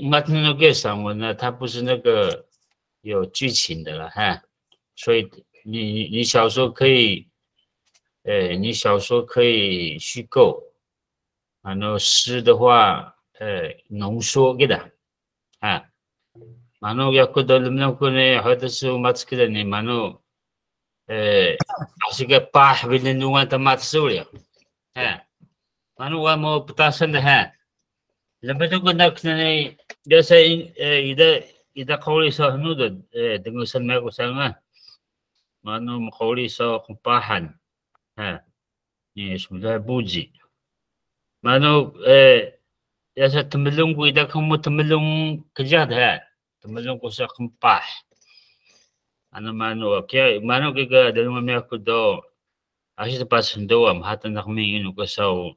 Martin Luther 散文呢，它不是那个有剧情的了哈，所以你小说可以，你小说可以虚构，然后诗的话，浓缩给的，啊，然后要过到那么过呢，好多时候马斯克的呢，然后，是个把别人弄完他马手了，然后我们不打算的哈。لما تقول لك يعني جالس إذا قولي سو هنود dengan سمع وسمع ما إنه قولي سو قباحا اسمه بوجي ما إنه يا تملون إذا كم تملون كجاد تملون كوسا قباح أنا ما إنه ما إنه كذا دلما ما يأكل عشان بس ندوا ما حتى نخمين إنه كسو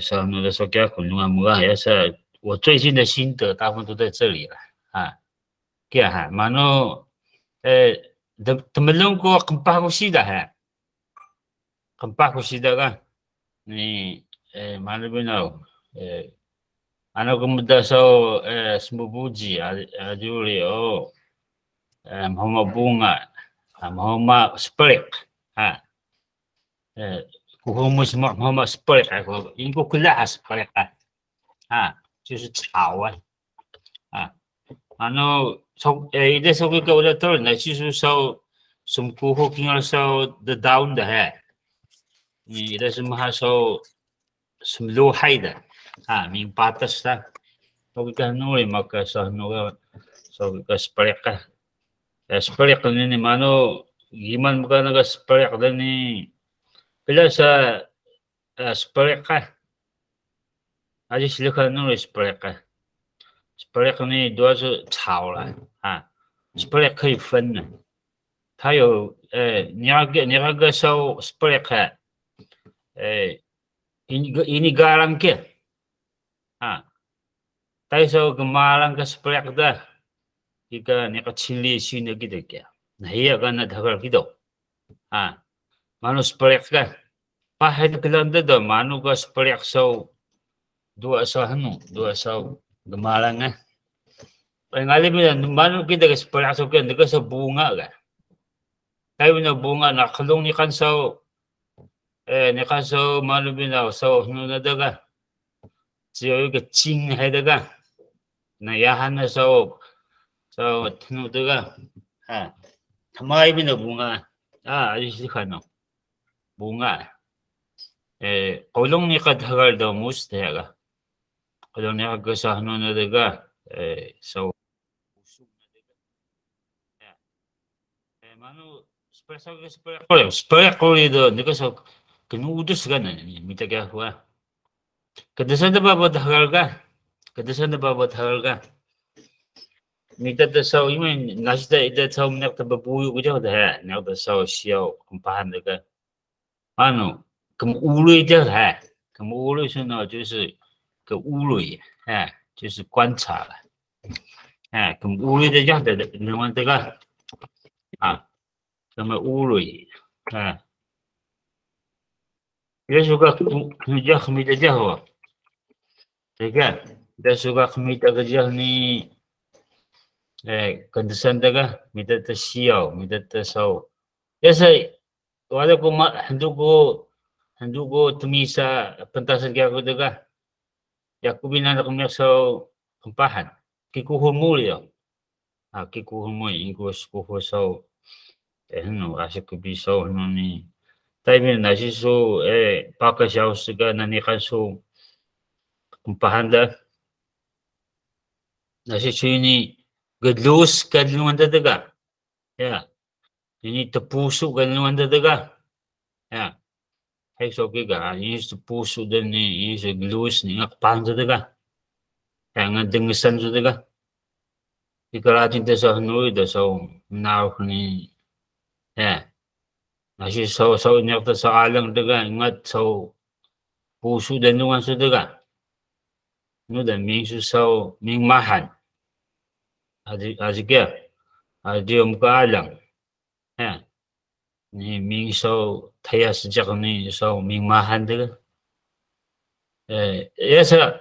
上那个说给可能啊，我也是我最近的心得，大部分都在这里了啊。给哈，马诺他们弄过很巴呼吸的哈，很巴呼吸的个，你马那边哦，anak kemuda so sembubuji Julio Muhammad Bunga Muhammad Sprik kuhumu semua Muhammad Sprik aku ingku kulah Sprik 就是草这时候个我的头呢，就是说什么过后听了说的 down 的你的什么还说什么落海的明白的是的，我个努力嘛个说那个说个 Sprik Sprik ini mana gimana bukan naga Sprik ini bila sa Sprik aja silakan nulis Sprik Sprik 呢主要是草了Sprik 可以分的，它有你那个说 Sprik ini garang ke tayo so gemalang ka Sprik da ika ni ka chili sino gitu ke nahiya ka na dhagal gitu manu Sprik ka pahit kelanda do manu ka Sprik so dua so gemalang Pengalih mo yan, mano kita ka Sprik kan, ka sa bunga ka. Tayo na bunga na kalong ni kansaw, ni kansaw mano binaw, so na daga. Siyo yung ka ching hay daga. Nayahan na so tino daga. Tamay binaw bunga. Ayos di ka no. Bunga. Kalong ni kadhagal daw mus daga. Kalong ni kagasahan na daga. So mano Sprik itu nika so kenudus kan minta kaya huwa kedesan na babad halga minta ta so yung nasita ida so nak ta babuyo ko da nak ta so siyaw kumpahan daga ano kemuului da kemuului 是呢就是个乌蕊就是观察了kemuului da jah da dengan daga sama ului dia suka kerja khmita jahwa kan dia suka khmita kerja ni kendesan daga minta tersiau minta tersau ya saya walaupun henduko tumisa pentasan kaya ko daga ya ko binana ko so kempahan kikuhumul ya kikuhumul ingkos kuhusau no asik bisa no ni tayo na si so pakasyaw siga na ni kanso kumpahanda na si ni gadlus kadluan daga ini tepuso kadluan daga ay so kiga ini tepuso dan ni ini glus ni ngakpan daga nga dengesan daga ikalatin ta sa hanoy da so now ni nasi so niyak ta sa alang daga ingat so puso dan nuan sa daga no dan ming su so ming mahan kaya adi ka alang ni ming so thaya sejak ni so ming mahan daga yasa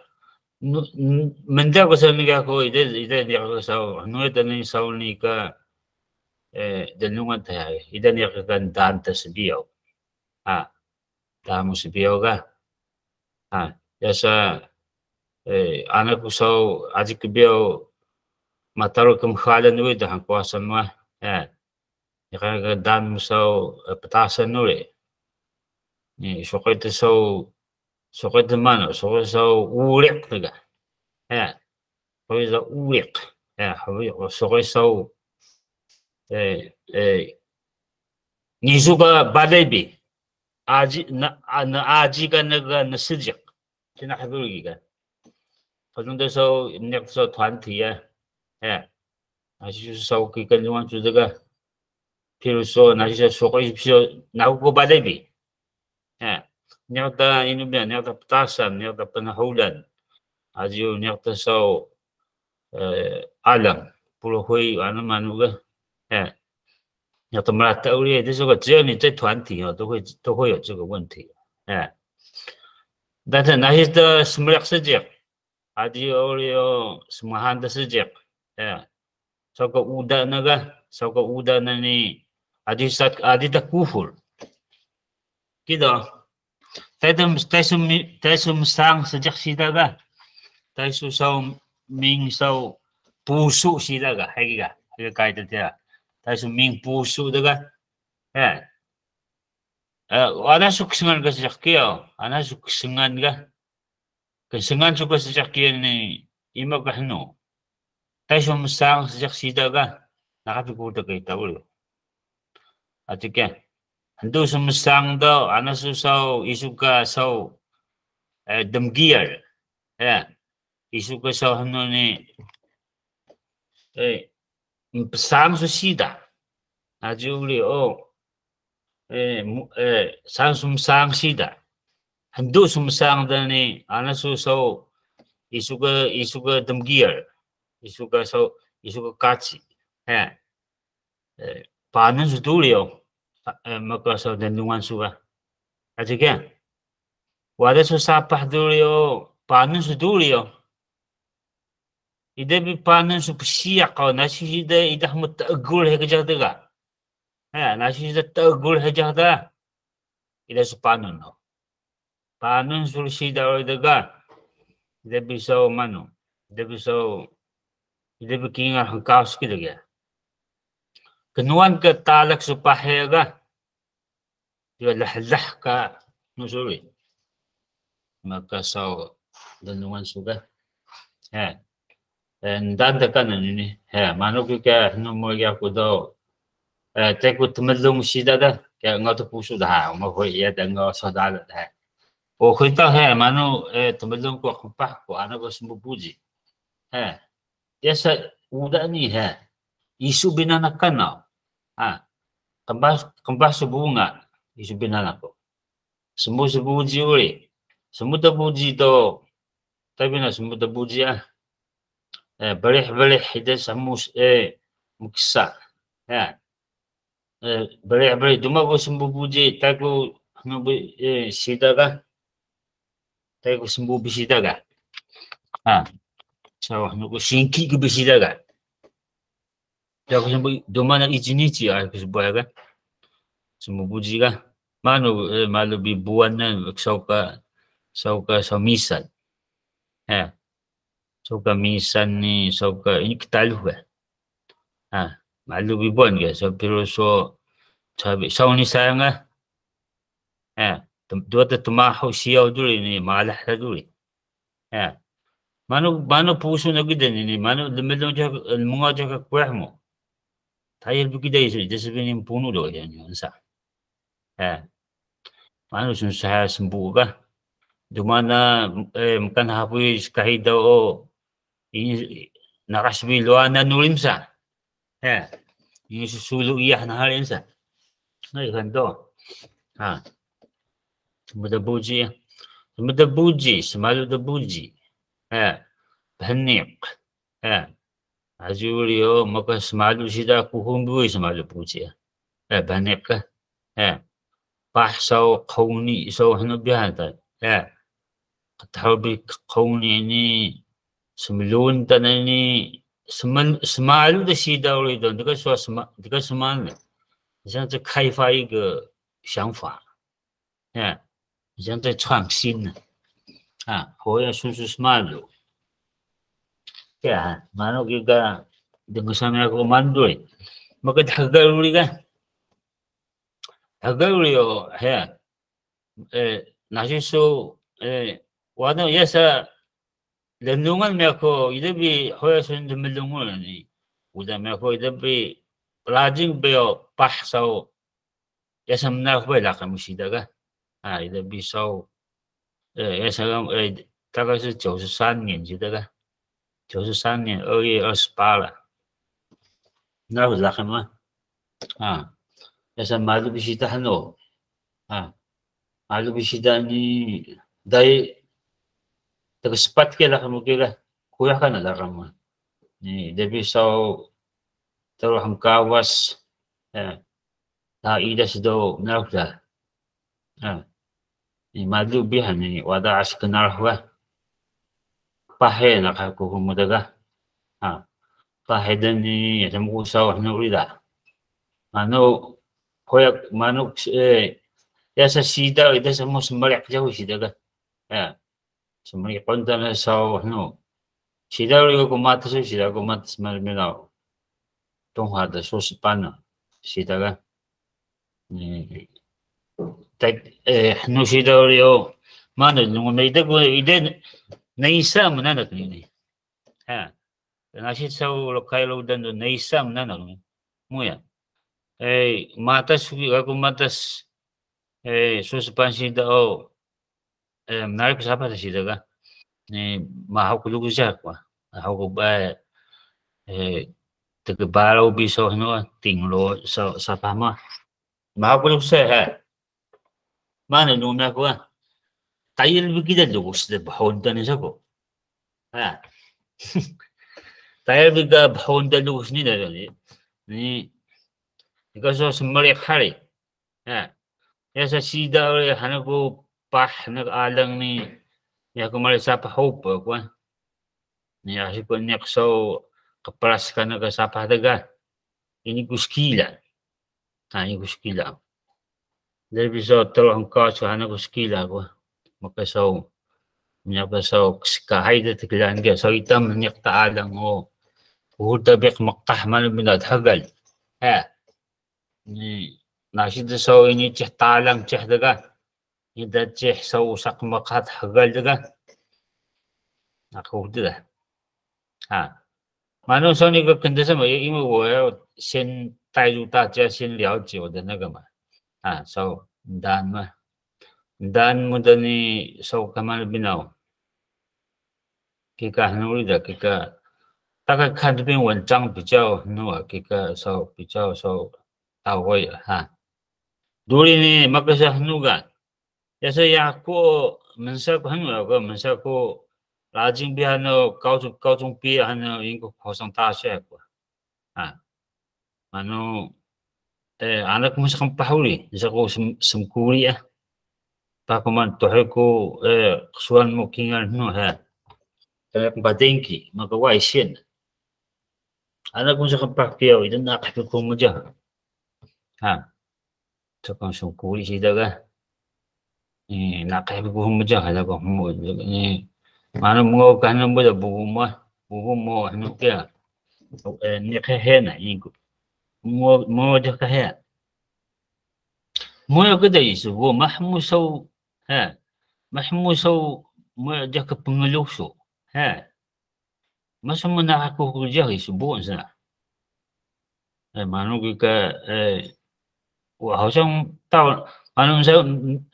Menda ko sa mga ko ide niya ko sa ano ito na sa ni ka dalungan tayo ide niya ka kan sa biyaw damo sa biyaw ka yasa anak ko sa adik biyaw mataro kum khala nuwi da han kwasan mo ka dan mo sa patasan nuwi ni so ko ito so ko ito man so ko sa ulik ka so sa ulik so ko sa nizuga badaybi aji가 나가 나스적 지나 해보기가 그정도서 인력서团体 아시죠 sau기가 누원 주제가 필요서 나시서 소고십시오 나오고 badaybi nyata inubian nyata petasan nyata penahaulan ajiu nyata so alang pulau hui anu manuga要怎么来兜里？这是个只要你在团体都会有这个问题，但是那些的什么世界，还有什么汉的世界，少个乌的那里，还的kufur，记得，但是上世界是那个，但是上民受不属是那个，还个改的这。다시 민 부수다가 ana suksengan ka sakyo ana suksengan ka kesengan suka sakyo ni ima ka hno tayo musang saksida ka nakapikuta kay tawlo atike ando sumusang daw ana susaw isuka saw damgiyar isuka saw hno ni sam susida 아주리 상숨상 시다 한두 숨상다니 아나수서 이수가 덤기열 이수가 같이 반은 수두리요 막아서 된동안 수가 아직은 와다서 사파두리요 반은 수두리요 이데 비 반은 수 시약하고 나시시데 이데 한번 떠굴 해가자다가 나시시데 떠굴 해자다 이래서 반은 반은 술시다 어디가 이데 비서 마누 이데 비킹을 한 가스기 되게 그누안 그 딸락 수파해가 이거 lahlah 누소리 막가서 눈누안 수가 danda kanan ini manu kita nomor ya kudo tekut melung sida da ya ngot pusu da ma hoi ya da ngo soda da o khita manu melung ko khpa ko ana ko sembu puji ya sa uda ni isu binana kana kembas bunga isu binana ko sembu sebuji uri sembu tebuji to tapi na sembu tebuji بريح إذا سموس مكسا بريح دوما بسمبو بوجي تاكو نبي سيداga تاكو سمبو بسيداga so nuko shinki ku bisidaga tاكو سمبو دوما na ijinichi kusbuaga sumbu bujiga malu bibuan na sauka sa misan sauka misan ni sauka ini kitalu malu bibuan ga so pero so sabi sauni sayanga dua tumahaw siyaw duli ni malah duli mano puso na gidan ni mano lumilong siya mga siya kakwah mo tayo bigida iso sabihin yung puno do yan yun sa mano sunsa sembuga dumana makan hapoy kahit daw nakasbiluan na nulimsa yung susulo iya na halinsa ay ganto sumudabuji samaludabuji panik ajuliyo maka samalu sida kuhumbuy samalubuji panik pahsaw kauni so hanubiyata katabi kauni semilun tanani semalu的西道里的这个说什么这个什么呢？像在开发一个想法，像在创新呢，我要说是什么路？mana kita dengan sana komando maka tagal kan tagal yo nasi so wano yasa lendungan me ako idabi hoya sun dumilungan ni uda me ako idabi rajing beo pahsaw yasa mna ko la kamusida ka idabi so yasa tagal是93年记得个93年2月28了，那不是什么要是马路必须得很哦，马路必须得你在这个 spot 给了什么给个，kuya ka na lang mo，你这边说到很高was，他一的是都那个，你马路边上你我的是跟那个。pahe nakakukumadaga pahe dan ni yam usaw no rida ano koyak manuk yasa sida ida sa mo sumalik jaw sida ga sumalik konta na saw no sida ri ko mata so sida ko mat smal mila tongha da so spana sida ga ni tak no sida ri o mana no me ida ko ida naisa mana nak ni nasi sau lokal dan naisa mana nak muya matas aku matas suspensi dah menarik siapa sih dah ni mahau kulu siapa mahau kubai terkebalau bisa no tinglo siapa mah mahau kulu siapa mana numnya aku tayil begitu dulu sudah bahon dan isago tayil begitu bahon dan dulu ni dah ni because semua hari ya sa sida oleh hanaku pah nak alang ni ya kemarin siapa hope aku ni aku nak so keperas kana ke siapa daga ini kuskila ini kuskila dari bisa tolong kau so hanaku skila aku maka so menyapa so kahai de teglan ke so itam nyak taalang o udah bek makkah man binat hagal ni nasi de so ini ceh talang ceh daga ida ceh so sak makat hagal daga aku udah mana so ni个跟着什么因为我要先带入大家先了解我的那个嘛so dan嘛dan muda ni so kamal binaw kika hanuri da kika 大概看这篇文章比较kika so 比较 so 到位了dulu ni makasa hanuga yasa yako mensa ko hanu ko mensa ko rajing biano 高中毕业hanu英国考上大学ko ano anak mo sa kampahuli isa ko sumkuri Pakuman tuhay ko kasuan mo kingal no kaya kung badengki magawai sin anak kung sa kapakyaw idan nakapikong mo dyan so kung sungkuli sida ka nakapikong mo dyan kaya kung mo ano mo kanan mo da bugo mo ano kaya nikahena mo dyan kaya mo yung kada isu mo mahmusaw mahmusaw mo dyan ka pangaluso mas mo nakakukulja isubuan sa mano ka好像到ano sa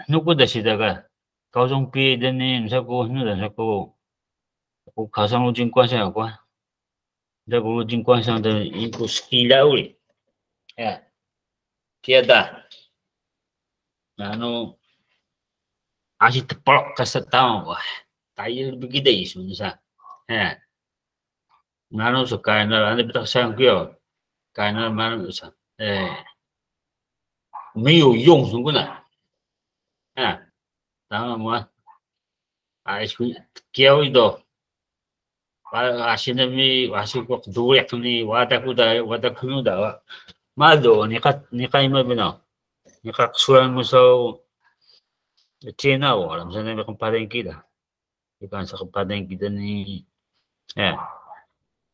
nuko da sida ka 高中毕业的呢sa ko no da sa ko 我考上陆军官校有关在陆军官校的一个 skill 里tiada ano asyik tepelok ke setahun wah tayo begitu isu sa ano so kaya betul sayang kyo kaya mana sa 没有用什么的当然嘛 Isku kiau itu. Asinami wasiku durek ni wadak nu da. Mado nikai ma bina. Nikak suran muso China alam sana may kumparing kita. Ikan sa kumparing kita ni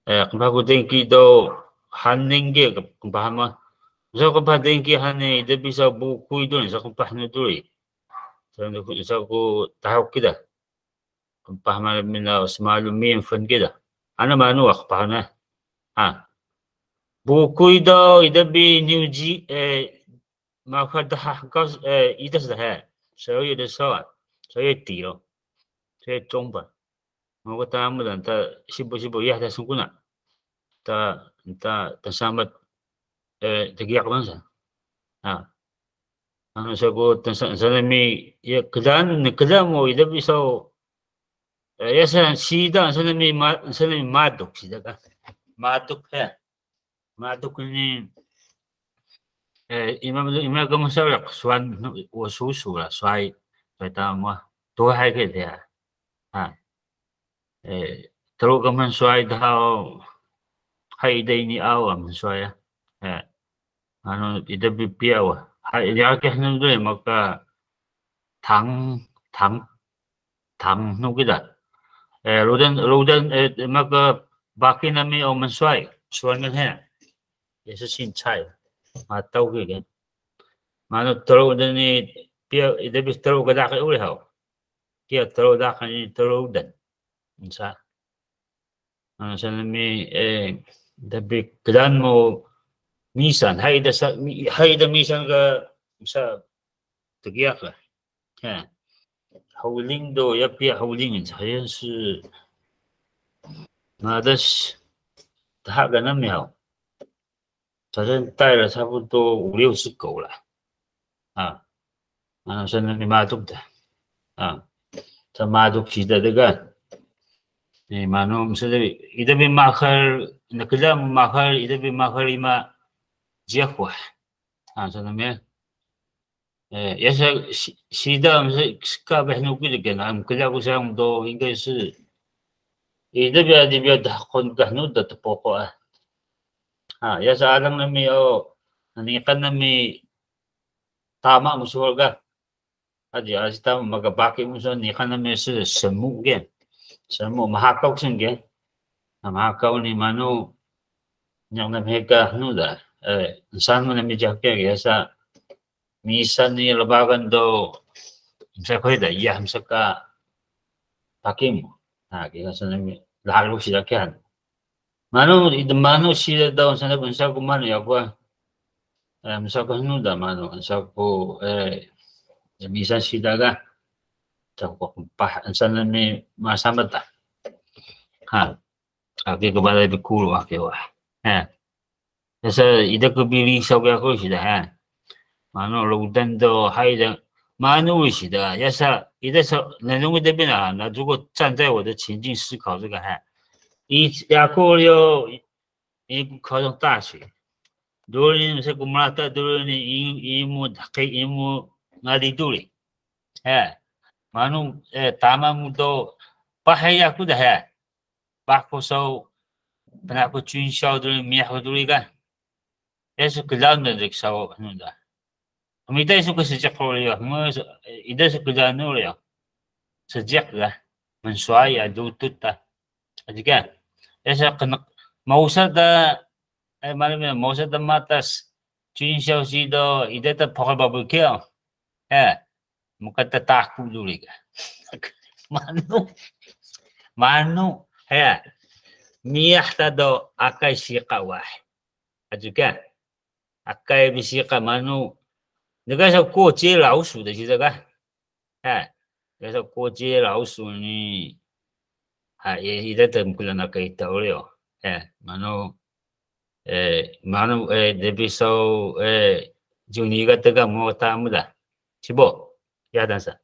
kumparing kita haning ge kumpahama. So kumparing kita haning ida bisa buku itu sa kumpahnu dulu. Sa ko tahu kita. Kumpahama mina semalu minfan kita. Ano manu akpahana. Buku itu ida bi New G maka dah kau ida sudah. Saya ida sawan. Saya tiro. Saya jomba. Mau tamu dan ta sibu ya ta sungkuna. Ta sambat tegiak bangsa. Ano sa ko sana mi ya kedan mo ida bisa ya sida sana mi maduk sida ka. Maduk Maduk ni ima kamu sarak swan wo susu la swai tamu to hai ke dia. Terus kamu swai dah hai dai ni awam swai ano ida bipiawa. Hai dia ke hanu dulu maka tang nu kita. Rodan maka baki nami o menswai swan kan ya sin chai tahu ke kan. Mana terus ni pia ida bis terus ke dak uli hau. Dia terus dak ni terus dan. Insa. Sana mi tapi kedan mo misan hai da misan ka sa tegiak lah. Howling do ya pia howling 好像是的他跟那苗，反正带了差不多5、6只狗了，现在你妈肚的，他妈肚皮的这个，你妈弄是的，一个边马克那个叫马克，一个边马克里嘛结婚，现在没，也是西的是咖啡弄贵的给那，可能我想都应该是，一个边的คนกันนู่น的不过ya sa alam nami nanikan nami tama mo surga. Adi asita magabaki mo sa nikan nami sa semu gen. Semu mahakaw sin gen. Mahakaw ni manu nyang nami ka nuda. Saan mo nami jakya ya sa misan ni labagan do sa koida iya sa ka pakim. Kaya sa nami lalo sila kyan. Mano sila daw sa nabunsa ko mano ya ko sa ko nuda mano sa ko bisa sila ka sa ko pa sa nami masama ta aki ko bala bikulo aki wa sa ida ko bili sa ko sila mano lodan do haida mano sila ya sa ida sa nanong ida bina na 如果站在我的情境思考这个雅库有考上大学，多人是古马达多人一幕开一幕哪里多哩？manu tama mo do pahaya ko dah bako so pernah ko cun show dulu miah ko dulu kan? Eso kelan na dik sa ano da. Kumita isu ko sejak ko liya, mo ida sa kelan no liya. Sejak lah, mensuaya dutut ta. Adikan. Esa kena mausad malam mausad matas cun show si do ida ta pakal babu kya. Muka tatakul dulu ka. Manu miyah ta do akay sika wah. Ajukan akay bisika manu. Naga sa koche 老鼠的是这个那sa koche 老鼠ni也ida tem kula na kay taulio manu debi so juni ga taga mo tamu da sibo ya dansa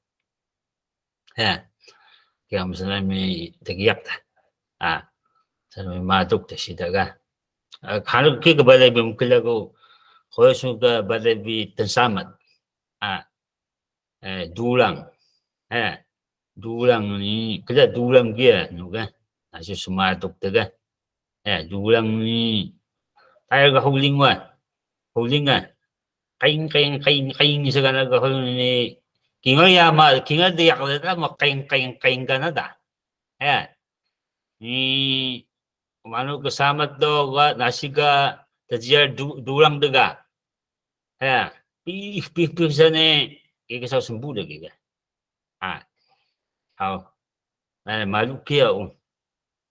kaya misalnya may tagiyak ta sa may maduk ta siya ka kalau kaya balay bimukila ko kaya suga balay bi tansamat dulang dulang ni kada dulang dia nu kan asyik semua doktor kan dulang ni tayo ka huling kan kain segala ka huling ni kinga ya ma kinga dia kada ma kain kana da ni mano kasama do ga nasiga tajia dulang daga pih sana kaya sa sembuh dah kaya hao malu kia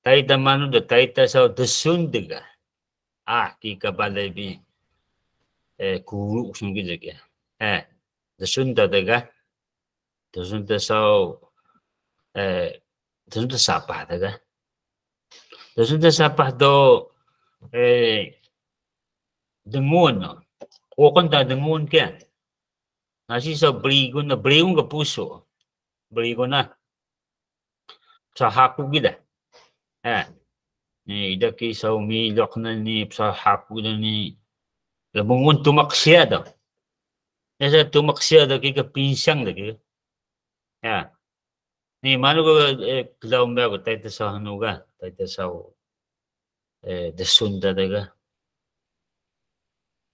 taita manu da taita sa desun daga kika balai bi kuru sungki daga desun daga desun da sa desun da sapah daga desun da sapah do dengun wakon ta dengun kia nasi sa berigun ka puso berigun na sa haku gida ni ida ki sa umilok na ni sa haku na ni labungun tumaksya daw nasa tumaksya daw kika pinsang daw kika ni mano ko klaw mba ko tayo sa hanuga tayo sa desunda daga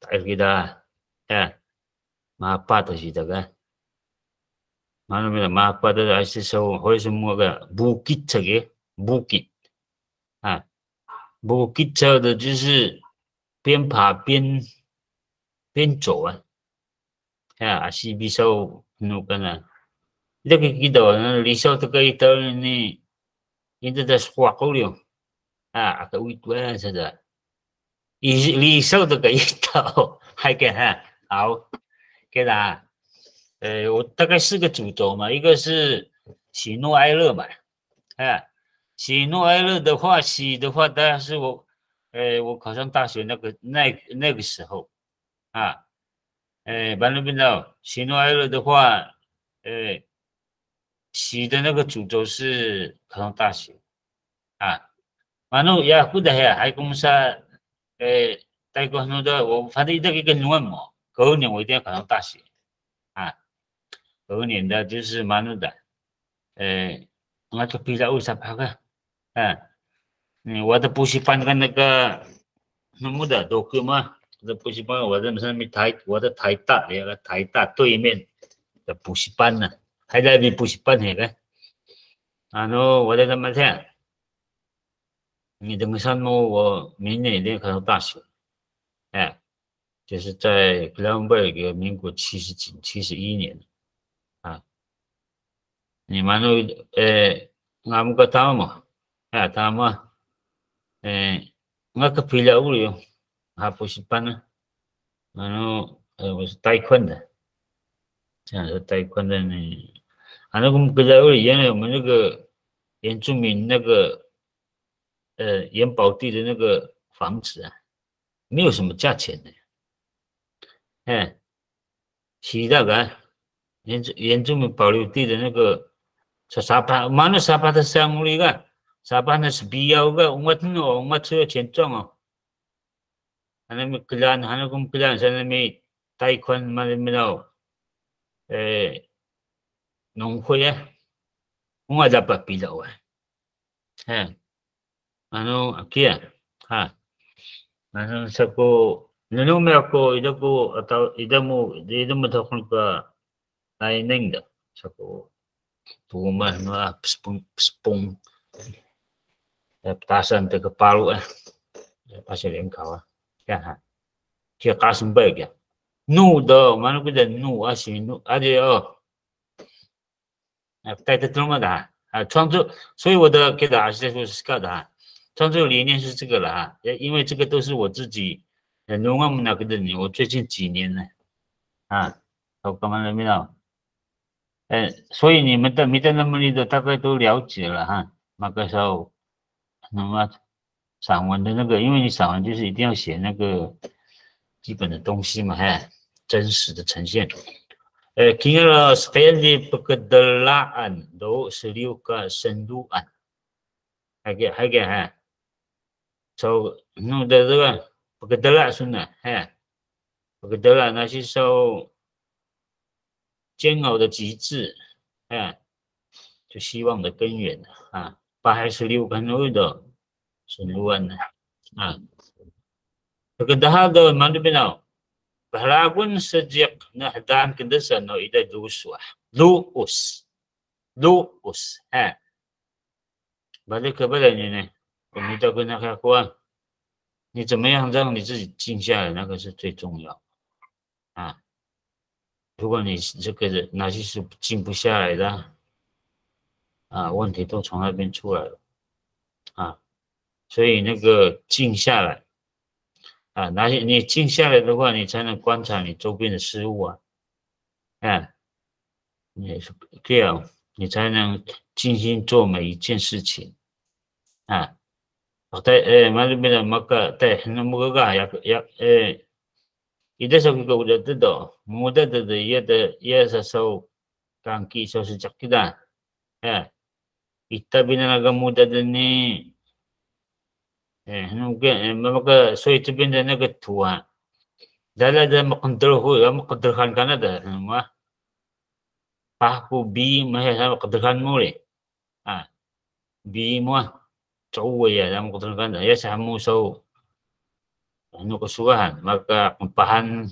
tayo kita mapata si daga mano mila mapata da asi sa hoy semua ka bukit sage bukit bukit sa da 就是边爬边走asi bisau nu kana ida kita lisau to kay ito ni ida da squawk ko aka uitwa sa da lisau to kay ito还给好给他我大概4个主轴嘛，一个是喜怒哀乐嘛，喜怒哀乐的话，喜的话当然是我考上大学那个时候完了没有？喜怒哀乐的话，喜的那个主轴是考上大学完了也不得还公司带过很多的，我反正这个跟问我，隔年我一定要考上大学隔年的就是蛮多的，我就比较28个，我的补习班跟那个那么的都哥嘛，我的补习班我在上面我的台大对面的补习班呢，还在比补习班那个，然后我在他们这，你等上我明年一定考上大学，就是在格兰贝尔民国71年。你们俺个tama tama nga kapila ulo haposipan was taekwondo 这样的taekwondo 呢kung kapila ulo原来我们那个原住民那个元宝地的那个房子没有什么价钱的其他个原住民保留地的那个sa Sabah mana Sabah ta sang muli ka Sabah na sabiyaw ka ungat sa chentong mi klan kung klan sana mi taekwondo malaminaw nung kuya ungat dapat pilaw kia sa ko nanume ako ida mo takon ka naineng da sa ko Puma spung petasan te kepalu pasal yang kau kia kasum baik nu do mana kita nu nu ada带的这么的创作，所以我的给大家在说是的创作理念是这个了因为这个都是我自己弄我们那个的我最近几年呢我干嘛没有所以你们的那么的大概都了解了那个时候那么散文的那个，因为你散文就是一定要写那个基本的东西嘛真实的呈现kira sekali pekedelaan do seriu ka senduan hage so no da da pekedela suna pekedela 那是受煎熬的极致就希望的根源啊。bahay seliw kanudo sunluan ah pagkadahado manubinaw bahalagun sajik na hadaan kendesan no ida luswah luus balik kepada你呢，我们都跟他说，你怎么样让你自己静下来，那个是最重要啊。如果你这个人哪些是静不下来的啊，问题都从那边出来了啊。所以那个静下来啊，哪些你静下来的话，你才能观察你周边的事物啊，你是这样，你才能精心做每一件事情啊。malam maka teh namuga ya ida sa ko udah tuh muda tuh ya sa so kangki so sejak kita ita binanaga muda ni maka so itu binanaga tua dala da makondrohan kana da ma paku bi mahal makondrohan muli bi mo cowok ya dalam keterangan ya samu so anu kesukahan maka kempahan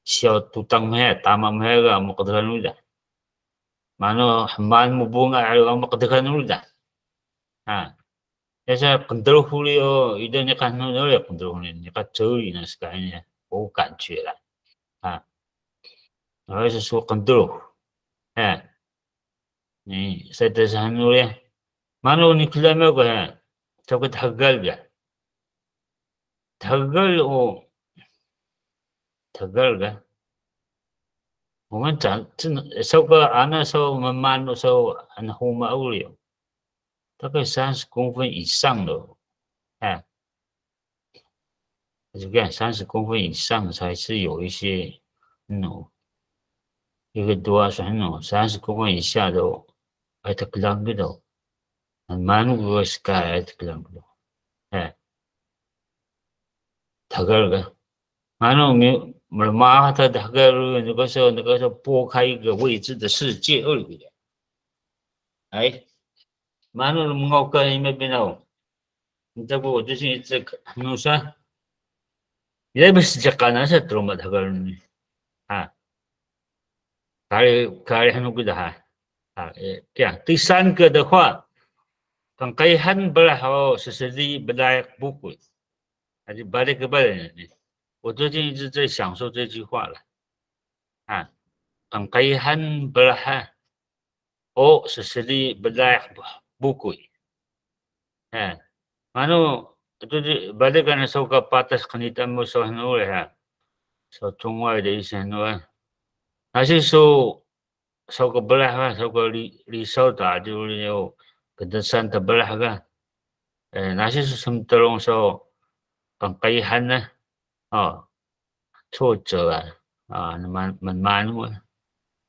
siya tutang mehe tama mehe ga mo keterangan udah mano man mo bunga ayo mo keterangan udah ya sa control hulio ida ni kan no ya control ni ka choi na ska ni o kan chue la rồi sa su control ni sa ta sa no ya mano ni klame ko 저거 닭갈비야. 닭갈가. 보면 서거 안에서 만만해서 한 호마 올려. 大概30公分以上的，这个30公分以上才是有一些一个多少30公分以下的，它可能的，蛮多是该它可能的，닭갈가.马닭갈을那个时候拨开一个未知的世界而已。많은 뭔가 이메비나오. 근데 뭐 어디서 이제 누사 예비스 작가나서 들어마 닭갈니. 가리 하는 거다. 这样第三个的话，刚开汉不来好，是的不来不贵，还是把这个不来呢？我最近一直在享受这句话了。刚开汉不来哈，哦，是的不来不贵。Ano, balikan na sa kapatas kanita mo sa ano sa tungway da isa ano nasi so sa kabalah sa lisaw ta yo kadasan ta balah ka nasi so sumtalong sa kangkayahan na挫折那蛮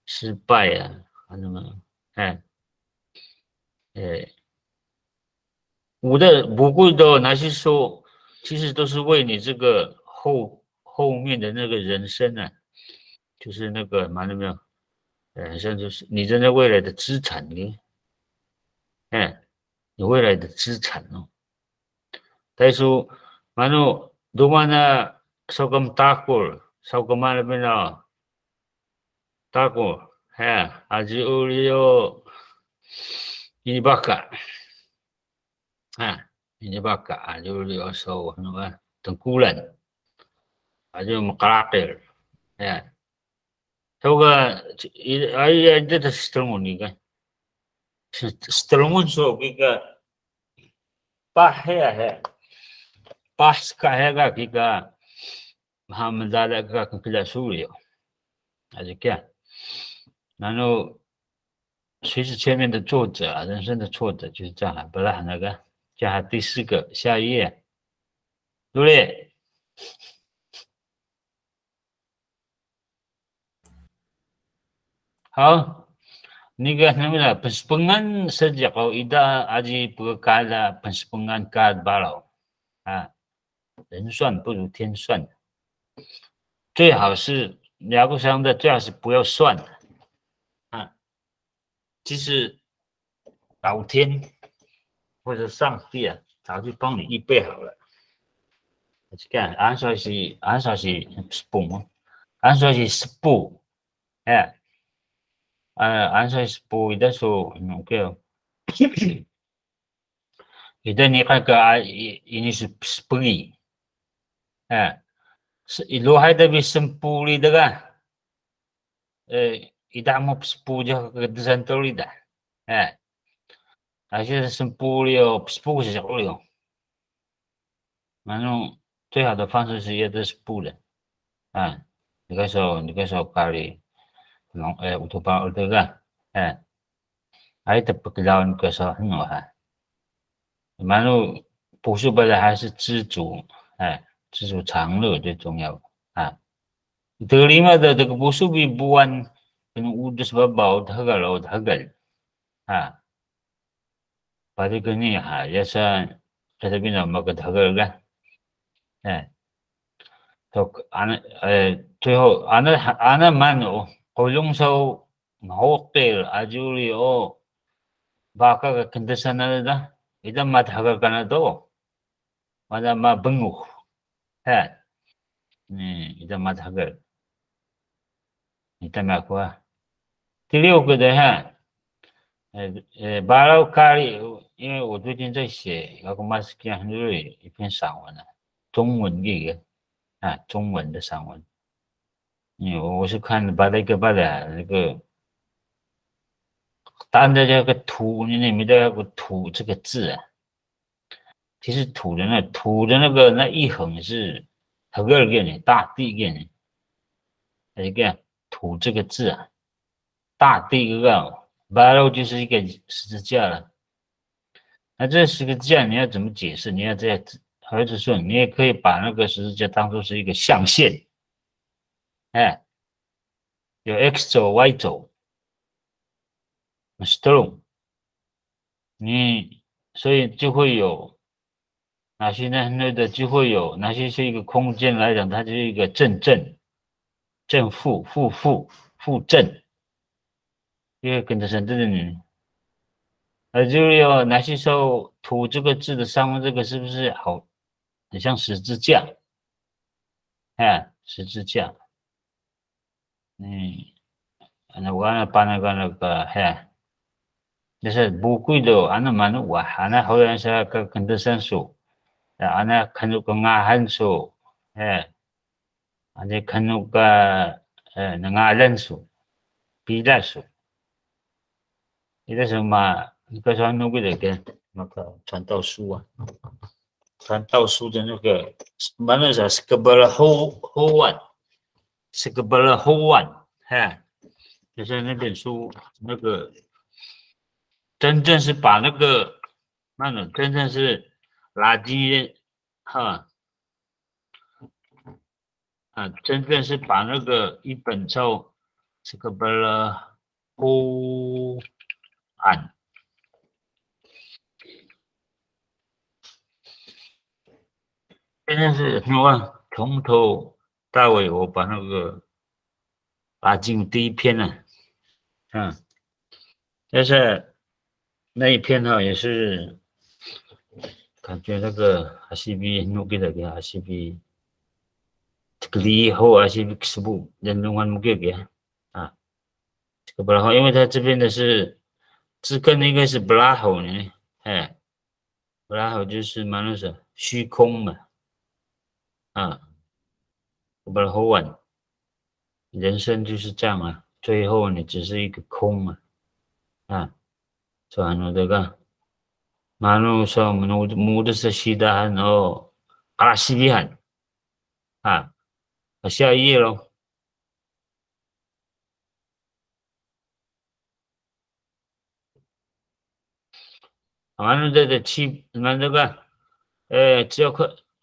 失败那么我的不贵的那些说，其实都是为你这个后面的那个人生就是那个嘛，有没有？像就是你真的未来的资产呢？你未来的资产哦。但是，嘛no dumana sokam takul, sokam mana bina takul, aji ulio ini baka. Ini baka aja ulio so tengkulan. Aja makarakter. Soga ai ada setengah ni kan. Setengah so kita pas kahaga kita Muhammad ka kila Surio. aja kia. 然后随着前面的作者人生的挫折就是这样，不是那个加第4个下一页，对不对？好，那个什么了，pensepengan sejak kau ida aji berkala pensepengan kad balau 人算不如天算，最好是聊不上的，最好是不要算其实老天或者上帝啊，早就帮你预备好了。这个按说是spoon，按说是 spoon， 哎，按说是 spoon 的时候，叫，itu ni kan ini spuri， 哎，是如还得比 spuri 的个，tidak mau spuri ke desanturi dah， 哎，而且 spuri 哦 ，spuri 是什么哟？反正最好的方式是也得 spuri 的，啊，你个时候咖喱，乌托邦的个，哎，还得不知道你个时候很好哈。反正朴素本来还是知足，哎，知足常乐最重要啊。Terima dah ke puso bibuan udah sebabaw tagal ah pada kini ya sa sabi na magtagal ka eh to ana 最后 ana man kulong sa hotel ajuli o baka ka kendesan na da ida matagal ka na do wala mabengu eh ida matagal ita makwa 第六个的哈。巴拉卡里，因为我最近在写那个马斯基汉瑞一篇散文呢，中文的啊，中文的散文。因为我是看巴拉格巴的那个，单的这个土，你里面的那个土这个字啊，其实土的那个那一横是很二个呢，大地个呢，一个土这个字啊，大地一个。巴拉就是一个十字架了，那这十字架你要怎么解释？你要这样，或者说你也可以把那个十字架当作是一个象限，哎，有 X 轴、Y 轴 ，stone， 你所以就会有哪些呢？那的就会有哪些是一个空间来讲，它就是一个正负负正，因为跟着神这里。就是有哪些时候土这个字的上面这个是不是好，很像十字架？哎，十字架。那我把那个嘿，就是不贵的，那蛮我那好像是个跟着上数，那看那个牙汉数，哎，那看那个那牙人数，比例数，有的时候嘛，你个说那个那个传道书啊。传道书的那个mana sa sekebal hoan，哎，就是那本书，那个真正是把那个真正是垃圾哈真正是把那个一本叫sekebal hoan。现在是从头到尾，我把那个拉进第一篇呢，但是那一篇呢也是感觉那个阿西比努给的给阿西比这个以后阿西比是不人中文给这个布拉后，因为他这边的是字根应该是布拉后呢，布拉后就是嘛那是虚空嘛，布拉后完，人生就是这样啊，最后你只是一个空so这个。Mano sa muda sa sidahan o kalasibihan kasi iya lo mano da chip mano ka jiao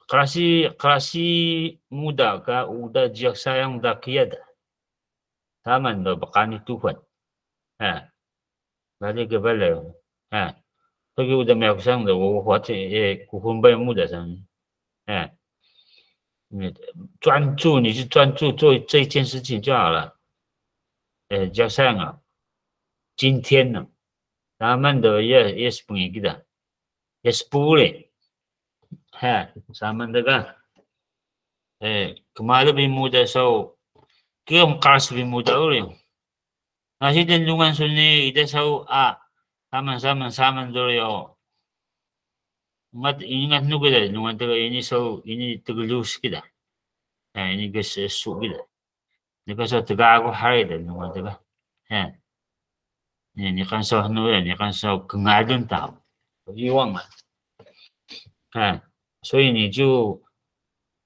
kalasi muda ka uda jiao sayang da kiyada taman do bakani tuhan balik ke balik这个udah 没上的，我或者古风贝木的上，专注，你去专注做这一件事情就好了，加上今天呢， samando yes pungi kita. Yes pule. Ha, samando ka. Kemala bimuda so kiam kas bimuda uli. Nasi tendungan suni ida so saman dulu yo. Mat ingat nu kita nungan tega ini so ini tegelus kita. Ini gas su kita. Ni so tega aku hari dah nungan tega. Ha. Ni kan so nu ya, ni kan so kengadun tahu. 欲望嘛，所以你就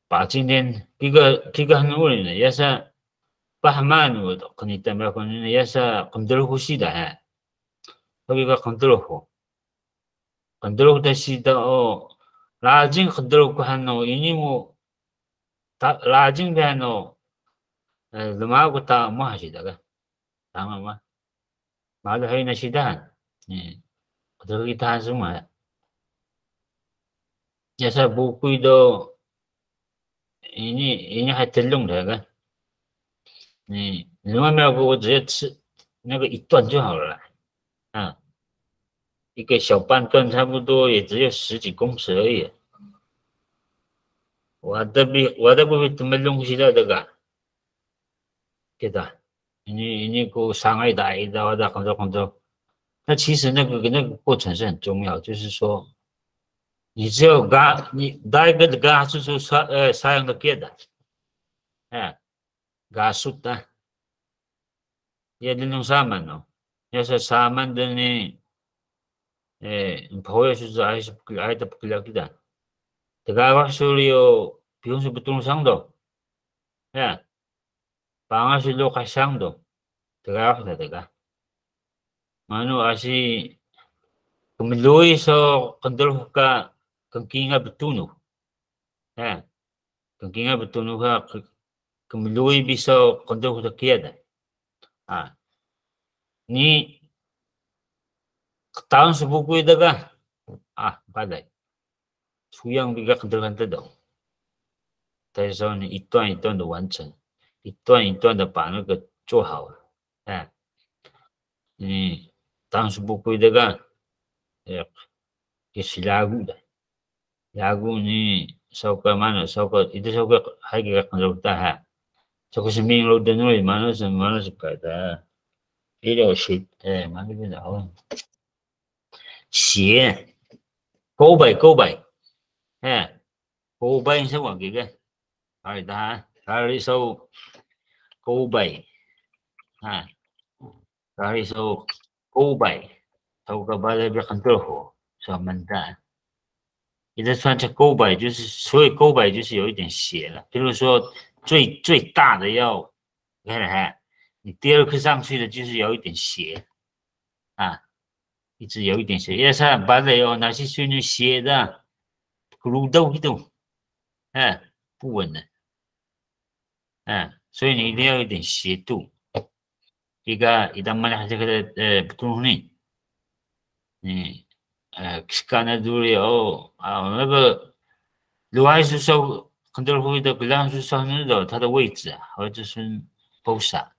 把今天这个很多人呢，也是把慢我的，可能代表可能也是很多呼吸的这个很多的是的哦，拉近很多个很多，因为拉近的很多，怎么个打么还是的个，打嘛，马路还有那些的，这个他什么？ Jasa buku itu ini还真弄的个，另外面我只要吃那个一段就好了一个小半段差不多也只有10几公尺而已。我都不会怎么弄起来这个，对的，你给我伤害大一点，我的工作，那其实那个过程是很重要，就是说。 你只有你大概的就是sayang的给的，gasut dah，也那种saman no，要是saman的呢，朋友就是爱的不了的，这个话说有，比如说不懂上的，帮是lokal sang的，这个话的这个，mano asi kemeluai so kendel ka kengkinga betunu, kengkinga betunu ka kemeluai bisa kendel ka kiada, ni tahun sebuku itu kan, badai, suyang biga kendel kan tu, 但是说你一段一段的完成，一段一段的把那个做好，tahun sebuku itu kan. Kasi lagu ni sauka mana sauka itu sauka hai ka kanrota ha sauka seming lo dan noi mana sekata itu shit mana bin dah xie câu bảy câu bảy sao gọi cái hai ta hai sau câu bảy hai sau câu bảy sau cái ba là biết control ho sao mình ta 你的穿成勾摆就是，所以勾摆就是有一点斜了。比如说最大的要，你看，你第二颗上去的就是有一点斜，一直有一点斜。要是把的有哪些旋律斜的，咕咚一动，不稳的，所以你一定要有一点斜度。一旦mana这个betul nih，karena dulu ya那个luar susah control会的bilang susah那它的位置好像是 bosa，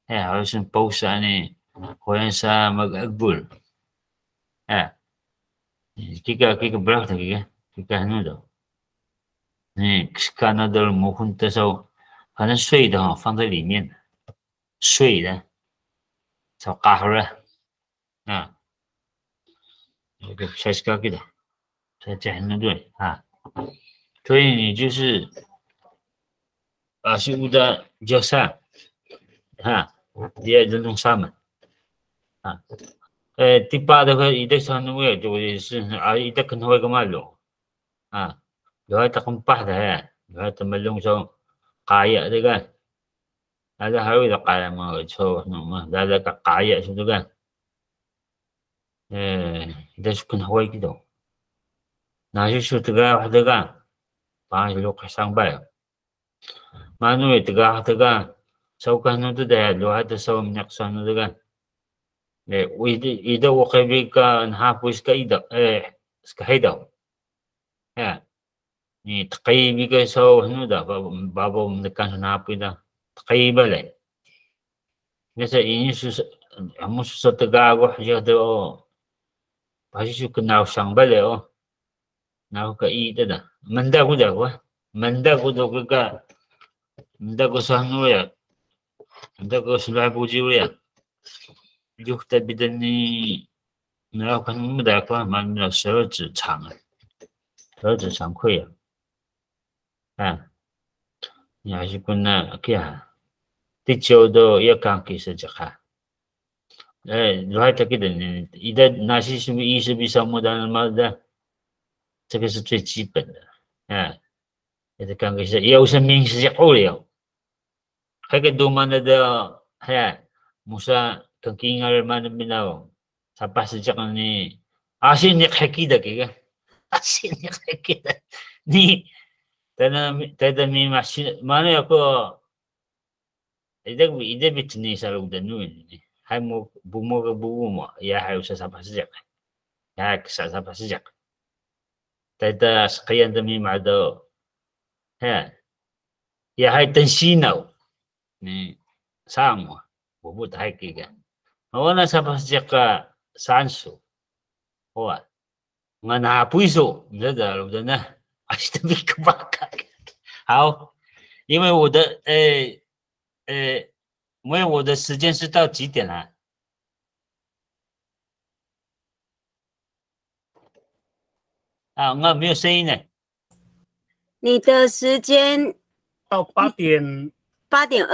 好像是 bosa 呢，好像是mag-agbul， kika berat kika 那的，karena dulu mohon的时候，反正碎的放在里面，碎的，炒咖喱了，才是个的，才讲的对所以你就是是的jasa dia tentang sama tiba ada ide sana we就是ide kan hoy kamalo lo ta kumpah dah lo ta malung so kaya tu kan ada hari dah kaya mau so no ada kaya tu kan ide kan hoy gitu nah justru tegak bahas lo kasang bay manu tegak saukan no tu dah lo ada so menyaksan tu kan ida wakay ka hapos ka ida skahida ni takay ka so ano da babo menekan hapo da takay balay nasa ini amos sa Tagalog do pasi ko na sang bale o na ka ida da manda ko do ka manda ko sa hanu ya manda ko sa bu ji ya yukta bidan ni na kan mu da ko man na se zhi chang会呀啊你还是跟那个呀第九都要讲给是这哈如还他给的呢一旦那些什么意识比什么的嘛的这个是最基本的啊也是讲给是有生命是好了还个多嘛的哎musa kekingal man minaw sa pasajak ni asin ni hakida kaya asin ni hakida ni tada mi masin mana ako ide bitni sa lugdan ni hay mo bumo ya hay sa pasajak ya sa pasajak tada sakyan dami mado ha ya hay tensinaw ni samo 我不太给个，我那啥不是这个30，哇，我拿不数，你知道不呢？还是得个巴卡。好，因为我的因为我的时间是到几点了？啊，我没有声音呢。你的时间到8点20。8点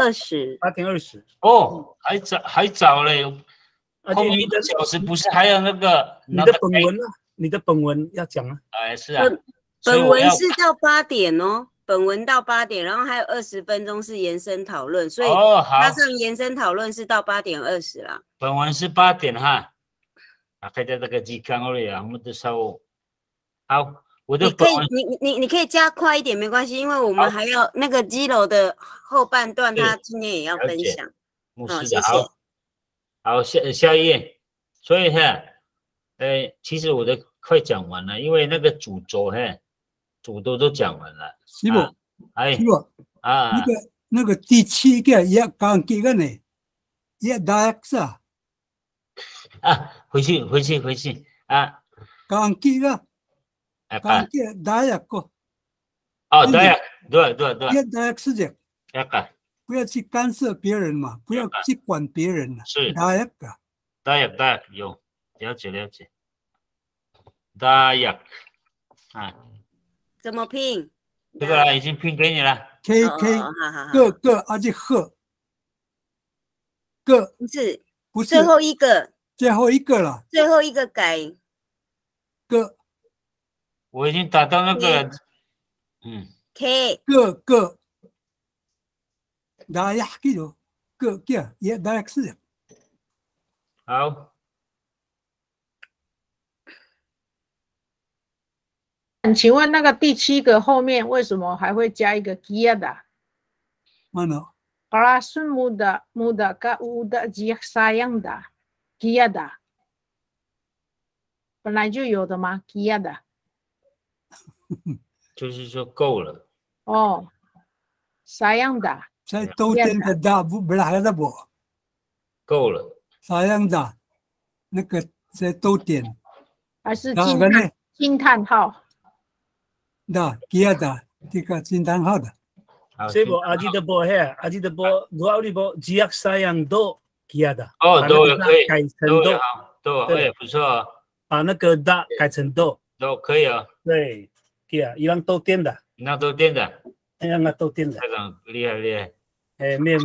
20。哦，还早嘞。后面而且你的1个小时不是还有那个你的本文呢？你的本文要讲啊。哎，是啊。本文是到8点哦，本文到8点，然后还有20分钟是延伸讨论，所以加上延伸讨论是到8点20啦。本文是8点哈。啊，看在这个时间里啊，我们都稍好。你可以加快一点没关系，因为我们还要那个基楼的后半段，他今天也要分享。好，谢谢。好，下一页。所以哈，其实我的快讲完了，因为那个主轴都讲完了。师傅，师傅啊，那个第7个也讲几个呢？也大是啊。啊，回去啊。讲几个？讲几个大一个？哦，对，也大是这。不要去干涉别人嘛，不要去管别人了。是。大有了解。大呀，啊。怎么拼？这个已经拼给你了。K 个而且鹤个不是最后一个了，最后一个改个。我已经打到那个K 个大呀记住个也大是。好。请问那个第7个后面为什么还会加一个 giada？ Mana？ Rasul muda ka uda jiak sayang da giada， 本来就有的吗 ？giada 就是说够了。哦，sayang da。在都点的大不来了不？够了。sayang da， 那个在都点。还是惊叹号？da giada 这个惊叹号的。师傅，阿基的波，gua里波，jiak sayang do giada。哦，都也可以，改成都对，不错。把那个da改成do，都可以啊。对，一样都点的。那都点的。那都点的。这种厉害。没有。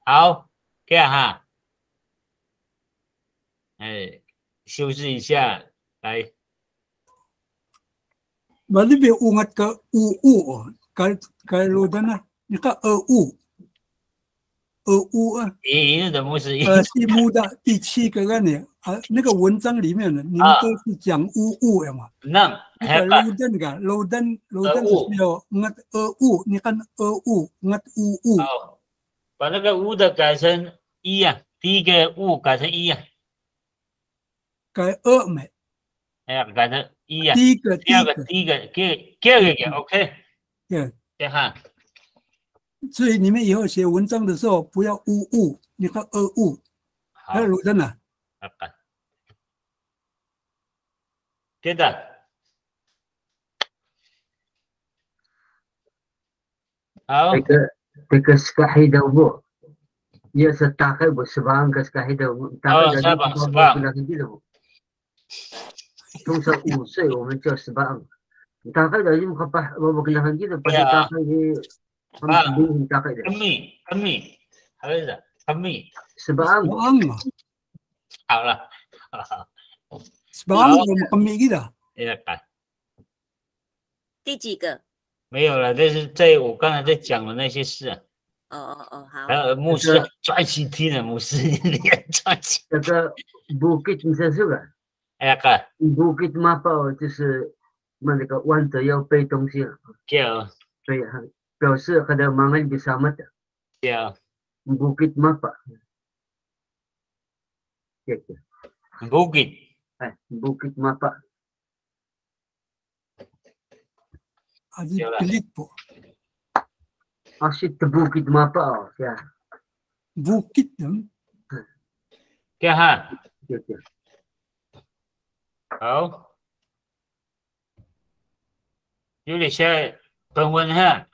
好，这样哈。休息一下，来。Bali be ungat ka ka ludan na ni ka怎么是第muda 第7个呢？那个文章里面呢，你们都是讲呀嘛？那ludan 是有ungat你看ungat把那个的改成1呀，第一个改成1呀，改没？改成1呀。第二个 OK。对哈。所以你们以后写文章的时候不要误，你看误，还有鲁真呐。对的。好。这个是个黑的我，也是大概不是吧？个是个黑的我，大概的不那个记得不？从小5岁我们叫18，大概的用我跟他很记得，不是大概的，他们大概的。kami，还有的kami。18嘛。好了。18我们kami gitu。第几个？没有了，这是在我刚才在讲的那些事。好。还有牧师专心听的，牧师你也专心。这个 bukit 你认识吧？bukit mapa 就是那个弯着要背东西了。对，表示kedamangan bersama的。bukit mapa。bukit mapa。pelik po. Asyik bukit mapa ya. Bukit dong. Ya. 好，有点像本文哈，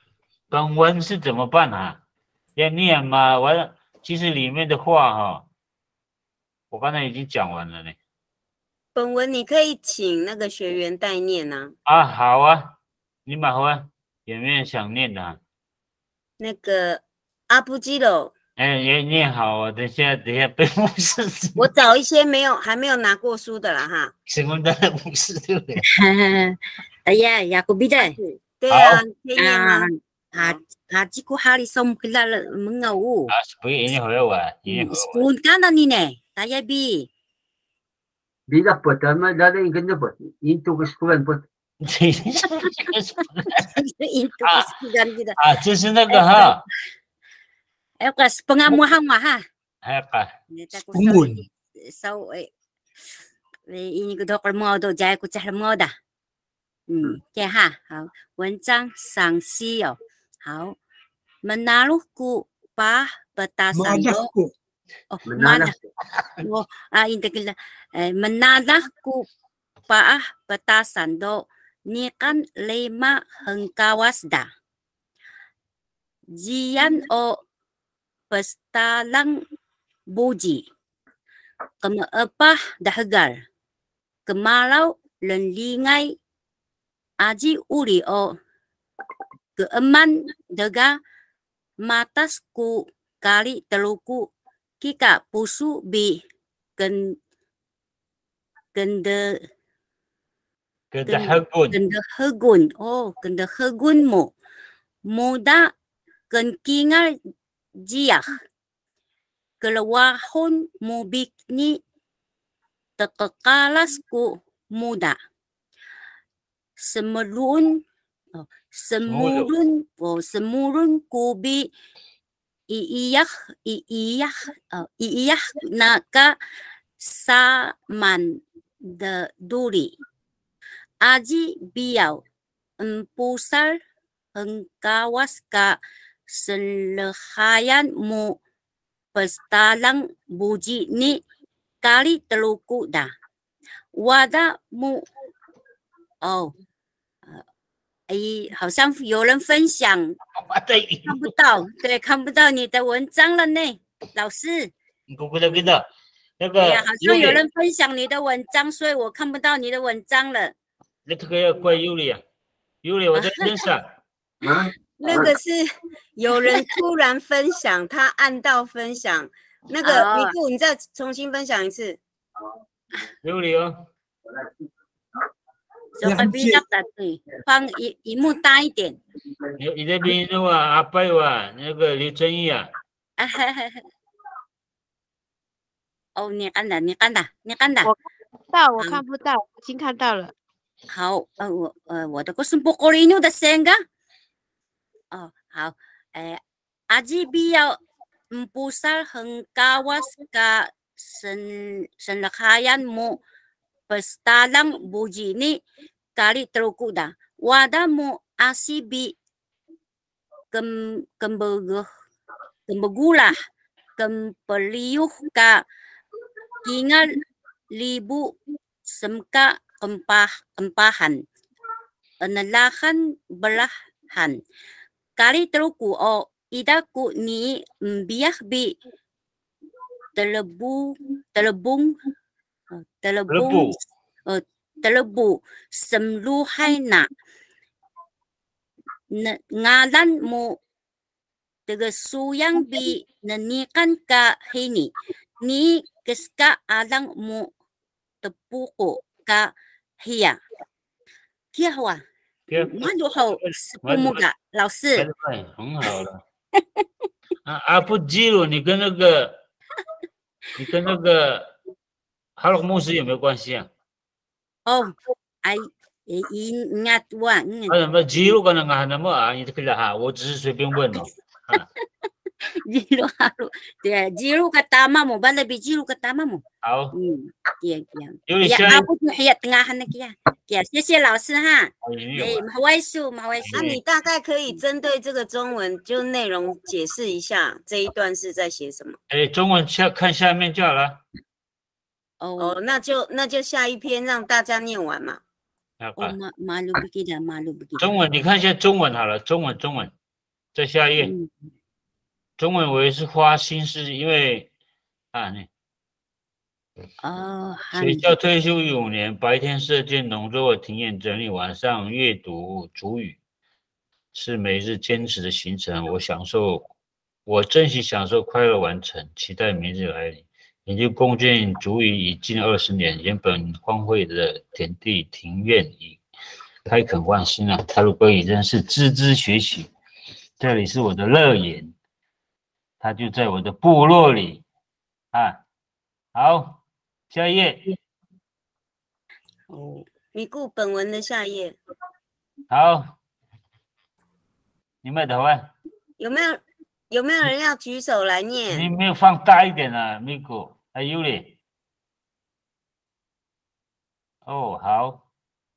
本文是怎么办啊？要念吗？完，其实里面的话哈，我刚才已经讲完了呢。本文你可以请那个学员代念啊。好啊，你马上有没有想念的？那个阿布基罗。也念好啊！等下被牧师。我找一些还没有拿过书的啦哈。什么的牧师对不对？ya aku bida. 对啊，可以念吗？Hajiku hari som kelal mengau. Sepuluh ini hoya wa. Sepuluh kana ni ne. Taya bi. Bila pertama dari kena buat. Itu kesepulan buat. 这是那个哈。pengamuhan ha. Umun. So ini ko dokter mo do jaya ko cah mo da. 对哈，好，文章赏析哦，好 ，menaruhku pa petasan do， 哦 ，mana， 我ini kita menarahku pa petasan do， ni kan 5 hengkawas da， jian o pestalang buji， kemeepah dahagal， kemalau lenlingai Aji uri o keeman dega matasku kali teluku kika pusu bi gendehegun mo muda kenkingal jiak kelewahun mubikni tekekalasku muda semurun kubi iyah naka saman de duri aji biau empusal hengkawas ka selehayan mu pestalang buji ni kali teluku dah wada mu好像有人分享，看不到，对，看不到你的文章了呢，老师。那个，好像有人分享你的文章，所以我看不到你的文章了。那个要怪尤里啊，尤里我在分享。那个是有人突然分享，他按到分享，那个你再重新分享一次。尤里哦。就会比较大对，放荧幕大一点。你那边那个阿伯哇，那个刘正义啊。哦，你看的。我看不到，已经看到了。好，我的是不过里牛的声噶。哦，好，aji biau empusal hengkawas ka senlakayan mo pestalang buji ni kali teruku dah. Wada mo asibi kembegulah, kempeliuh ka kingal libu semka kempahan, nalahan belahan. Kali teruku o idaku ni biah bi telebu semluhay na ngalan mo tagasuyang bi nanikan ka hini ni keska alang mo tepuko ka hiya hiya 蛮多好父母的老师很好了啊不记录你跟那个哈洛牧师有没有关系啊？哦哎ingat wang 什么记录跟那个什么啊？你这个哈，我只是随便问哦。Jiro haru. Dia jiro katama mo, bala bi jiro katama mo. 好。dia. Ya aku tu hayat tengahan na kia. Kia, 谢谢老师哈。那你大概可以针对这个中文就内容解释一下这一段是在写什么？中文看下面就好了。哦，那就下一篇让大家念完嘛。malu begitu. 中文你看一下中文好了，中文，再下一页。中文我也是花心思，因为学校退休5年，白天射箭、农作、庭院整理，晚上阅读、主语，是每日坚持的行程。我珍惜享受，快乐完成，期待明日来临。研究共建主语已近20年，原本荒废的田地、庭院已开垦万新了。他如果已真是孜孜学习，这里是我的乐园。他就在我的部落里好，下一页。你顾本文的下一页。好，你们的话有没有人要举手来念？你没有放大一点啊，米古，还有嘞。好，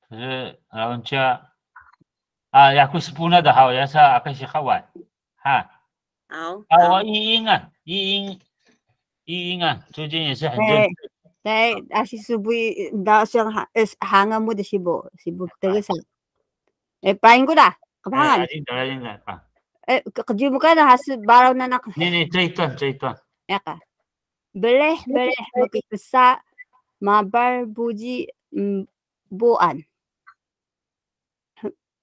可是老人家aku sepuna dah hao yasa akan si kawan. 好，我一英啊，最近也是很认真。asi subuhi da siyang hanga mo da sibo taga sa. Pahin ko da. Kapangan. Kaji mo ka na has baraw na nak. 你这一段。Yaka. Beleh makikisa mabar buji buan.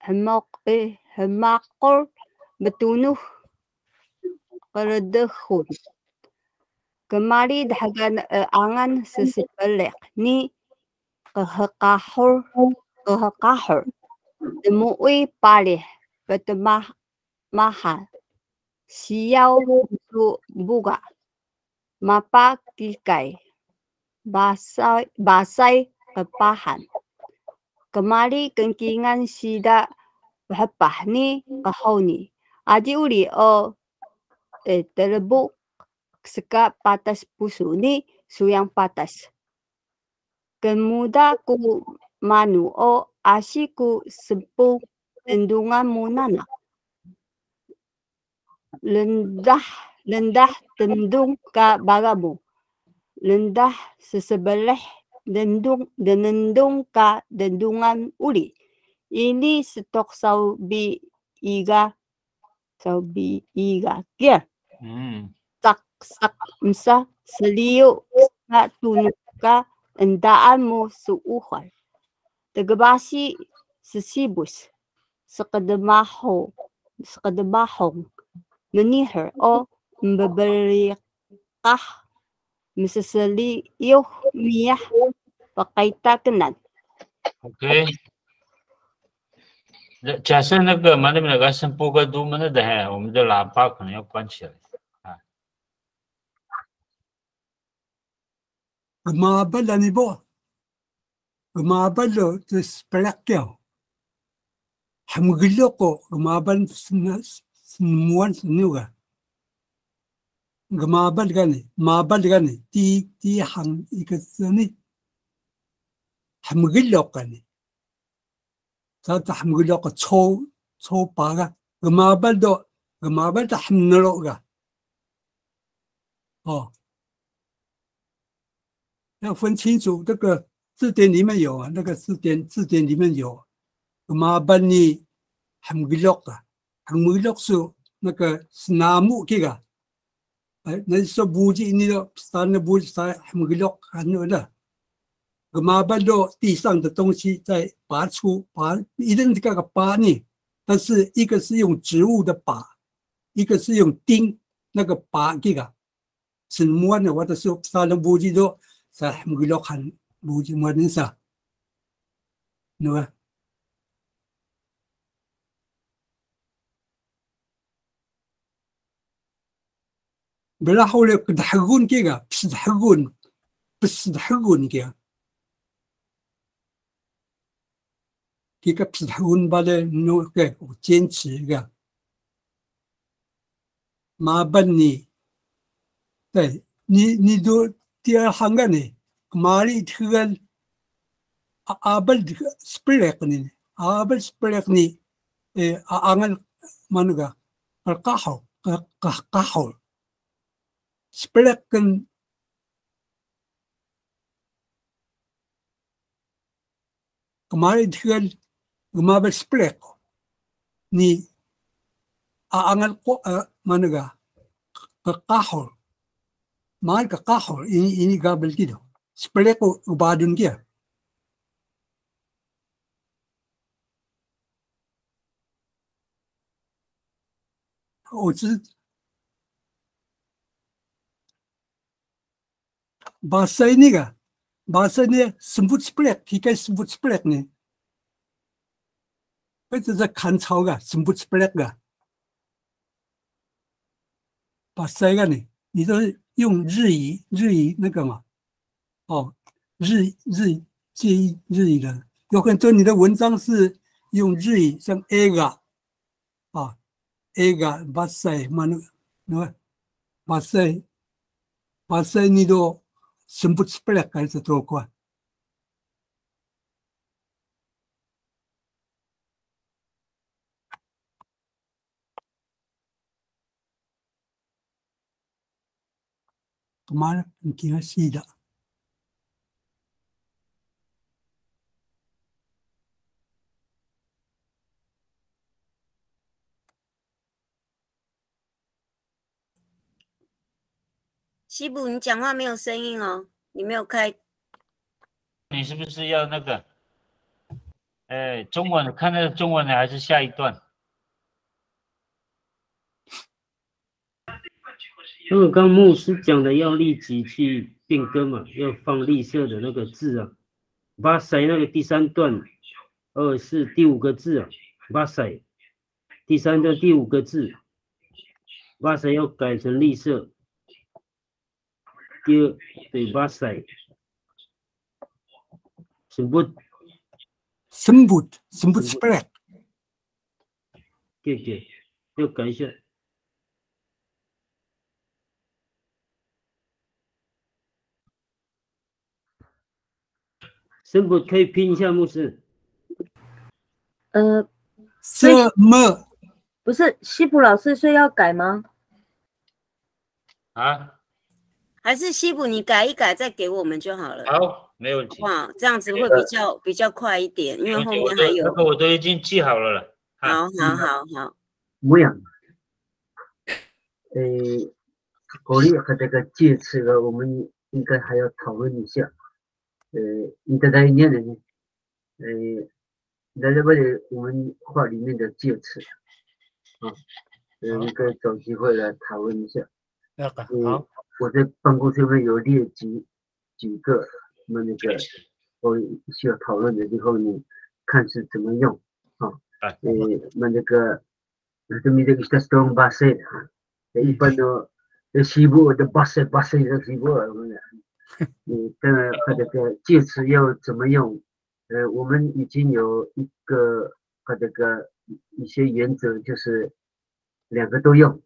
Hamakor betunuh Karadahun. Kemari dahagan angan sesibalik ni kahakahor Demui palih mahal siyaw su buga mapa kikay basay kepahan kemari kengkingan sida bahapah ni kahoni adi uli terbuk seka patas puso ni suyang patas. Kemuda ku manu o asiku sepu tendungan munana. Lendah tendung ka bagamu. Lendah sesebelah denendung ka dendungan uli. Ini stok saubi iga kia. Sak msa seliu na tunuk ka endaan mo suuhal. Tagabasi sisibus sakadamahong nanihar o mbabarikah misasaliyo miyah pakaitakanan. OK。假设那个马那边那个声波个多么的嗨，我们的喇叭可能要关起来。Gumabal ani bo. Gumabal lo spelakyo. Hamgilo ko gumabal semuan senuga. Gumabal gani ti hang ikasani. Hamgilo gani. Tata hamgilo ko cho baga. Gumabal do 麻烦的很了个，哦，要分清楚这个字典里面有啊，那个字典里面有，麻烦你很不落啊，很不落是那个是哪木这个，那说不记你了，三的不三很不落很多的。麻烦到地上的东西再拔出，一定这个拔呢，但是一个是用植物的拔，一个是用钉那个拔这个，是摸的，或者是啥的不记到，才没落很不记摸的啥，对吧？不然后来不打滚这个，不是打滚，不是打滚这个。这个皮头文把的弄个坚持个，麻烦你，对你都第二行个呢，马里这个阿不这个 split 呢，阿不 split 呢，阿个嘛那个嘎好，split 跟马里这个。Gumabal split ni aangal ko managa kakahol mahal kakahol ini gabal gitu split ko ubadun kia我知bahasa ini ga bahasa ini sebut split kita sebut split ni这是看草个，什么不来个？把塞个呢？你都用日语那个嘛？哦，日语的，有很多你的文章是用日语，像 aga 啊 aga 把塞嘛那个把塞你都什么不来个是多过？Kemana kira sida.西部，你讲话没有声音哦，你没有开。你是不是要那个？中文看那个中文的还是下一段？因为刚牧师讲的要立即去变更嘛，要放绿色的那个字啊，把塞那个第三段是第5个字啊，把塞第3段第5个字，把塞要改成绿色。第2对把塞sebut split， 对，要改一下。sebut 可以拼一下，牧师。什么？不是西普老师，所以要改吗？啊？还是西普你改一改再给我们就好了。好，没问题。哇，这样子会比较快一点，因为后面还有。那个我都已经记好了了。好。模样。国力和这个介词我们应该还要讨论一下。你在哪一年的呢？在这里我们话里面的介词啊，应该找机会来讨论一下。好，我在办公室里面有列几个那个我需要讨论的以后呢，看是怎么用啊。那个这个是 strong base 啊，一般的西部的 base 的西部当然和这个介词要怎么用？我们已经有一个和这个一些原则，就是2个都用。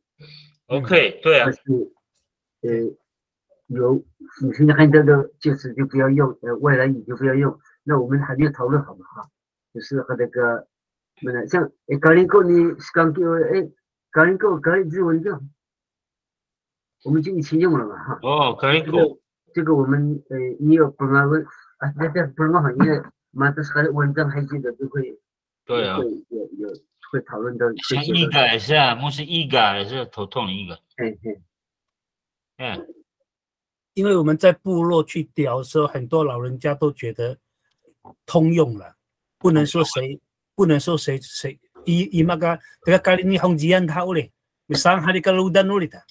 OK， 对啊。但是你现在看到的介词就不要用，外来语就不要用。那我们还没有讨论好嘛哈，就是和这个像刚才你是刚给我格林日文证，我们就一起用了嘛哈。哦，格林狗，这个我们你有本来文啊，这本来好像马德斯卡的文章还记得就会，对啊，会讨论到。像一个也是啊，不是一个也是头痛一个。因为我们在部落去屌的时候，很多老人家都觉得通用了，不能说谁，伊那个这个咖喱你红吉安他嘞，你上海的个路灯那里的，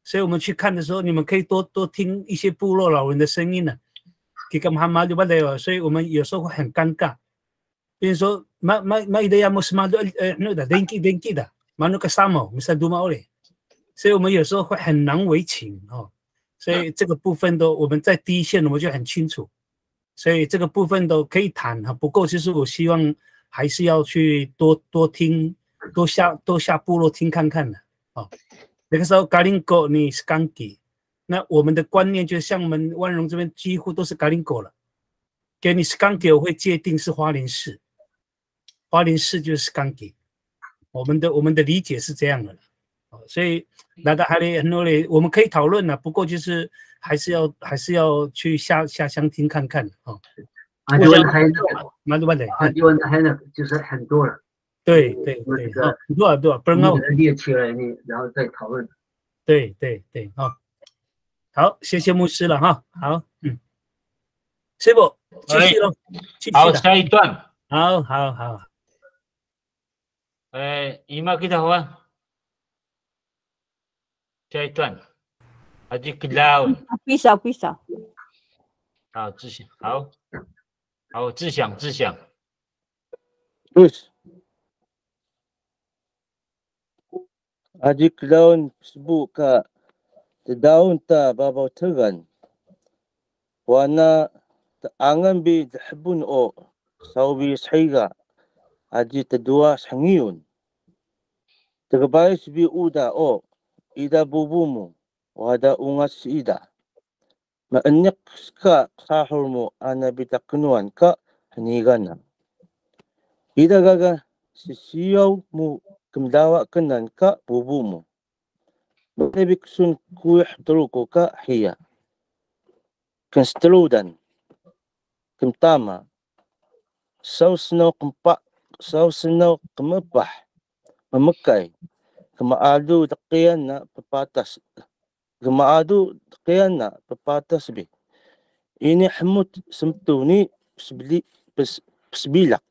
所以我们去看的时候，你们可以多听一些部落老人的声音呢。给干嘛就不得了，所以我们有时候会很尴尬。比如说，一定要么什么都那的电机的，嘛那个啥嘛，我们是多毛嘞，所以我们有时候会很难为情哦。所以这个部分都我们在第一线我们就很清楚，所以这个部分都可以谈哈。不过就是我希望还是要去多听，多下部落听看看的哦。那个时候咖喱狗你是刚给。那我们的观念就像我们万荣这边几乎都是咖喱狗了，给你是刚给我会界定是花莲市，花莲市就是刚给，我们的理解是这样的，所以那个还得很多嘞，我们可以讨论了，不过就是还是要去下乡听看看哦。阿迪文还就是很多了，对，很多，不能列起来你然后再讨论。对哦。好，谢谢牧师了哈。好，师傅继续喽，好，下一段。好。이마 기다와. 下一段。아직 클라운. 闭手。好，志祥，好，志祥。Terus. Adik daun sebut ka daun ta babaw tegan. Wana angan bi dahbun o sawi sahiga. Adik tadua sangiyun. Tagabayas bi uda o ida bubumu. Wada ungas ida. Maanik ka sahur mo ana bitakunuan ka hanigana. Ida gaga sisiyaw mo kumdawa kanan ka bubumu. Matibik sun kuih truko ka hiya. Konstrudan. Kumtama. Sausnaw kumapah. Mamakay. Kamaadu takiyan na papatas. Bi. Ini hamut semtuni pasbilak.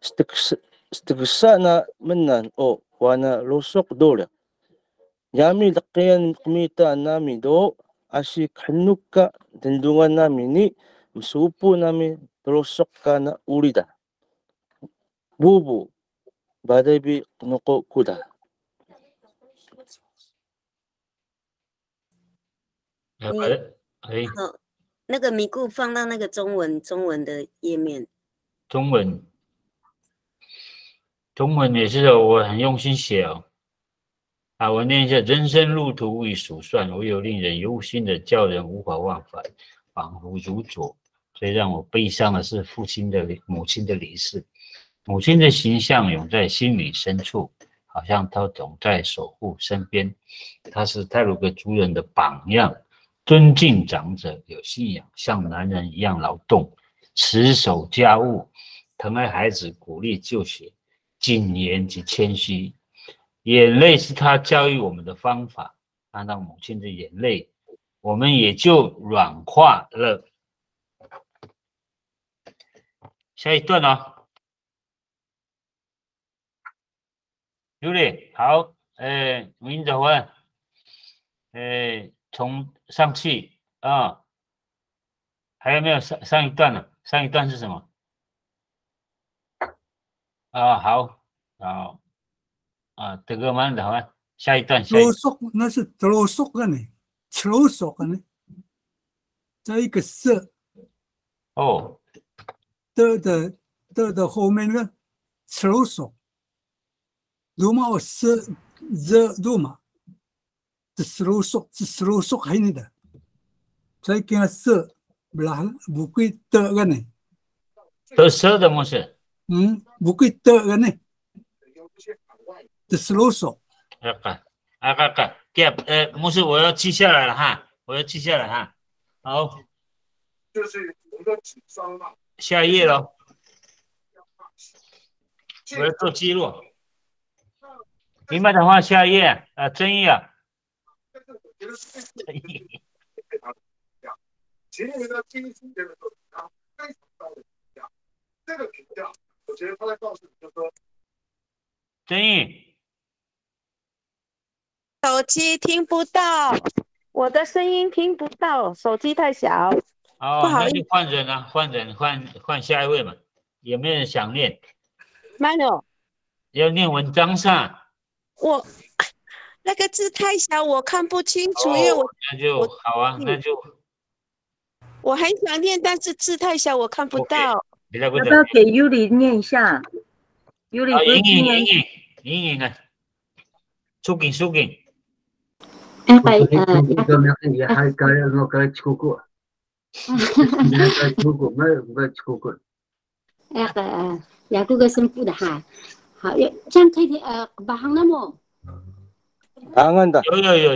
Stigsa na menan o wana lusok dole. Yami takiyan kumita namin do asik hanuk ka tendungan namin ni masupo namin lusok ka na ulida. Bubu. Badabi nuko kuda. 好，那个米固放到那个中文的页面。中文也是我很用心写哦。我念一下：人生路途未数算，唯有令人忧心的，叫人无法忘返，仿佛如昨。最让我悲伤的是母亲的离世。母亲的形象永在心里深处，好像她总在守护身边。她是太鲁阁族人的榜样，尊敬长者，有信仰，像男人一样劳动，持守家务，疼爱孩子，鼓励就学，谨言及谦虚。眼泪是她教育我们的方法，看到母亲的眼泪，我们也就软化了。下一段哦。刘磊，好，明早问，从上去啊，还有没有上一段呢？上一段是什么？好，这个蛮好啊，下一段。那是头熟的呢，球熟的呢，这一个色。哦。的后面呢，球熟。如果我是如嘛，这slow sok还你的，再给他色，不会得个呢。得色的么是？不会得个呢。的 sloso。牧师，我要记下来了哈，我要记下来哈。好，就是我们的纸张嘛。下一页了，我要做记录。明白的话，下一页真义啊。前面的第一时间的时候，他非常高的评价，这个评价，我觉得他在告诉你，就是说，真义，手机听不到，我的声音听不到，手机太小。哦，那就换人啊，换下一位嘛。有没有人想念？没有。要念文章上。我那个字太小，我看不清楚，因为那就好啊，那就。我很想念，但是字太小，我看不到。要不要给 Yuli 念一下？Yuli 不是莹啊，苏景。Aku kesempuh dah. 好，这样可以bahang namo。Bahang dah。有。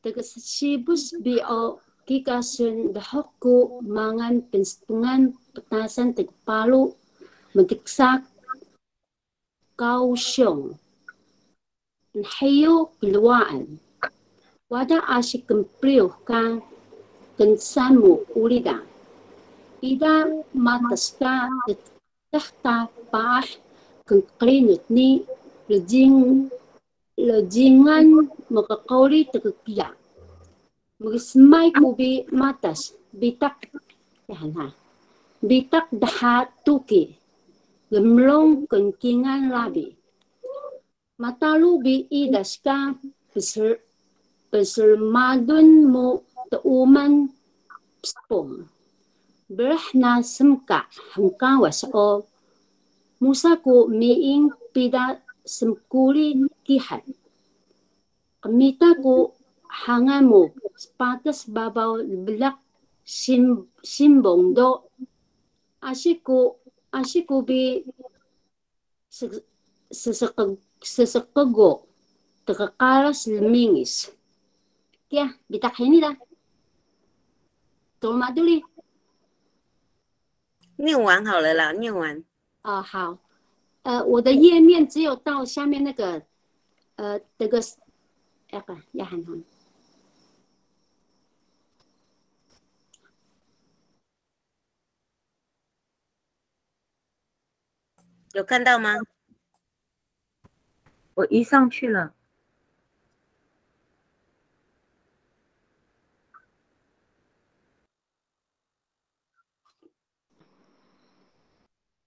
这个是不是比kita sun dahku mangan pengan petasan tek Palu mentiksak Kaohsiung Hayo Keluan wada asyik kempriuh kan kensamu ulida ida mataska tahta pah kengklinut ni lejingan makakauli tekekila Magismay ko bi matas, bitak dahat tuki, gemlong kengkingan labi. Matalu bi idas ka, pesermadun mo tauman pspong. Berhna semka hangkawas o, musa ko miing pida semkuli kihat. Kamita ko hangamu patas babaw belak simbong do asiku bi sesekago takakaras lemingis kya bitak ini dah tolong dulu 念完好了啦，念完好我的页面只有到下面那个这个呀喊他有看到吗？我移上去了。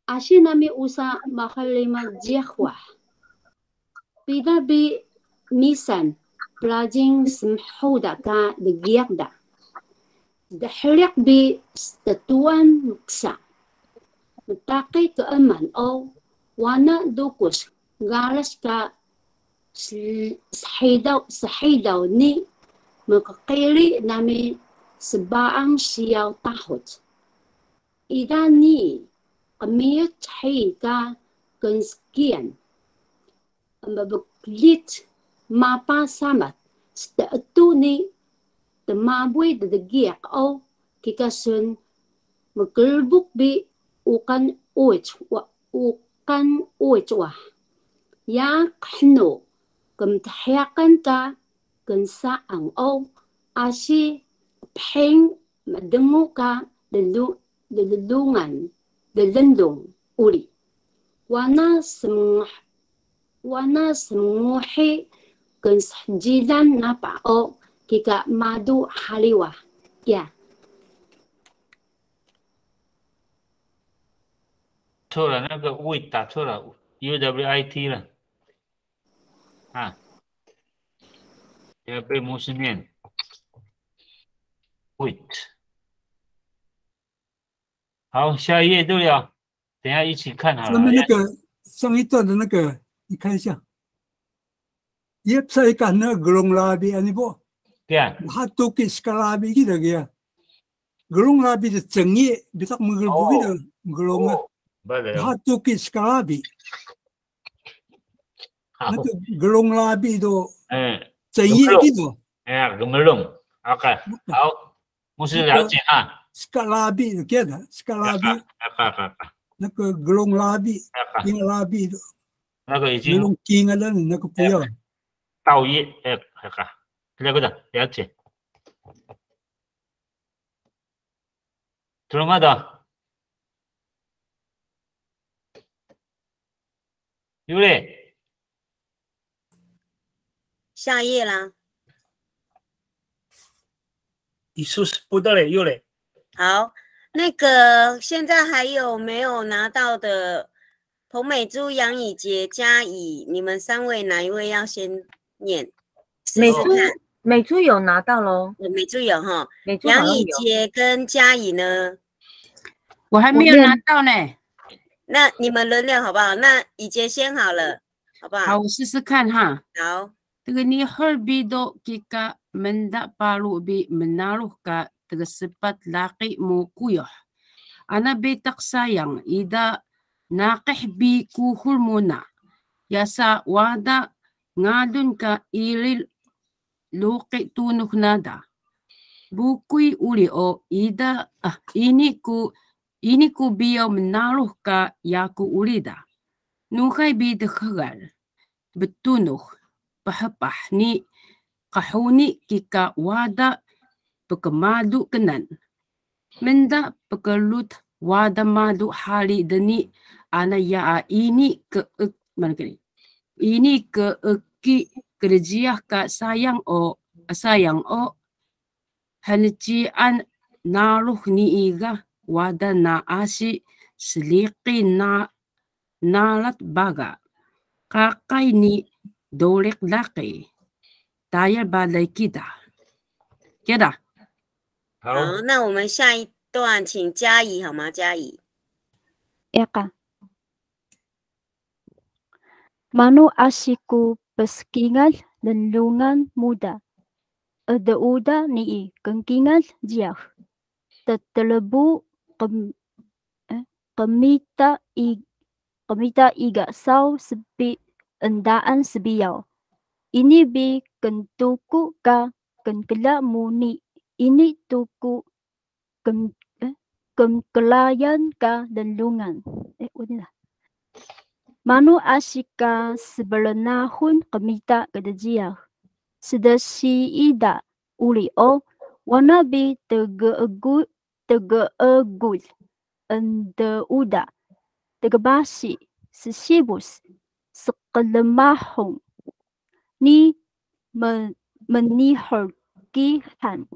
Asyik nami usa makalima jahwa. Pida bi misan plajing semhuda ka degiakda. Dahliak bi statuan nuksa. Mentakay keaman o wana dukus galas ka sahidaw ni makakili nami sebaang siyaw tahot. Ida ni kamiyot hay ka kenskian mabuklit mapasamat sa ito ni tamaboy dadagiak o kikasun magkalbuk bi ukan uwit wa ya kano kamtahayakan ka kansaang o asi peng madengo ka lelendong uli wana semuhi kansjilan napa o kika madu haliwa ya 错了，那个 wit 打错了 ，UWIT 了，要被牧师念 wit。好，下一页对了，等一下一起看好了。上面那个上一段的那个，你看一下。Yep, saya kan gerong labi ani bo. Ya. Hatu ke skalabi gitu ya. Gerong labi de cengi bisa menggerbu gitu gerong. Hatu ke skalabi. 那个格隆拉比都整夜的都格姆隆 OK 好牧师了解啊斯卡拉比的给的斯卡拉比那个格隆拉比英拉比的那个已经金了那个不要道业那个的了解들어가다尤嘞，下页啦。伊苏是不得嘞，有嘞。好，那个现在还有没有拿到的？彭美珠、杨以杰、嘉怡，你们3位哪一位要先念？美珠有拿到喽，美珠有哈。杨以杰跟嘉怡呢？我还没有拿到呢。那你们轮流好不好？那以杰先好了，好不好？好，我试试看哈。好。这个你herbido kita mendapalu bi menaruh ka tersebut laki mukuyoh. Ana betak sayang ida nakih bi kuhul muna. Yasa wada ngadun ka ilil luki tunuk nada. Bukui uli o ida ini ku biyo menaruh ka yaku ulida. Nukai bi dekhagal. Betunuh. Pahapah ni kahuni kika wada pekemadu kenan. Menda pekelut wada madu hali deni anaya ini ke mana kini? Ini ke eki kerjiah ka sayang o hanician naruh ni iga wada na asi seliki na nalat baga. Kakai ni Dolek laki, tayar balai kita. Kira. 好，那我们下一段请嘉怡好吗？嘉怡。Ya kak. Manu asiku peskingal dan lungan muda. Ada uda ni kengkingal jiah. Tetelebu kemita iga sau sepi endaan sebiau. Ini bi kentuku ka kenkela muni. Ini tuku kelayan ka dan lungan. Udah. Manu asika sebelenahun kemita kedajia. Sedasi ida uli o wana bi tegeegul ende uda tegebasi sesibus sekelemahong ni menihargihan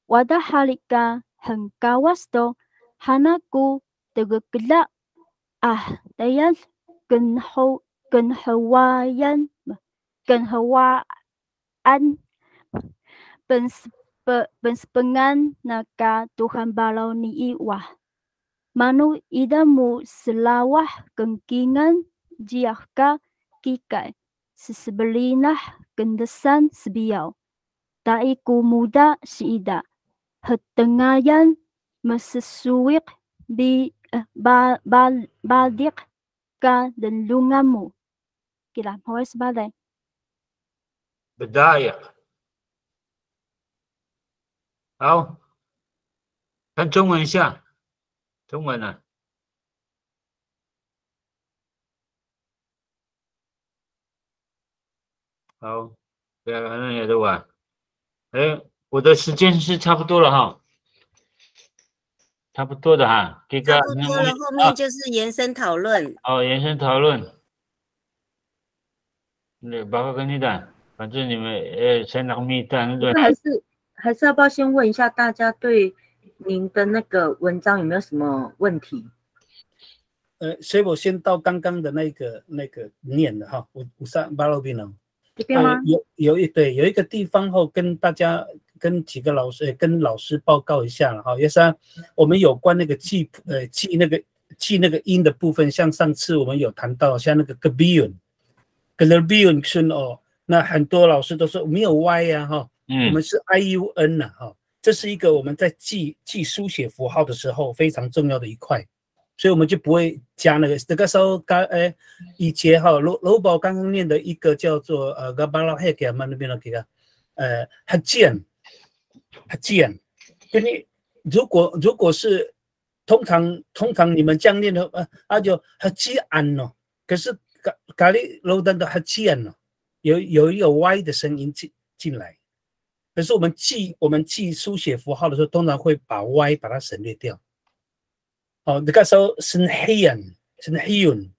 wada halika hengkawas do hanaku tegekela dayan genhawaan penspengan naka Tuhan balau ni iwah manu idamu selawah kengkingan jiahka kikai sesebelinah gendesan sebiau taiku muda siida hetengayan mesesuik bi badik ka dan lungamu kira hawes balai بداية 好看中文一下中文啊好不要反正也都晚我的时间是差不多了哈差不多的哈这个差不多了后面就是延伸讨论延伸讨论报告跟你的反正你们先拿密单对还是要不要先问一下大家对您的那个文章有没有什么问题？所以我先到刚刚的那个念的哈，五三八六边了。这边吗？有一个地方后跟大家跟几个老师跟老师报告一下了哈，也是我们有关那个记那个音的部分，像上次我们有谈到像那个 Gabion 是哦，那很多老师都说没有 Y 呀哈。我们是 IUN 呐，哈，这是一个我们在记书写符号的时候非常重要的一块。所以我们就不会加那个。这个时候以前哈罗宝刚刚念的一个叫做噶巴拉黑给嘛那边的给个哈建，就你如果是通常你们这样念的就哈基安哦，可是咖喱罗丹的哈建哦，有一个 Y 的声音进来。可是我们记书写符号的时候，通常会把 Y 把它省略掉。哦，那个时候是黑云，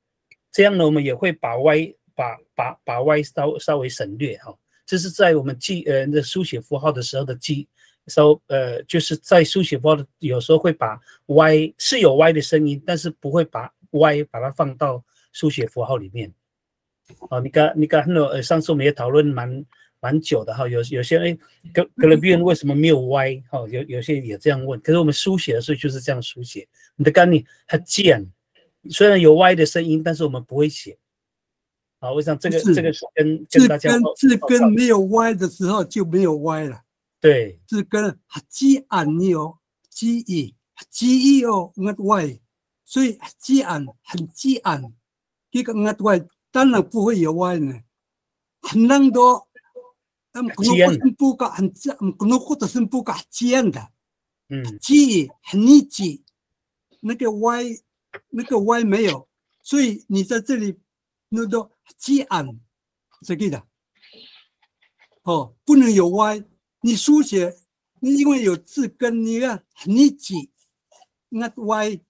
这样呢，我们也会把 Y 把 Y 稍微省略哈。这是在我们的书写符号的时候的就是在书写符号的有时候会把 Y 是有 Y 的声音，但是不会把 Y 把它放到书写符号里面。哦，你看上次我们也讨论蛮久的哈，有些格勒比人为什么没有 Y 哈？有些也这样问，可是我们书写的时候就是这样书写。你的概念它贱，虽然有 Y 的声音，但是我们不会写。好，我想这个是跟大家字根没有 Y 的时候就没有 Y 了。对，字根基安你有基义哦，那 Y， 所以基安很基安，这个那 Y 当然不会有 Y 呢，很难多。Kuno是不敢尖的，基很密集，那个 Y 没有，所以你在这里那个基安这个的，哦，不能有 Y， 你书写，你因为有字根，你看很密集，那 Y，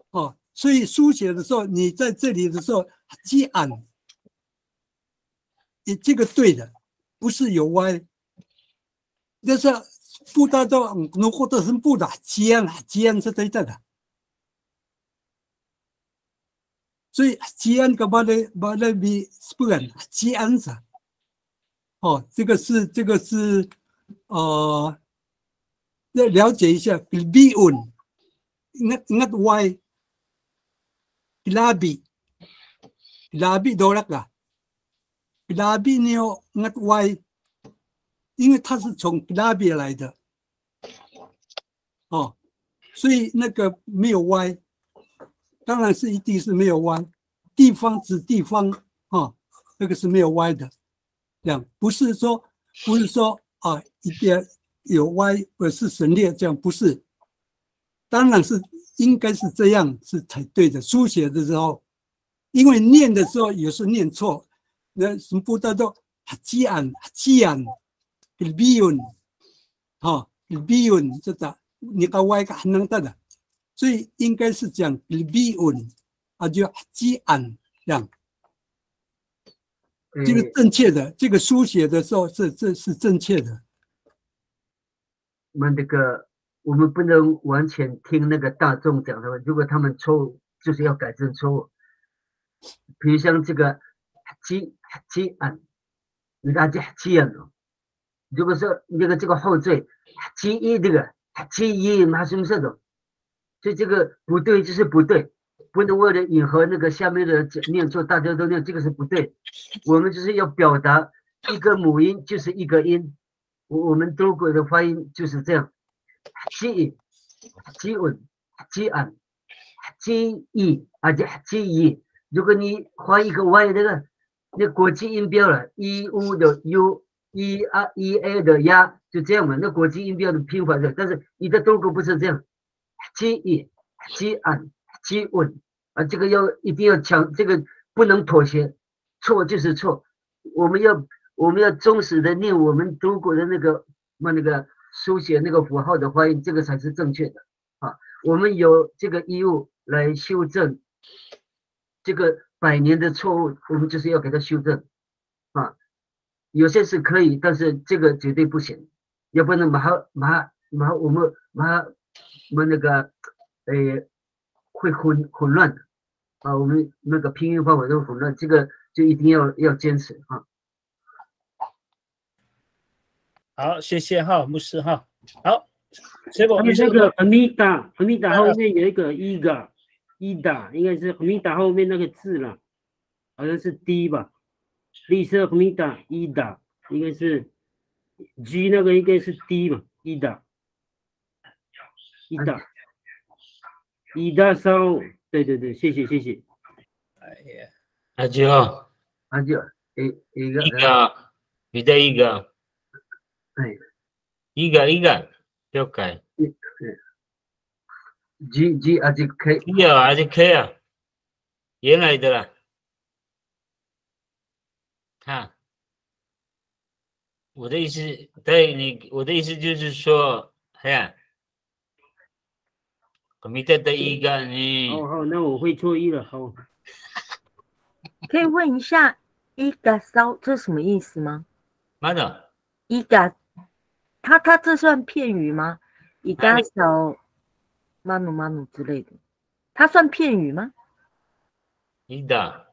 哦，所以书写的时候，你在这里的时候基安，这个对的。不是有 Y， 就是不达到能获得是不的基安是对的，所以基安个把那比不然基安是，哦，这个是要了解一下 bilbiun， ingat Y， labi多了个。拉比呢有那个 Y， 因为它是从拉比来的，哦，所以那个没有 Y， 当然是一定是没有 Y， 地方指地方，哦，这个是没有 Y 的，这样不是说啊一定有 Y 而是省略这样不是，当然是应该是这样是才对的。书写的时候，因为念的时候有时候念错。那什么不到都基安 bilbiun 哈 bilbiun 这个你个 Y 个很难的，所以应该是讲 bilbiun 啊就基安这样，这个正确的，这个书写的时候这是正确的。我们不能完全听那个大众讲的，如果他们错误，就是要改正错误。比如像这个。基安，你看基安哦。如果说这个后缀基一这个基一嘛什么这种，所以这个不对就是不对，不能为了迎合那个下面的念错，大家都念这个是不对。我们就是要表达一个母音就是一个音，我们中国的发音就是这样，基稳基安基一而且基一，如果你换一个 Y 那国际音标了 ，E U 的 U，E A 的呀，就这样嘛。那国际音标的拼法是，但是你的中国不是这样，基安基稳啊，这个一定要强，这个不能妥协，错就是错。我们要忠实的念我们中国的那个书写那个符号的发音，这个才是正确的啊。我们有这个义务来修正这个。100年的错误，我们就是要给它修正啊。有些是可以，但是这个绝对不行，要不然我们那个会混乱的啊。我们那个拼音方法都混乱，这个就一定要坚持啊。好，谢谢哈，牧师哈。好，结果他们这个阿米达后面有一个伊达应该是阿米达后面那个字啦，好像是 D 吧，绿色阿米达伊达应该是 G 那个应该是 D 嘛，伊达伊达烧，对对对，谢谢谢谢。哎呀，阿舅，阿舅，一个vida iga， 哎，iga，了解。G a직 K， a직 K啊，原来的啦。看，我的意思，我的意思就是说，哎呀。Komite的一个呢？好，那我会错意了。好，可以问一下“伊嘎烧”这是什么意思吗？妈的，伊嘎，它这算片语吗？伊嘎烧，马努之类的，它算片语吗？伊嘎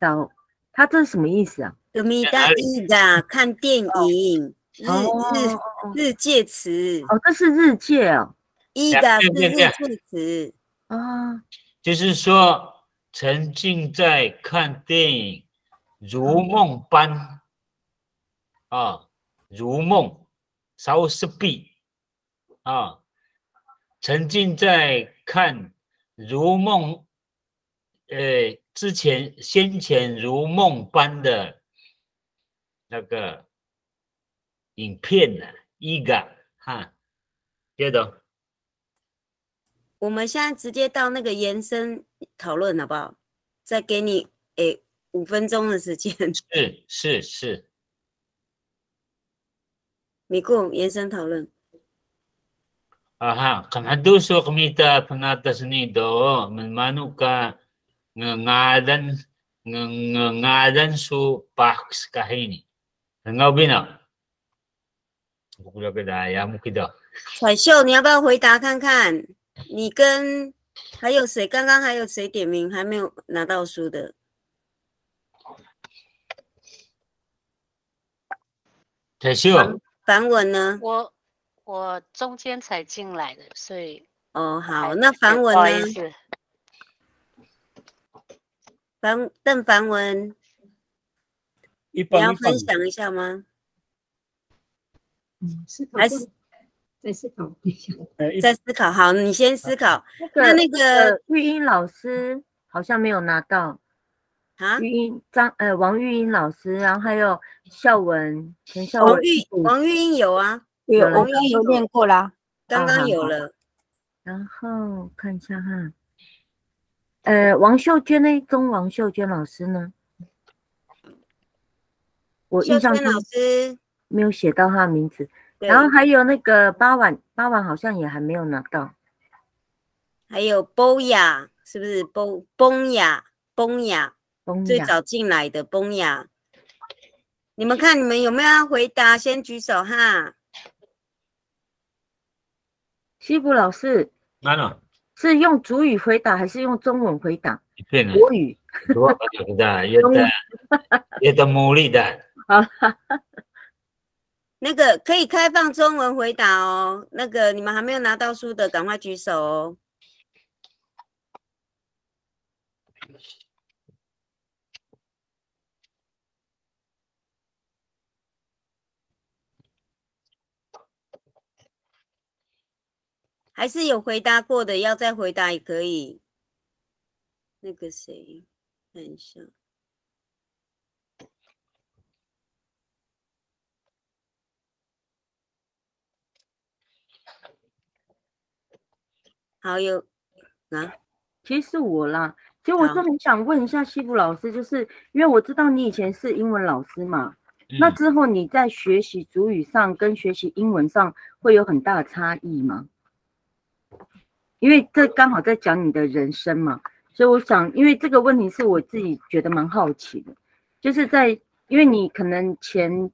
烧，它这是什么意思啊？Komite伊嘎看电影。日介词哦，这是日介哦，一个是日介词啊，就是说沉浸在看电影，如梦般啊，如梦，稍是必啊，沉浸在看如梦，先前如梦般的那个。影片呢？一个哈，接着，我们现在直接到那个延伸讨论好不好？再给你5分钟的时间。是。米库延伸讨论。Kanado so kumita panatas nido manu ka ngadan so paks kahini. Ngawin 彩秀，你要不要回答看看？你跟还有谁？刚刚还有谁点名还没有拿到书的？彩秀，梵文呢？我中间才进来的，所以好，那梵文呢？邓梵文，你要分享一下吗？还是再思考一下，再思考。好，你先思考。那个玉英老师好像没有拿到啊。王玉英老师，然后还有孝文、陈孝文。王玉英有啊，王玉英有练过啦，刚刚有了。然后看一下哈，王秀娟呢？王秀娟老师呢？我印象中老师。没有写到他的名字，然后还有那个八碗好像也还没有拿到，还有崩雅是不是？崩雅最早进来的崩雅，你们看你们有没有要回答？先举手哈。西卜老师，是用主语回答还是用中文回答？国语。有的努力的。那个可以开放中文回答哦。那个你们还没有拿到书的，赶快举手哦。还是有回答过的，要再回答也可以。那个谁，看一下。好，有啊，其实我啦，其实我是很想问一下西卜老师，就是因为我知道你以前是英文老师嘛，那之后你在学习族语上跟学习英文上会有很大的差异吗？因为这刚好在讲你的人生嘛，所以我想，因为这个问题是我自己觉得蛮好奇的，就是因为你可能前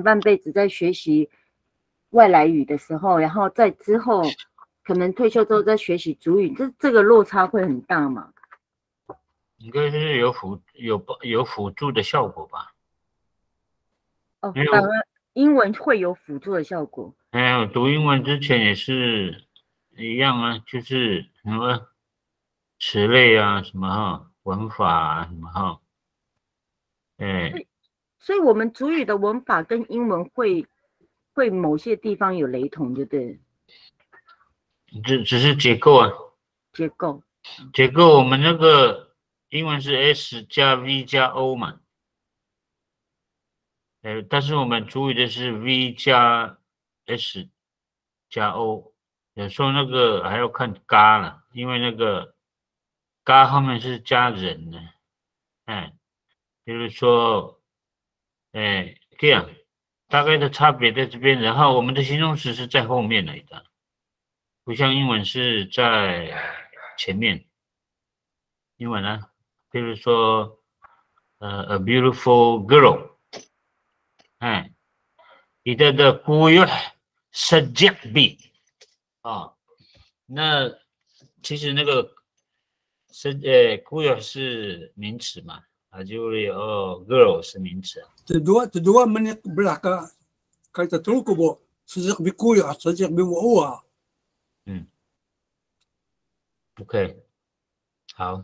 半辈子在学习外来语的时候，然后在之后。可能退休之后再学习族语，这个落差会很大嘛？应该是有辅助的效果吧？哦，反而英文会有辅助的效果。我读英文之前也是一样啊，就是什么词类啊，什么文法啊，什么所以我们族语的文法跟英文会某些地方有雷同，对不对？只是结构啊。结构。结构我们那个英文是 S 加 V 加 O 嘛。但是我们主语的是 V 加 S 加 O， 有时候那个还要看嘎了，因为那个嘎后面是加人的，比如说，这样大概的差别在这边，然后我们的形容词是在后面来的，不像英文是在前面。英文呢，比如说，a beautiful girl。إذا ده كويح صدق بي 那其实那个كويح是名词嘛，就是girl 是名词。Kedua menit belakang kata terus kubo sejak bikuya sejak biwa。OK， 好，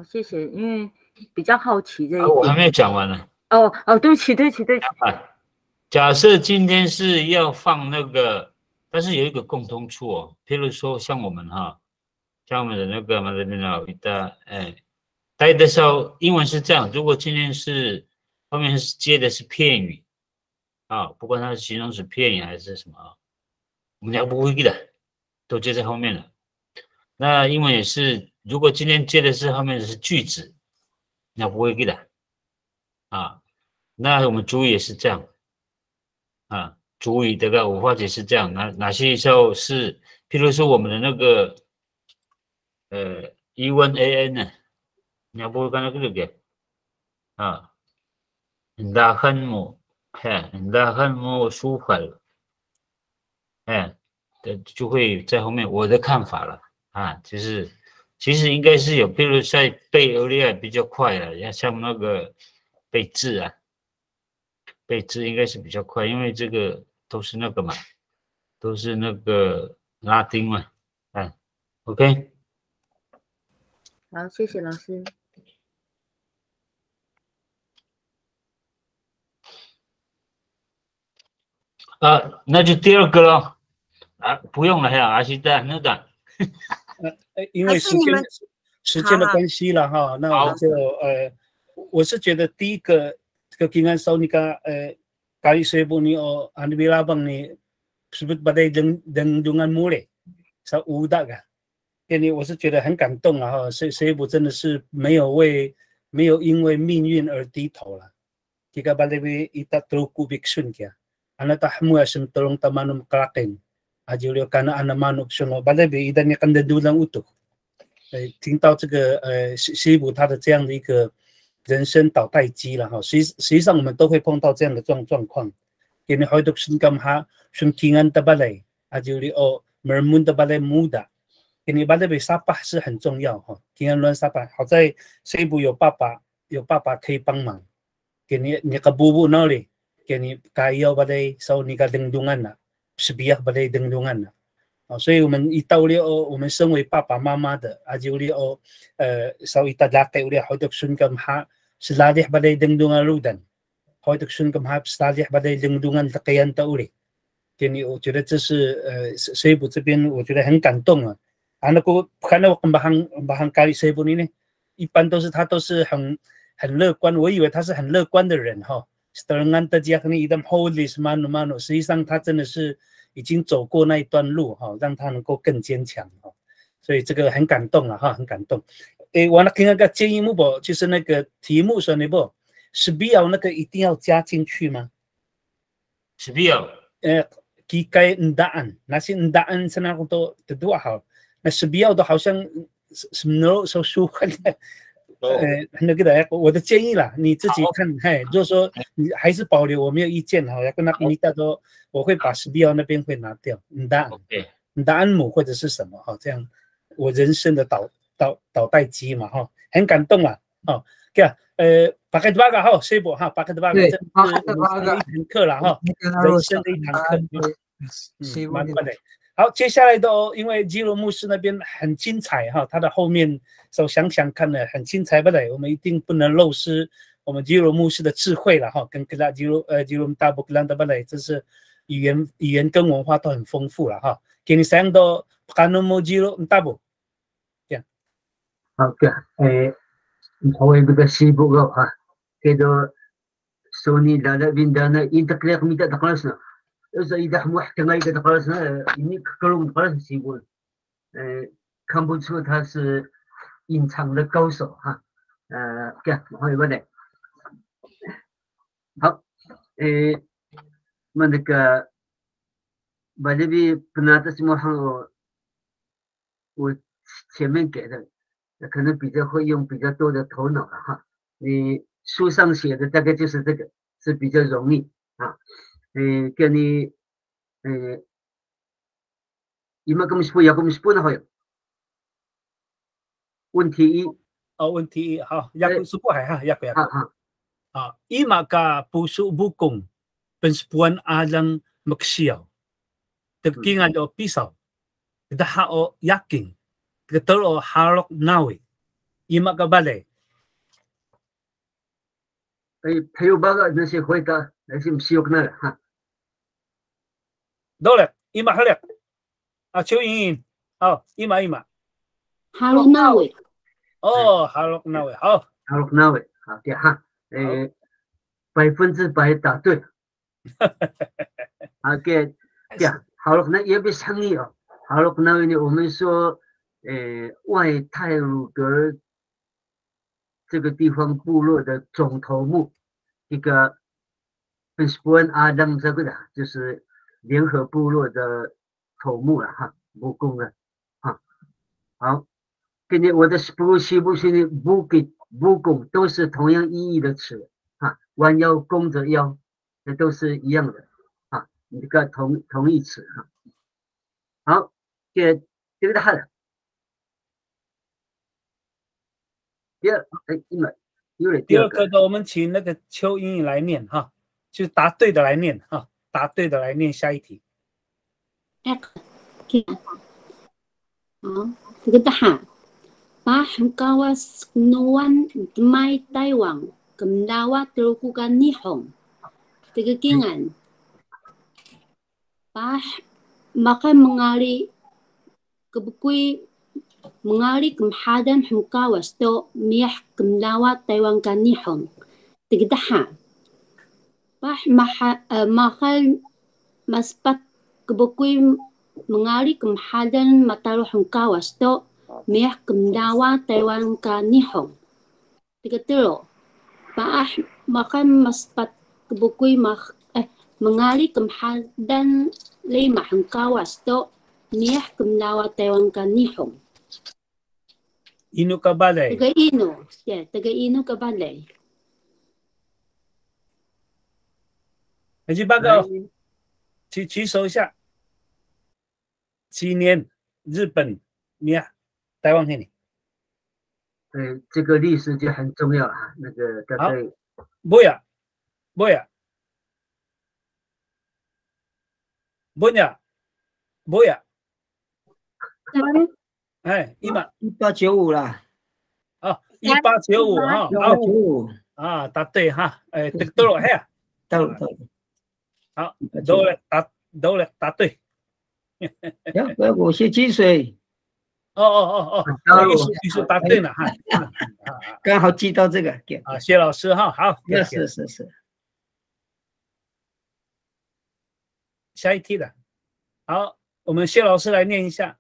谢谢，因为比较好奇这一点。我还没有讲完呢。对不起。假设今天是要放那个，但是有一个共通处哦，譬如说像我们像我们的那个嘛这边的，待的时候，英文是这样，如果今天是后面是接的是片语不管它是形容词片语还是什么我们讲不会的，都接在后面了。那英文也是，如果今天接的是后面的是句子，那不会的。那我们主语也是这样主语这个五化节是这样，哪些时候是，譬如说我们的那个E1AN 呢，你要不会看到这个ndahan mo sufal 就会在后面我的看法了就是其实应该是有，譬如在背欧利亚比较快了，像那个背字背字应该是比较快，因为这个都是那个嘛，都是那个拉丁嘛，OK。好，谢谢老师。那就第二个咯，不用了阿西达那个，因为时间的关系了那我就我是觉得第一个Kekingan sau nika kali sebo ni ano bilabang ni sebut badai dengdungan mule sa uda ga， 我是觉得很感动sebo 真的是没有因为命运而低头了。Kika badai ita truku biksun kya anata hamua sem tolong tamanum kalaken ajulio kana anamanuk suno badai ida ni kandadulang utuk。听到这个sebo 他的这样的一个人生倒带机了实际上我们都会碰到这样的状况。Kini hoidok sungkam ha sungkingan tabalay ajuli mermun tabalay muda。Kini balay sapah 是很重要Kingan luan sapah。好在这一步有爸爸可以帮忙。Kini ni kabubu noli kini kayo balay sau ni kadengdungan na sebiah balay dengdungan na。所以我们一到了我们身为爸爸妈妈的ajuli sau itadlakay uli hoidok sungkam ha selalih balay dengdungan ludan hoidok sungkam ha selalih balay dengdungan takayan tauli。我觉得这是sebo 这边我觉得很感动那个看到bahang kali sebo ini 一般他都是很乐观，我以为他是很乐观的人Setelah terjadi ni idam holis mano， 实际上他真的是已经走过那一段路让他能够更坚强所以这个很感动很感动。我那个建议不就是那个题目说不是必要那个一定要加进去吗？是必要。Kikai endaan， 那些endaan senang untuk kedua好，那是必要的好像menurut saya那个我的建议啦，你自己看就是说你还是保留，我没有意见要跟他跟你大说，我会把是必要那边会拿掉endaan母或者是什么这样我人生的倒带机嘛很感动pakai dua sebo pakai dua 真是一堂课了人生的一堂课好，接下来的因为基罗牧师那边很精彩他的后面想看了很精彩我们一定不能漏失我们基罗牧师的智慧了跟基罗大布兰的这是语言跟文化都很丰富了 kini sayang do kanu mo jiro ntabo. Ya. Oke, Hawai kita sibuk kau ha. Kedo Sony dana bindana interclear minta taklasna. إذا إذا محتاج إذا تقرأنا إني كلهم تقرأ سيقول看不出他是隐藏的高手哈看朋友们的好那个把这边本来的什么我前面给的可能比较会用比较多的头脑了哈你书上写的大概就是这个是比较容易啊跟你imakum yakum spuna hoyo问题一问题一好yakum supu hai ha yakum imaka puso bukong penspuan alang maksiyaw tagkingan o pisaw daha o yaking gatul o harok nawi imaka bale 朋友八个那些回答那些不需要那了哈。Dolek, ima halek. Chewin. Ima. Halok nawe. Halok nawe. 好。Halok nawe. 好的哈。100%答对。给Halok nawe 也别生意哦。Halok nawe 呢，我们说外太鲁阁这个地方部落的总头目，一个Penspuan Adam 这个的，就是。联合部落的头目了哈，木工了哈。好，跟你我的不西部区的木工都是同样意义的词啊，弯腰弓着腰，这都是一样的啊，一个同义词哈。好，这个的好了。第二个的我们请那个邱英语来念哈，就答对的来念哈。答对的来念下一题。好，这个答案。Pahangkawas nuan may Taiwan kamdawa terukukan nihong. Tigakingan. Maka mengali kebukui mengali kemhadan hangkawas to miyah kamdawa Taiwan kan nihong. Tigdahan. Mahal maspat kebukui mengali kemhadan mataruh hangkawas to miyah kamdawa Taiwan ka nihong. Tigatero. Mahal maspat kebukui mengali kemhadan lima hangkawas to miyah kamdawa Taiwan ka nihong. Inu ka balay. Taga-ino ka balay. 去报告，举手一下。几年日本台湾给你。这个历史就很重要啊，那个大概。不呀。1895啦。1895哈。啊，答对哈，得到了嘿。到。好，都了，答对。57岁。你说答对了哈。刚好记到这个。谢老师哈，好。是。下一题的，好，我们谢老师来念一下。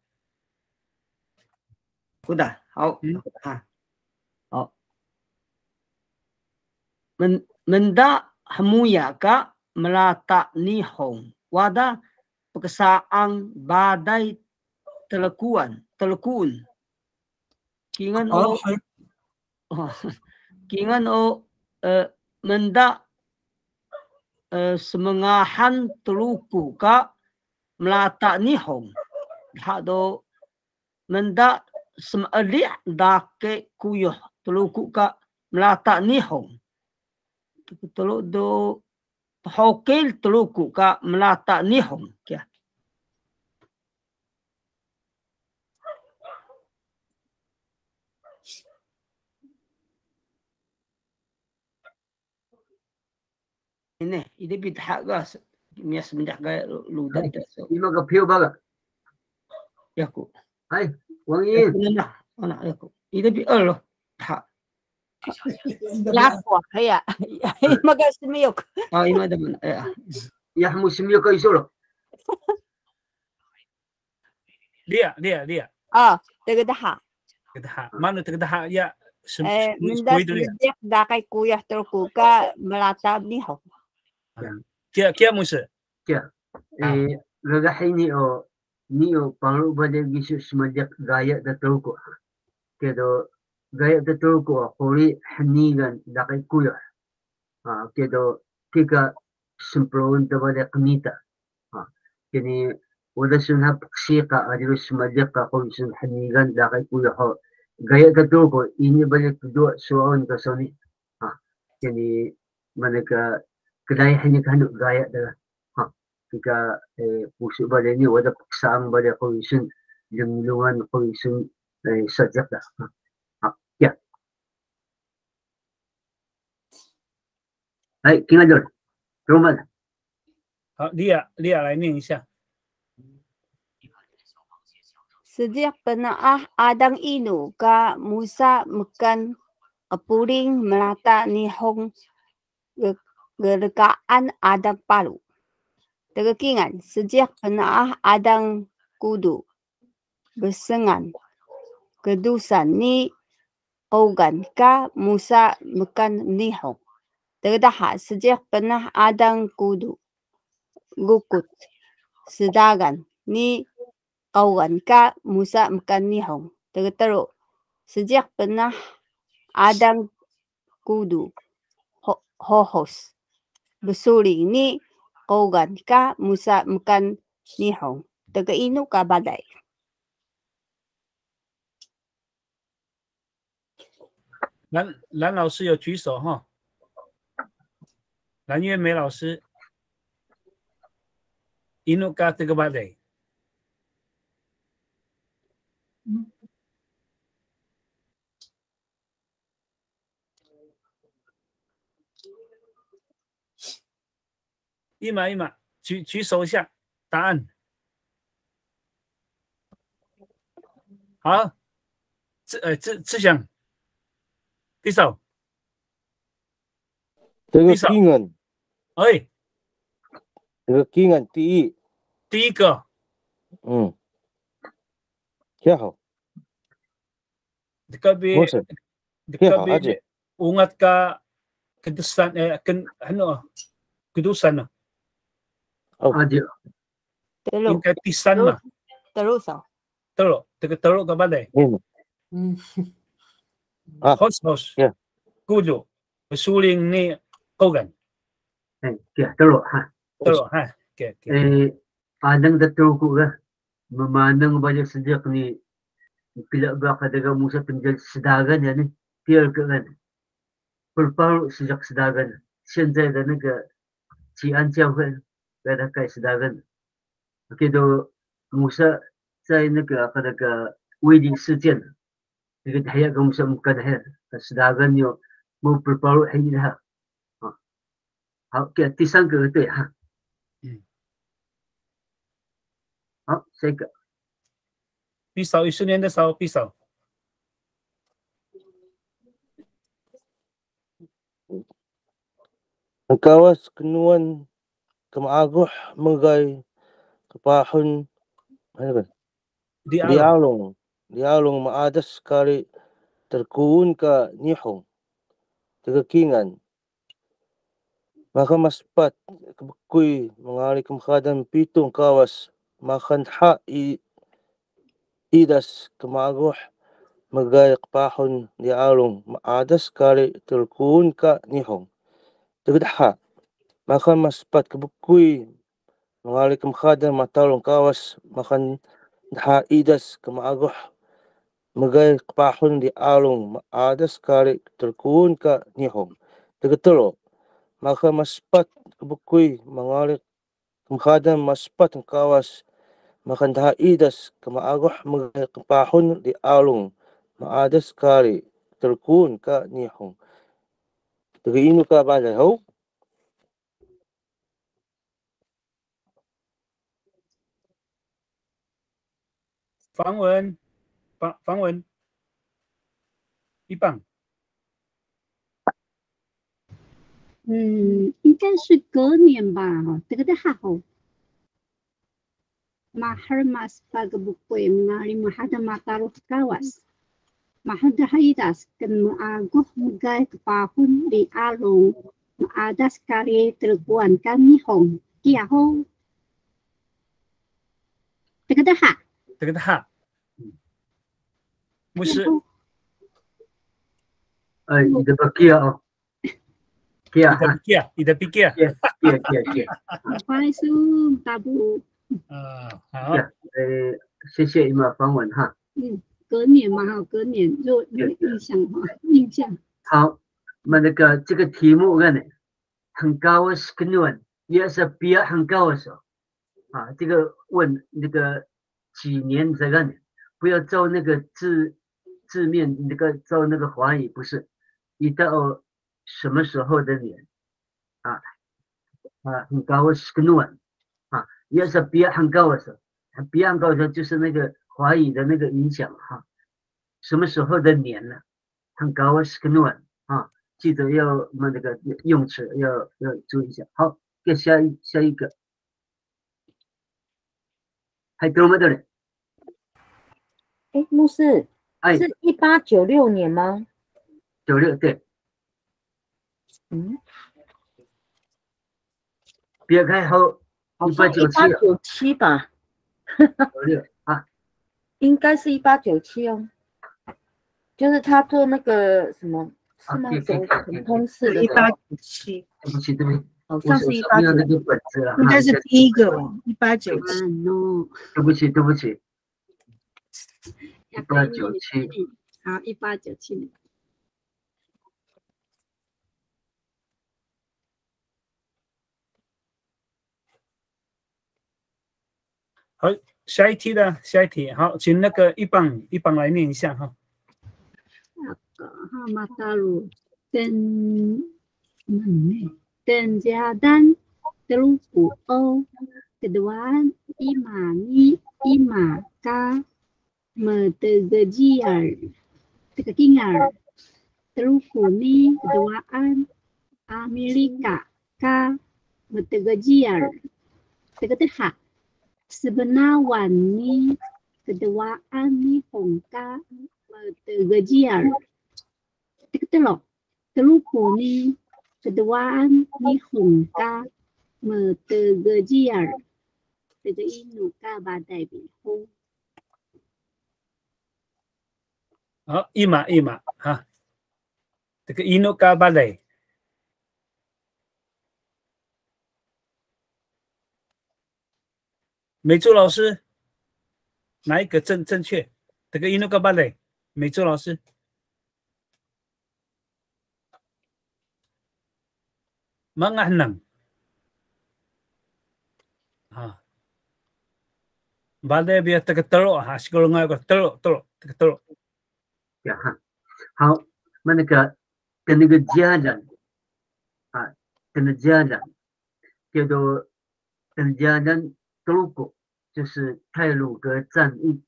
Good， 好。好。Menda hamuya ka melata nihong wada peksaang badai telekuan kingan o menda semengahan teluku ka melata nihong hado menda semalih dake kuyuh teluku ka melata nihong teluk do hokil teluku ka melata nihong kia. Ini bidhak gas mias menjak gaya ludah itu. Lima ke piu baga. Yaku. 哎，王英，Yaku. Ida bi Allah. Ha. Yaku, ya. Magasmiyok. Ima daman. Yahmu simiyok kayo solo. Dia. Tegadaha. Mana tegadaha ya? Mendas mendak dakai kuyah terkuka melatab ni ho. Kia Musa. Kia. Gagahay niyo panglo ba de gisu sumadyak gaya da truko. Kedo gaya da truko hori hanigan dakai kuya. Kedo kika simplon da ba de knita. Kini wala sunha paksika adiru sumadyak ka kung sun hanigan dakai kuya ho. Gaya da truko ini ba de kudo suon ka soni. Kini manaka kedai hanya kan gaya da. Jika pusuk balik ni ada paksaan balik koisun jemluan koisun sajak dah. Ya. Hai, kina jor. Rumah. Dia lain Isya. Sejak penaah adang inu ka Musa mekan puring melata ni hong gerekaan adang palu. Terkingan sejak penaah adang kudu bersengan kedusan ni ogan ka Musa mekan nihong. Terdahat sejak penah adang kudu gukut sedagan ni ogan ka Musa mekan nihong. Terteruk sejak penah adang kudu hohos bersuling ni ogan ka Musa mekan nihong. Terkeinu ka badai. 蓝老师有举手哈，蓝月梅老师，Inuka tiga badai。一码，举手一下，答案。好，志祥。 第手，这个kinh nghiệm，哎，这个kinh nghiệm第一个，挺好。Dikabi ungat ka kedusan kedusan Aja. Inkatisan mah. Terus. Terus ka balay. Hos. Kudu. Suling ni Kogan. Terus ha. Terus ha. Adang dato ko ga memanang banyak sejak ni pila baka daga Musa penjal sedagan ya ni tiar ka kan. Perparu sejak sedagan. 现在的那个吉安教会给他盖sedagan. 给到Musa 在那个威灵事件。 Jadi hanya kamu sembuhkan hanya sedagan yo mau berparu hanya ha. Okey, 第三个对哈。好，下一个。pisau isu ni anda saw pisau. Kawas kenuan kemaaguh mengai kepahun apa? Dialong maadas sekali terkuun ka nihong terkekingan maka maspat kebukui mengali kemkadan pitung kawas makan ha idas kemaguh megai kepahun dialong maadas sekali terkuun ka nihong terkedah maka maspat kebukui mengali kemkadan matalong kawas makan ha idas kemaguh megai kepahun di alung ada sekali terkuun ka nihong tergetelo maka maspat kebukui mengalir kemkadan maspat kawas makan dah idas kemaaguh megai kepahun di alung ada sekali terkuun ka nihong terinu ka balai ho 梵文一棒。应该是隔年吧，这个的还好。Mahal mas pagbukoy ngari mahada mataruh kawas. Mahada haidas kan maagoh magay kapahon di along maadas kari terguan kami hong kia hong. 这个的哈，牧师，你的不给哦。Ida pikir. Assalamualaikum Tabu。好。谢谢你们访问哈。隔年嘛哈，隔年就有印象哈，印象。好，我们这个题目呢，很高是跟问，也是比较很高的时候啊，这个问那个几年这个呢，不要照那个字面那个照那个华语，不是，一到什么时候的年很高是跟问也是比较很高的时候，比较高的时候就是那个华语的那个影响哈，什么时候的年呢？很高是跟问记得要我们那个用词要注意一下。好，给下一个，还多么的人？牧师，是1896年吗？96对。别开后，1897吧。96应该是1897哦，就是他做那个什么，是吗？什通事的1897。对不起，对不起，好像是1897，应该是第一个吧，1897。对不起，1897。好，1897年。好，下一题，好，请那个一棒来念一下哈。Mataru Tenjadan telupu o keduaan imani imaka metegajiar tegakingar telupu ni keduaan Amerika ka metegajiar tegateha sebenawan ni keduaan ni hongka metegajiar tegatelok telupu ni keduaan ni hongka metegajiar tegainuka badai bihong。好，一码哈，这个inuka badai。美珠老师，哪一个正确？这个inuka badai，美珠老师。Mga hanang. Badai biar terketelok sekolah ngai telok. Ya哈，好，那个跟那个家人跟着家人叫做跟家人走过，就是太鲁阁战役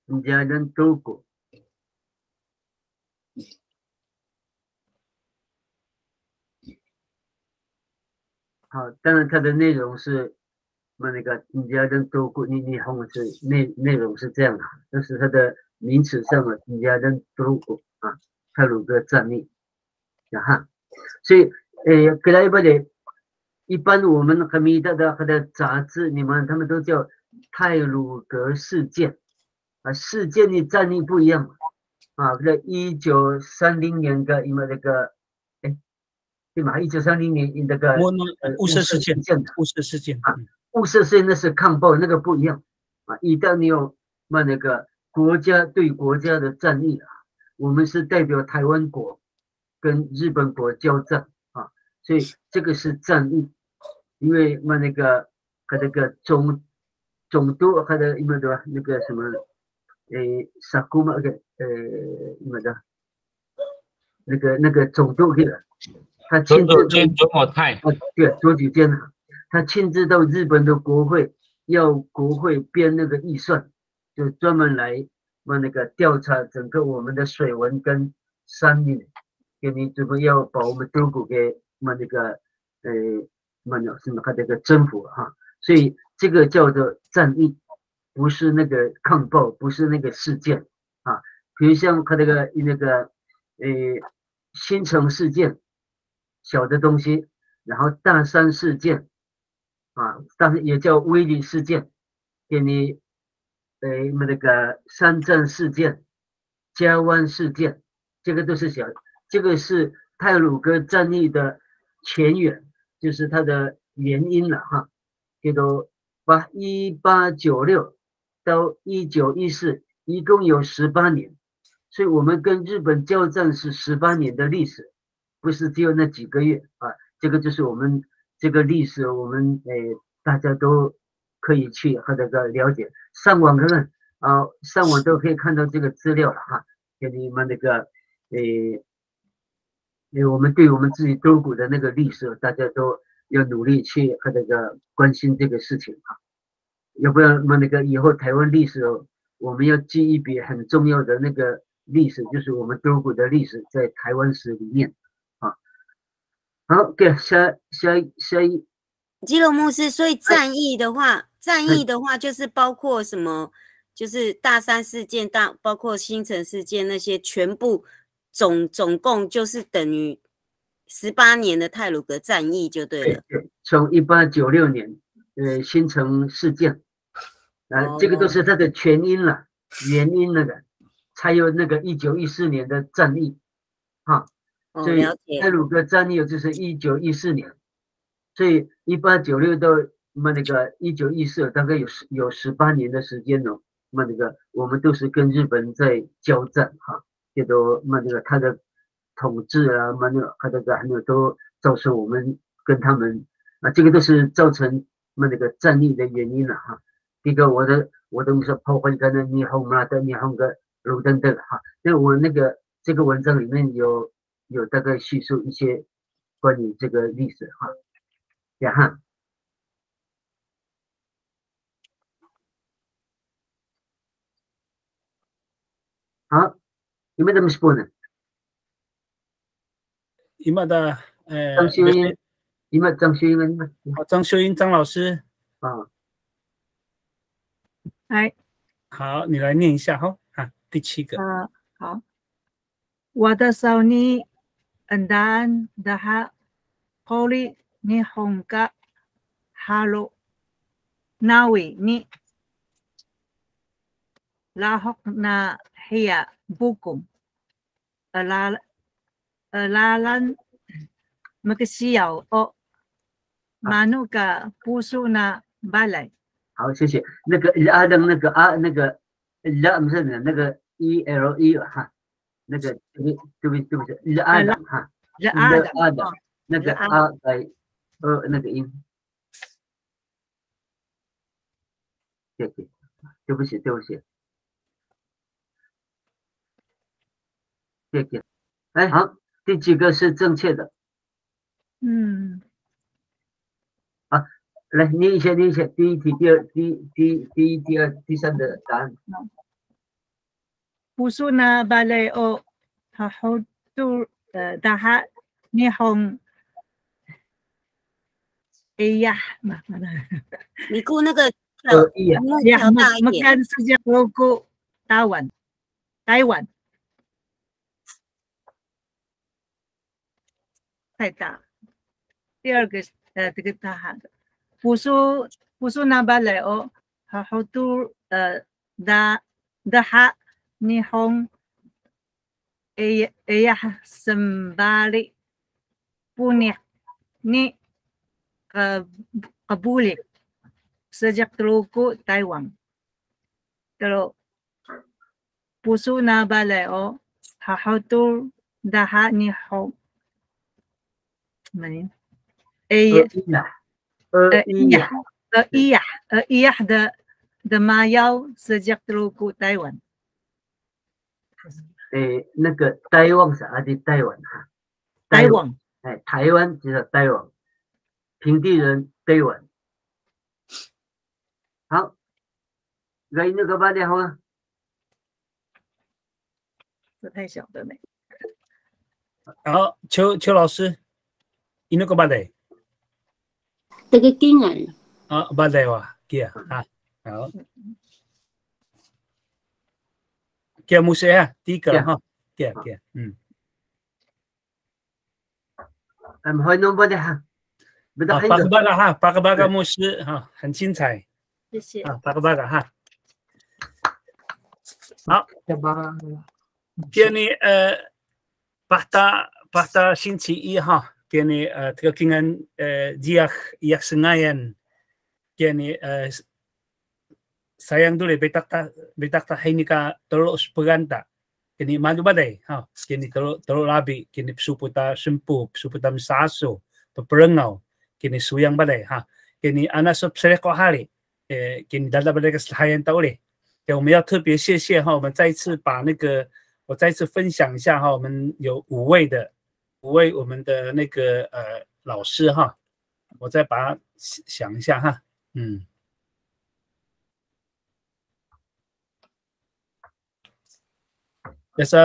跟家人走过。好，当然它的内容是那个你家人走过，你红是内容是这样的，但是它的名词上的你家人走过太鲁阁战役哈，所以格莱巴的，一般我们和米达的杂志，他们都叫太鲁阁事件事件的战役不一样在1930年的因为那个对嘛，1930年那个雾社事件雾社事件那是抗暴，那个不一样一旦你有那个国家对国家的战役我们是代表台湾国跟日本国交战所以这个是战役，因为那个和那个总督和的因为的那个什么萨库马因为的那个总督他亲自佐久泰对佐久间他亲自到日本的国会，要国会编那个预算，就专门来那个调查整个我们的水文跟山林，给你怎么要把我们德国给那个什么他这个征服哈，所以这个叫做战役，不是那个抗暴，不是那个事件啊。比如像他那个新城事件，小的东西，然后大山事件啊，但是也叫威力事件，给你那个山战事件、加湾事件，这个都是小，这个是太鲁阁战役的前缘，就是它的原因了哈。这个1896到1914，一共有18年，所以我们跟日本交战是18年的历史，不是只有那几个月啊。这个就是我们这个历史，我们大家都可以去和这个了解，上网看看啊，上网都可以看到这个资料了哈。给你们那个我们对我们自己德国的那个历史，大家都要努力去和这个关心这个事情啊，要不然那个以后台湾历史我们要记一笔很重要的那个历史，就是我们德国的历史在台湾史里面啊。好，给下一。基隆牧师，所以战役的话就是包括什么？就是大山事件、包括新城事件那些，全部总共就是等于18年的太鲁阁战役就对了。对，从1896年新城事件，这个都是它的全因了，原因那个，才有那个1914年的战役，哈。所以太鲁阁战役就是1914年，所以1896到那个1914大概有18年的时间哦。那个我们都是跟日本在交战哈，这都那个他的统治啊，他这个还有都造成我们跟他们啊，这个都是造成那个战役的原因了哈。这个我的说破坏跟那霓虹嘛的霓虹的路灯的哈，那我那个这个文章里面有大概叙述一些关于这个历史哈，呀哈。好，有没有这么说呢？有没有的？张秀英，有没有张秀英？张秀英，张老师啊。哎，好，你来念一下哈。啊，第7个。好。Wadasauni andaan daha qoli nihonga halo nawi ni lahok na hiya bukum alalan magsiyaw o manu ka puso na balay。好，谢谢。那个阿登那个那个不是那个 ELE 哈，那个对不起，阿登哈，阿登那个阿在那个音，谢谢，对不起。谢谢。哎，好，第几个是正确的？好，来念一下，第一题、第二、第二、第三的答案。Puso na balay o hahotu daha nihong iya。你顾那个调大一点。Makan sejak logo Taiwan。太大。第二个这个大汉的puso na balay o hahotu daha nihong iya sembali punya ni kabuli sejak logo Taiwan。Kalau puso na balay o hahotu daha nihong iya的mayaw sejak logo Taiwan。那个台湾是阿的台湾哈，台湾就是台湾，平地人对文。好，给那个吧的好啊。这太小的没。好，邱老师，你那个吧的。这个经啊。啊，吧的哇，给啊，好。给木谁啊？第一个哈，给，会弄不的哈。巴克巴嘎哈，巴克巴嘎牧师哈，很精彩。谢谢。巴克巴嘎哈。好，给你巴达星期一哈，给你这个经安dia sengayan， 给你sayang dulu betak ini ka telok peganta kini maju badai ha kini telok labi kini suputa sempu suputa misaso perengau kini suyang badai ha kini anak subsere ko hari kini dada badai kesahayan ta oleh 我们要特别谢谢哈，我们再一次把那个我再一次分享一下哈，我们有5位我们的那个老师哈，我再把它想一下哈，但是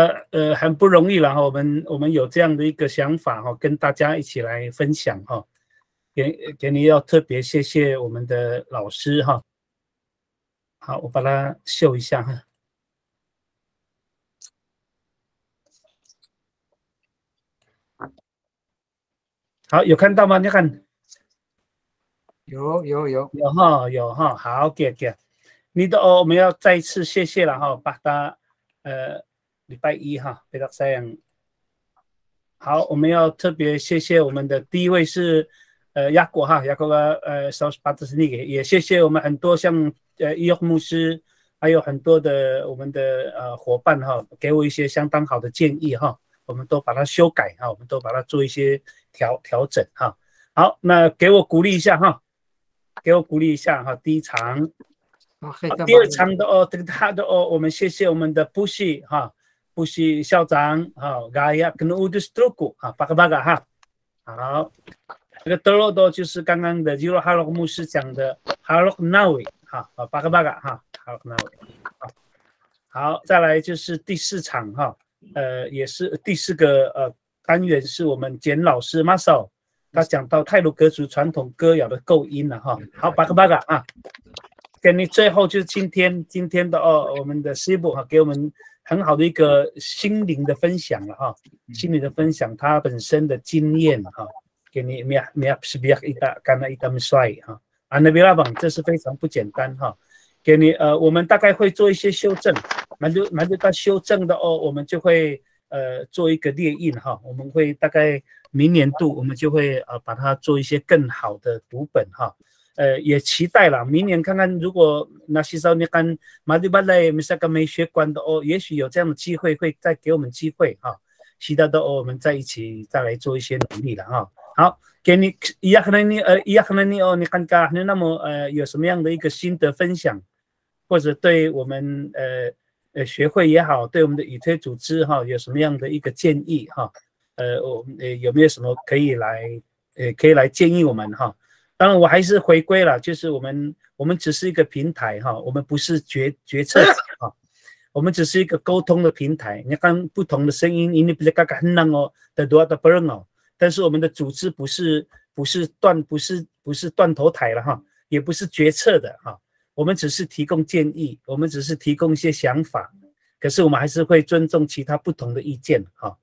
很不容易了哈，我们有这样的一个想法哈，跟大家一起来分享哈，给你要特别谢谢我们的老师哈。好，我把它秀一下哈。好，有看到吗？你看，有哈，好，给，你的我们要再一次谢谢了哈，把它礼拜一哈，非常sayang。好，我们要特别谢谢我们的第一位是雅果哈，雅果Saus Patrusnige， 也谢谢我们很多像伊约牧师，还有很多的我们的伙伴哈，给我一些相当好的建议哈，我们都把它修改哈，我们都把它做一些调整哈。好，那给我鼓励一下哈，第一场。第二场的这个他的我们谢谢我们的布西哈，布西校长哈，Gaya Knudus Truku 哈，巴嘎巴嘎哈。好，这个德罗多就是刚刚的基罗哈洛牧师讲的哈洛纳维哈，巴嘎巴嘎哈，哈洛纳维。好，再来就是第4场哈，也是第4个单元是我们简老师 Masao， 他讲到太鲁阁族传统歌谣的构音了哈。好，巴嘎巴嘎啊。给你最后就是今天的我们的师傅哈，给我们很好的一个心灵的分享了哈，心灵的分享他本身的经验哈，给你哈，这是非常不简单哈，给你我们大概会做一些修正，蛮就到修正的我们就会做一个列印哈，我们会大概明年度我们就会把它做一些更好的读本哈。也期待了，明年看看，如果那些时候你看马里巴莱misalkan没学馆的也许有这样的机会，会再给我们机会哈。期待的我们在一起再来做一些努力了哈。好，给你你看看你那么有什么样的一个心得分享，或者对我们学会也好，对我们的语推组织哈有什么样的一个建议哈？我有没有什么可以来建议我们哈？当然，我还是回归了，就是我们只是一个平台哈，我们不是决策者哈，我们只是一个沟通的平台。你看不同的声音，因为比较很难的多的不认哦，但是我们的组织不是断头台了哈，也不是决策的哈，我们只是提供建议，我们只是提供一些想法，可是我们还是会尊重其他不同的意见哈。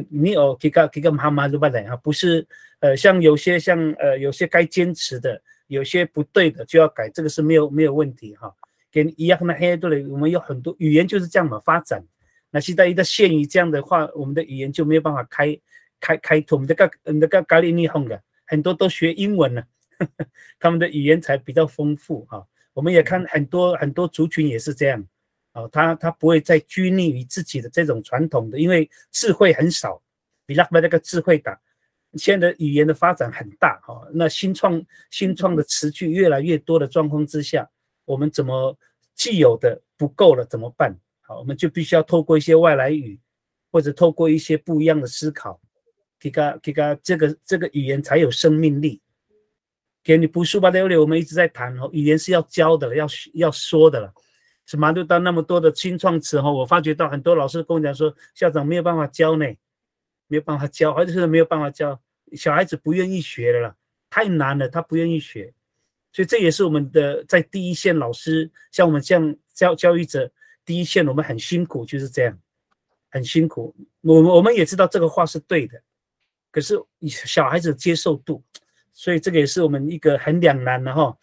你有kita memahami哈，不是像有些该坚持的，有些不对的就要改，这个是没有问题哈。跟一样的黑对，我们有很多语言就是这样嘛发展。那现在限于这样的话，我们的语言就没有办法开拓。我们这个咖喱尼红的很多都学英文了，他们的语言才比较丰富哈。我们也看很多族群也是这样。他不会再拘泥于自己的这种传统的，因为智慧很少，比那个智慧大。现在的语言的发展很大哈，那新创的词句越来越多的状况之下，我们怎么既有的不够了怎么办？好，我们就必须要透过一些外来语，或者透过一些不一样的思考，这个语言才有生命力。给你补数吧，6我们一直在谈哦，语言是要教的，要说的了。是马六到那么多的新创词哈，我发觉到很多老师跟我讲说，校长没有办法教呢，没有办法教，或者是没有办法教，小孩子不愿意学了啦，太难了，他不愿意学，所以这也是我们的在第一线老师，像我们这样教育者第一线，我们很辛苦，就是这样，很辛苦。我们也知道这个话是对的，可是小孩子接受度，所以这个也是我们一个很两难的哈，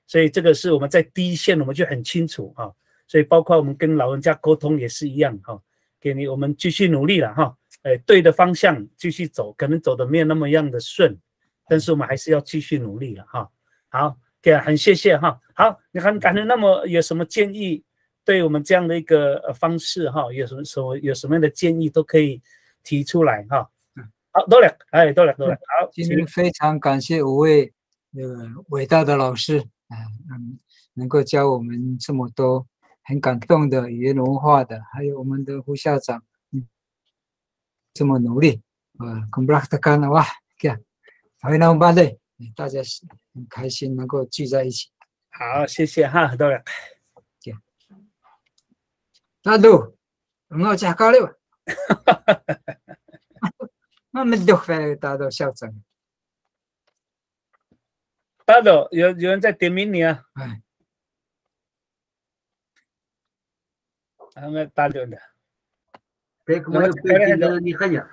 所以这个是我们在第一线，我们就很清楚哈。所以包括我们跟老人家沟通也是一样哈，给你我们继续努力了哈，对的方向继续走，可能走的没有那么样的顺，但是我们还是要继续努力了哈。好，很谢谢哈。好，你看感恩，那么有什么建议？对我们这样的一个方式哈，有什么样的建议都可以提出来哈。好，多了，多了。好，今天非常感谢5位伟大的老师。能够教我们这么多很感动的语言文化的，还有我们的胡校长，这么努力，kompraktekan wah，还能办的，大家很开心能够聚在一起。好，谢谢哈，多了。大都，我讲高了，我们都非大都校长。大豆，有人在点名你啊？那大豆的。这个没有背景的，你看呀。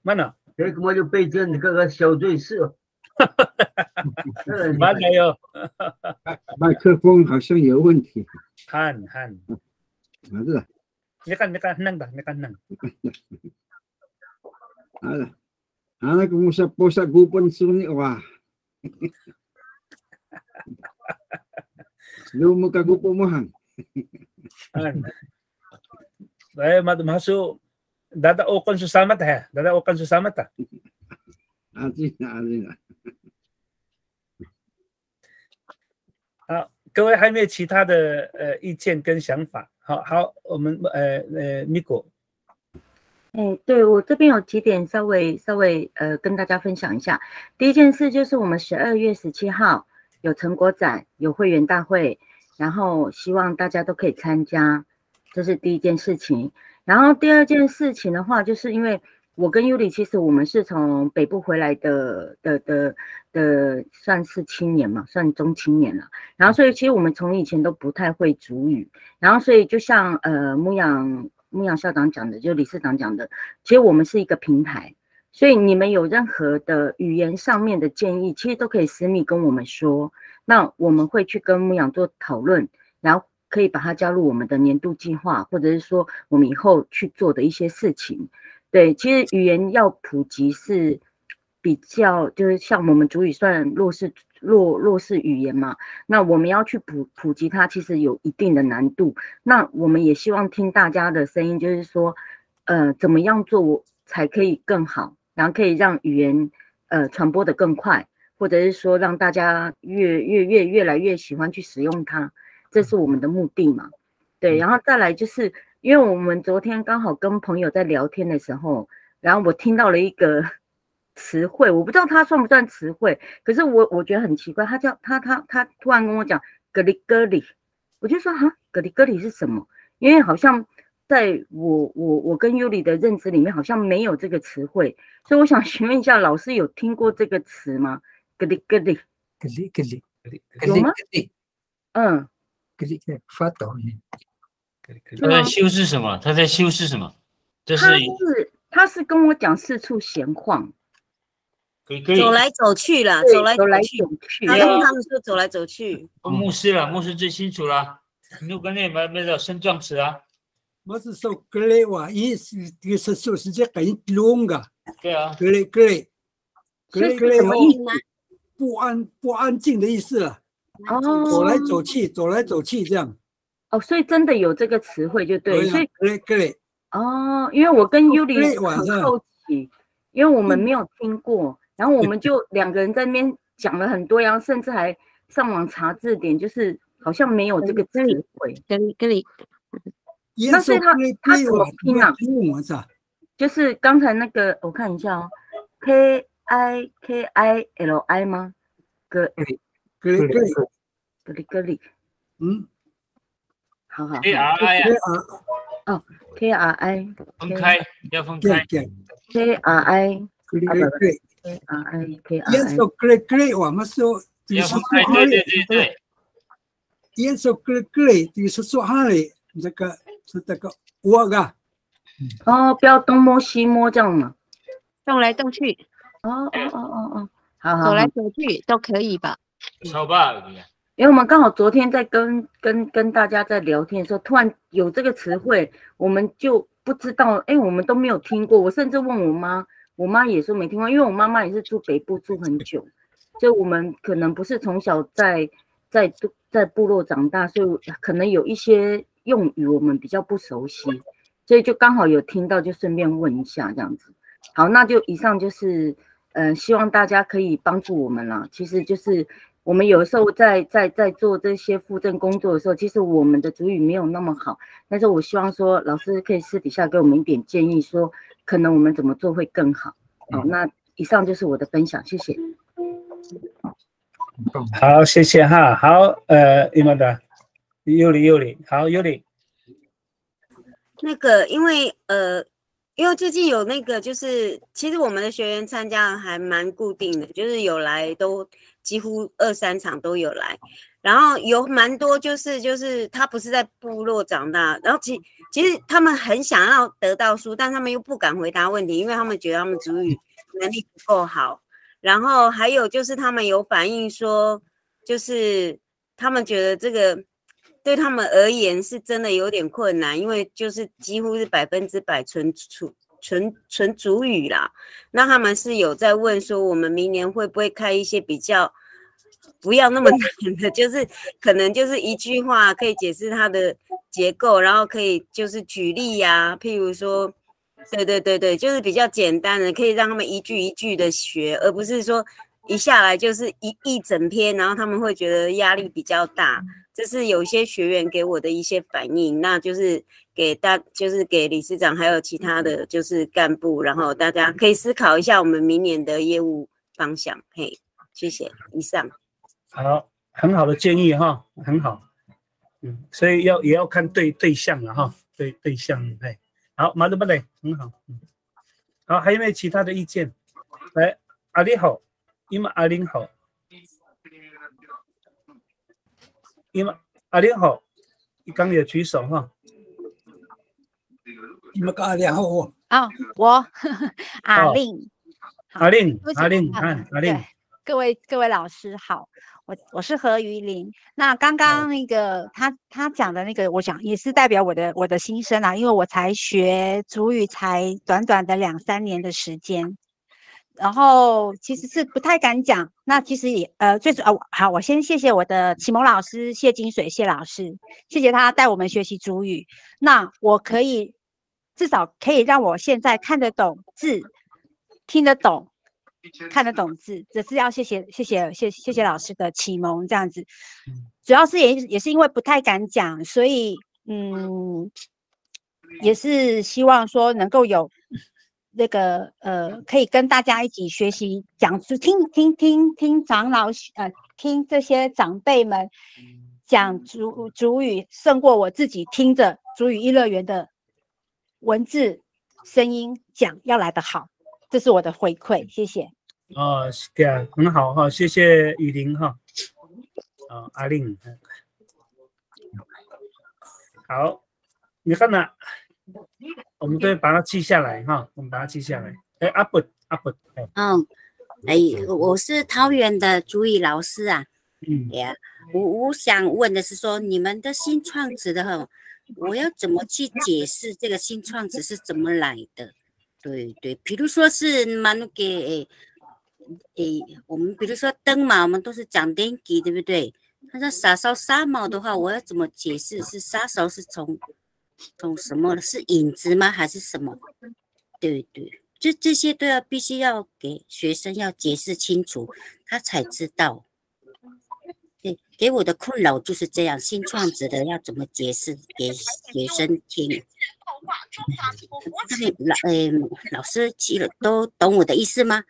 mana？这个没有背景的，个小嘴是。慢了哟。麦克风好像有问题。看。哪个？你看，弄的，你看弄。好了，anak usap-usap gupon suni wah. Lu kagupo mo hang. Masuk dadaukan susamat ha. Dadaukan susamat ha. Alina. 好，各位还没有其他的意见跟想法？好，我们Miko。对，我这边有几点稍微跟大家分享一下。第一件事就是我们12月17号有成果展，有会员大会，然后希望大家都可以参加，这是第一件事情。然后第二件事情的话，就是因为我跟 Yuli 其实我们是从北部回来的算是青年嘛，算中青年了。然后所以其实我们从以前都不太会族语，然后所以就像牧羊校长讲的，就理事长讲的，其实我们是一个平台，所以你们有任何的语言上面的建议，其实都可以私密跟我们说，那我们会去跟牧羊做讨论，然后可以把它加入我们的年度计划，或者是说我们以后去做的一些事情。对，其实语言要普及是比较，就是像我们族语算弱势语言嘛，那我们要去普及它，其实有一定的难度。那我们也希望听大家的声音，就是说，怎么样做才可以更好，然后可以让语言传播的更快，或者是说让大家越来越喜欢去使用它，这是我们的目的嘛。对，然后再来就是因为我们昨天刚好跟朋友在聊天的时候，然后我听到了一个词汇，我不知道它算不算词汇，可是我觉得很奇怪，他突然跟我讲格里格里，我就说格里格里是什么？因为好像在我跟 Yuli 的认知里面好像没有这个词汇，所以我想询问一下老师有听过这个词吗？格里格里，有吗？发抖。他在修饰什么？他在修饰什么？他是跟我讲四处闲晃。走来走去啦，走来走去。他们说走来走去。牧师了，牧师最清楚了。你有跟那没有身状词啊？我是说格雷哇，这是说是这很long噶。对啊。格雷不安静的意思了。走来走去，走来走去这样。所以真的有这个词汇就对。所以格雷。因为我跟 Yuli 很好奇，因为我们没有听过。然后我们就2个人在那边讲了很多，然后甚至还上网查字典，就是好像没有这个词汇。那所以他怎么拼啊？就是刚才那个我看一下哦 KILI 吗？格里，好。KRI 哦 ，KRI 分开，要分开。KRI 烟手 Gray 我们说要分开，对。烟手 Gray 就是说哈嘞，这个是这个我个。哦，不要东摸西摸这样嘛，动来动去。哦，好，走来走去都可以吧？好吧。因为我们刚好昨天在跟大家在聊天的时候，突然有这个词汇，我们就不知道，我们都没有听过。我甚至问我妈，我妈也说没听过，因为我妈妈也是住北部住很久，就我们可能不是从小在部落长大，所以可能有一些用语我们比较不熟悉，所以就刚好有听到，就顺便问一下这样子。好，那就以上就是希望大家可以帮助我们啦。其实就是我们有时候在做这些复振工作的时候，其实我们的族语没有那么好，但是我希望说老师可以私底下给我们一点建议，说可能我们怎么做会更好。好，那以上就是我的分享，谢谢。好，谢谢哈。好，伊玛达，尤里，好，尤里。那个，因为最近有那个，就是其实我们的学员参加还蛮固定的，就是有来都几乎2、3场都有来，然后有蛮多就是他不是在部落长大，然后其实他们很想要得到书，但他们又不敢回答问题，因为他们觉得他们族语能力不够好。然后还有就是他们有反映说，就是他们觉得这个对他们而言是真的有点困难，因为就是几乎是100%纯族语啦。那他们是有在问说，我们明年会不会开一些比较不要那么难的，就是可能就是一句话可以解释它的结构，然后可以就是举例呀，譬如说。对，就是比较简单的，可以让他们一句一句的学，而不是说一下来就是一整篇，然后他们会觉得压力比较大。这是有一些学员给我的一些反应，那就是给理事长还有其他的就是干部，然后大家可以思考一下我们明年的业务方向。嘿，谢谢，以上。好，很好的建议哈，很好。所以也要看对象了哈，对象，嘿。好，马德巴雷，很好。好，还有没有其他的意见？来，阿里好，因为阿玲好，因为阿玲好，你刚有举手哈。你们阿玲好哦。我阿令，阿令，各位老师好。我是何于林。那刚刚那个他讲的那个，我想也是代表我的心声啊，因为我才学族语才短短的2、3年的时间，然后其实是不太敢讲。那其实也好，我先谢谢我的启蒙老师谢金水谢老师，谢谢他带我们学习族语。那我可以至少可以让我现在看得懂字，听得懂。看得懂字，这是要谢谢老师的启蒙，这样子。主要是也是因为不太敢讲，所以也是希望说能够有那个可以跟大家一起学习讲，听长老听这些长辈们讲族语，胜过我自己听着族语一乐园的文字声音讲要来得好。这是我的回馈，谢谢。对啊，很好哈，谢谢雨林哈。阿令，好，你看呢？我们都把它记下来哈，我们把它记下来。阿伯，我是桃园的族语老师啊。我想问的是说，你们的新创词的哈，我要怎么去解释这个新创词是怎么来的？对，比如说是我们比如说灯嘛，我们都是讲电机，对不对？他说杀烧杀毛的话，我要怎么解释？是杀烧是从什么？是影子吗？还是什么？对，就这些都要必须要给学生要解释清楚，他才知道。对，给我的困扰就是这样，新创词的要怎么解释给学生听？老师都懂我的意思吗？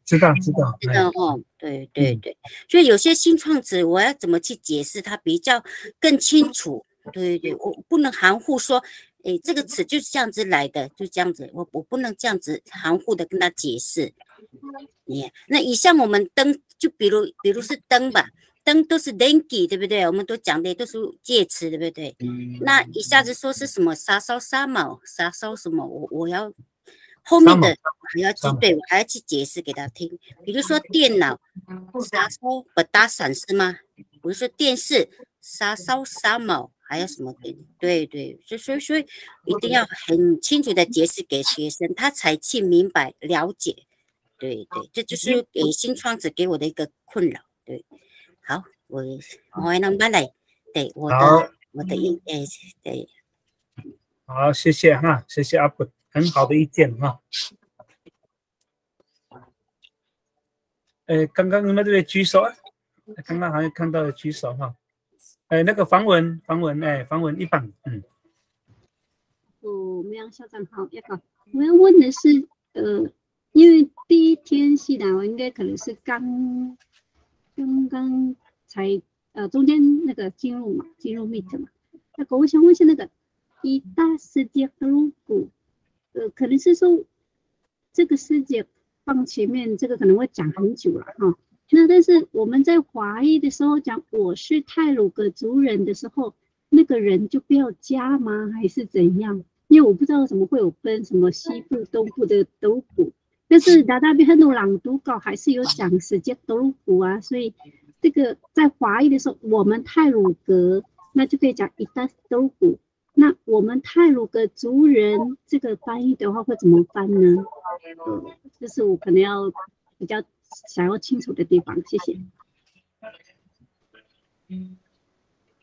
知道。哦，对，所以有些新创词我要怎么去解释它比较更清楚？对，我不能含糊说，这个词就是这样子来的，就这样子，我不能这样子含糊的跟他解释。那以上我们灯，就比如是灯吧，灯都是 dengi， 对不对？我们都讲的都是介词，对不对？那一下子说是什么杀烧杀毛，杀烧什么，我要后面的还要去对我还要去解释给他听。比如说电脑杀烧不打闪是吗？比如说电视杀烧杀毛，还有什么对，所以一定要很清楚的解释给学生，他才去明白了解。对，这就是给新创子给我的一个困扰。对，好，我能把来，对我的对，好，谢谢哈，谢谢阿本，很好的意见哈。刚刚你们这边举手，刚刚好像看到了举手哈。那个防蚊一棒，苗校长好，我要问的是，因为第一天系的，我应该可能是刚才中间那个进入 meet 嘛，那个我想问一下那个一大世界如果可能是说这个世界放前面，这个可能会讲很久了哈。那但是我们在华裔的时候讲我是太鲁阁族人的时候，那个人就不要加吗？还是怎样？因为我不知道怎么会有分什么西部、东部的斗谷，但是大边很多朗读稿还是有讲世界斗谷啊，所以这个在华裔的时候，我们太鲁阁那就可以讲一大斗谷。那我们太鲁阁族人这个翻译的话会怎么翻呢？这是我可能要比较想要清楚的地方，谢谢。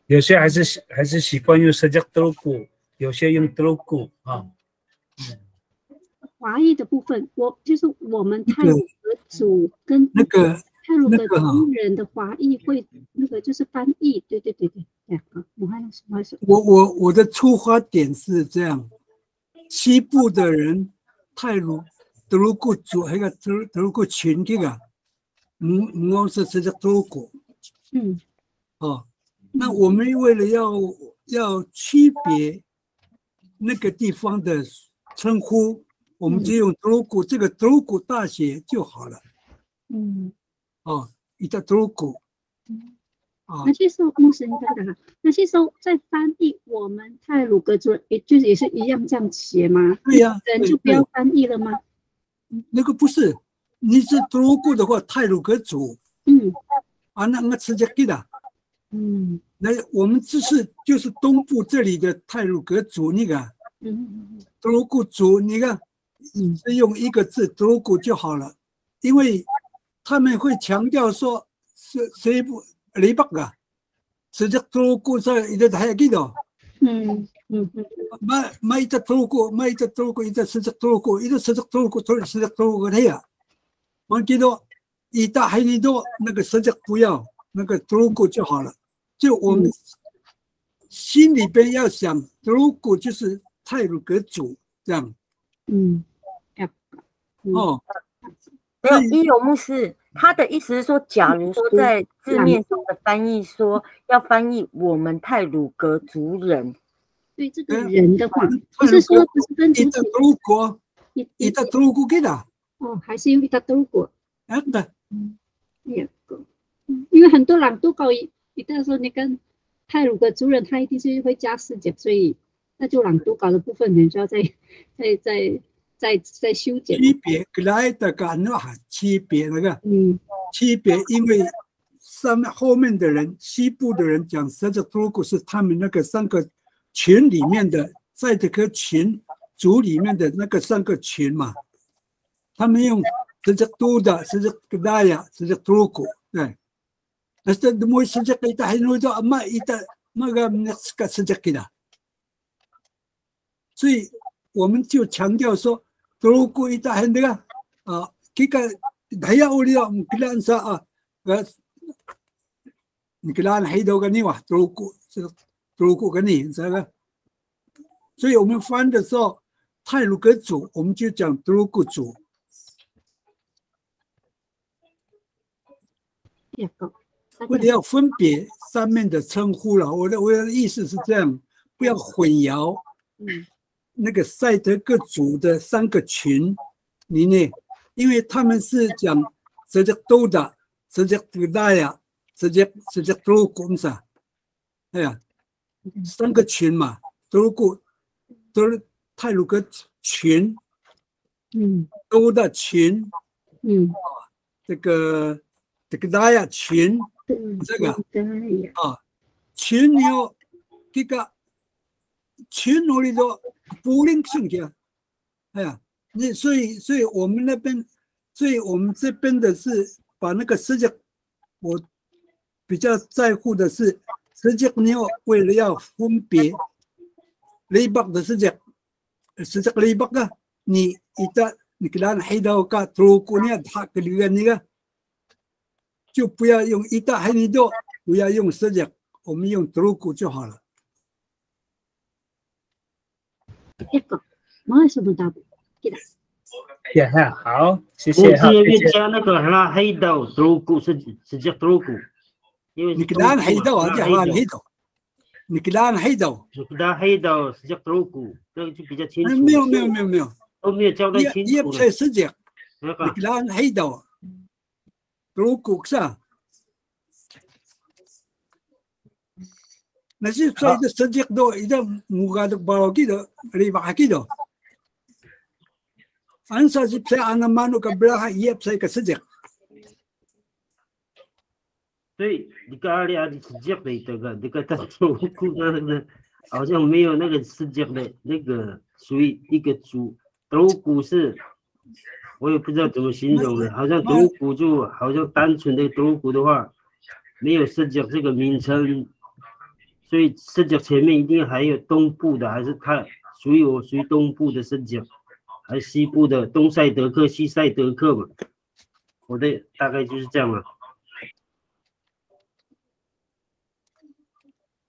有些还是习惯用世界斗谷，有些用斗谷啊。华裔的部分，就是我们太鲁阁族跟那个太鲁阁族人的华裔会那个就是翻译，对，我的出发点是这样，西部的人太鲁德鲁古族还有德鲁古群这个，我是世界斗谷，那我们为了要区别那个地方的称呼，我们就用德鲁古这个德鲁古大写就好了。一个德鲁古。那些时候牧师应该的哈，那些时候在翻译我们太鲁阁族，也是一样这样写吗？对呀，人就不要翻译了吗？那个不是，你是德鲁古的话，太鲁阁族。那直接给的。那我们就是东部这里的太鲁阁族那个，德鲁古族，你看，只用一个字德鲁古就好了，因为他们会强调说谁不离北啊，实际德鲁古是一个太记得。ما يتطرقوا إذا ستطرقوا إذا ستطرقوا ستطرقوا هي ما كده إذا حينيدو 那个实际不要那个 طرقوا 就好了，就我们心里边要想 طرقوا 就是太鲁阁族这样。伊有牧师他的意思是说，假如说在字面上的翻译说要翻译我们太鲁阁族人。对这个人的话，不是说不是跟主体。一大德鲁古给的。还是用一大德鲁古。因为很多朗读稿一旦说你跟太鲁阁族人，他一定是会加世界，所以那就朗读稿的部分你就要再修剪。区别来的感觉哈，区别那个，区别因为上面后面的人，西部的人讲实际德鲁古是他们那个3个。群里面的，在这个群组里面的那个3个群嘛，他们用实际多的，实际个大呀，实际多个，对。但是每实际给他很多都嘛一的那个实际给的，所以我们就强调说，多个一大很那个这个还要我了，不然啥你不然还多个你哇，多个是。德鲁古跟你这个，所以我们翻的时候，太鲁阁族我们就讲德鲁古族。为了要分别上面的称呼了，我的意思是这样，不要混淆。那个赛德克族的3个群里面，因为他们是讲这只都的，这只古代呀，这只都公啥，哎呀，3个群嘛，都是泰鲁格群，都的群，这个大呀群，这个啊，群有这个群我里头不灵性的，哎呀，所以我们那边，所以我们这边的是把那个实际，我比较在乎的是实际你要为了要分别雷北的实际雷北啊，你给他黑到个土姑娘他个里面那个，就不要用一大黑泥多，不要用实际，我们用土姑就好了。好，谢谢。我这边加那个拉黑豆土姑是叫土姑，因为你给他黑豆啊，叫黑豆。你给他黑豆，黑豆是叫土姑，这个就比较清楚。没有，都没有交代清楚。也不是实际，你给他黑豆，土姑是啊。那是在这实际都一个木杆的包几多，里巴几多。安啥是在安那马路个不拉也不是个实际。所以你刚才你直接的这个土姑的，好像没有那个直接的那个属于一个族。土姑是，我也不知道怎么形容的，好像土姑就好像单纯的土姑的话，没有实际这个名称。所以实际前面一定还有东部的，还是它属于东部的实际，还是西部的东塞德克、西塞德克嘛？我的大概就是这样了。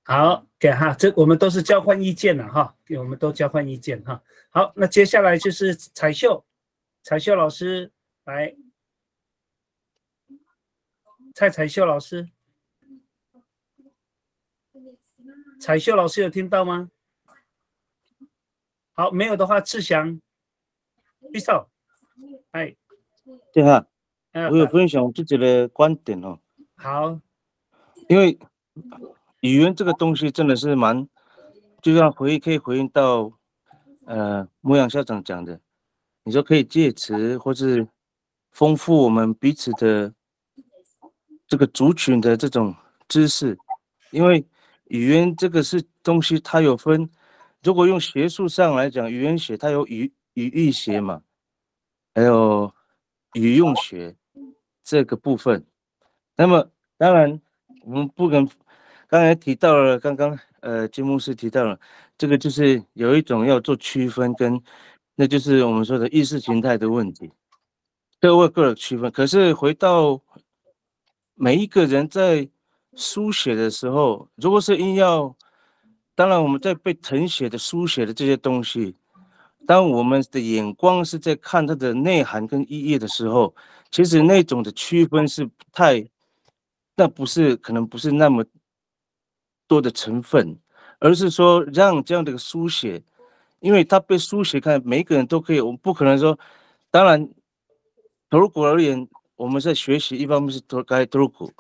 好，给哈，这我们都是交换意见了哈，我们都交换意见哈。好，那接下来就是彩秀老师来，彩秀老师。彩秀老师有听到吗？好，没有的话，志祥举手。哎，对哈，我有分享我自己的观点哦。好，因为语言这个东西真的是蛮，就像可以回应到牧羊校长讲的，你说可以借词或是丰富我们彼此的这个族群的这种知识，因为语言这个是东西，它有分。如果用学术上来讲，语言学它有语义学嘛，还有语用学这个部分。那么当然，我们不能刚才提到了，刚刚金牧师提到了，这个就是有一种要做区分跟，那就是我们说的意识形态的问题，各位各有区分。可是回到每一个人在书写的时候，如果是硬要，当然我们在被誊写的书写的这些东西，当我们的眼光是在看它的内涵跟意义的时候，其实那种的区分是不太，那不是可能不是那么多的成分，而是说让这样的书写，因为它被书写看，每一个人都可以，我们不可能说，当然，头骨而言，我们在学习，一方面是头骨。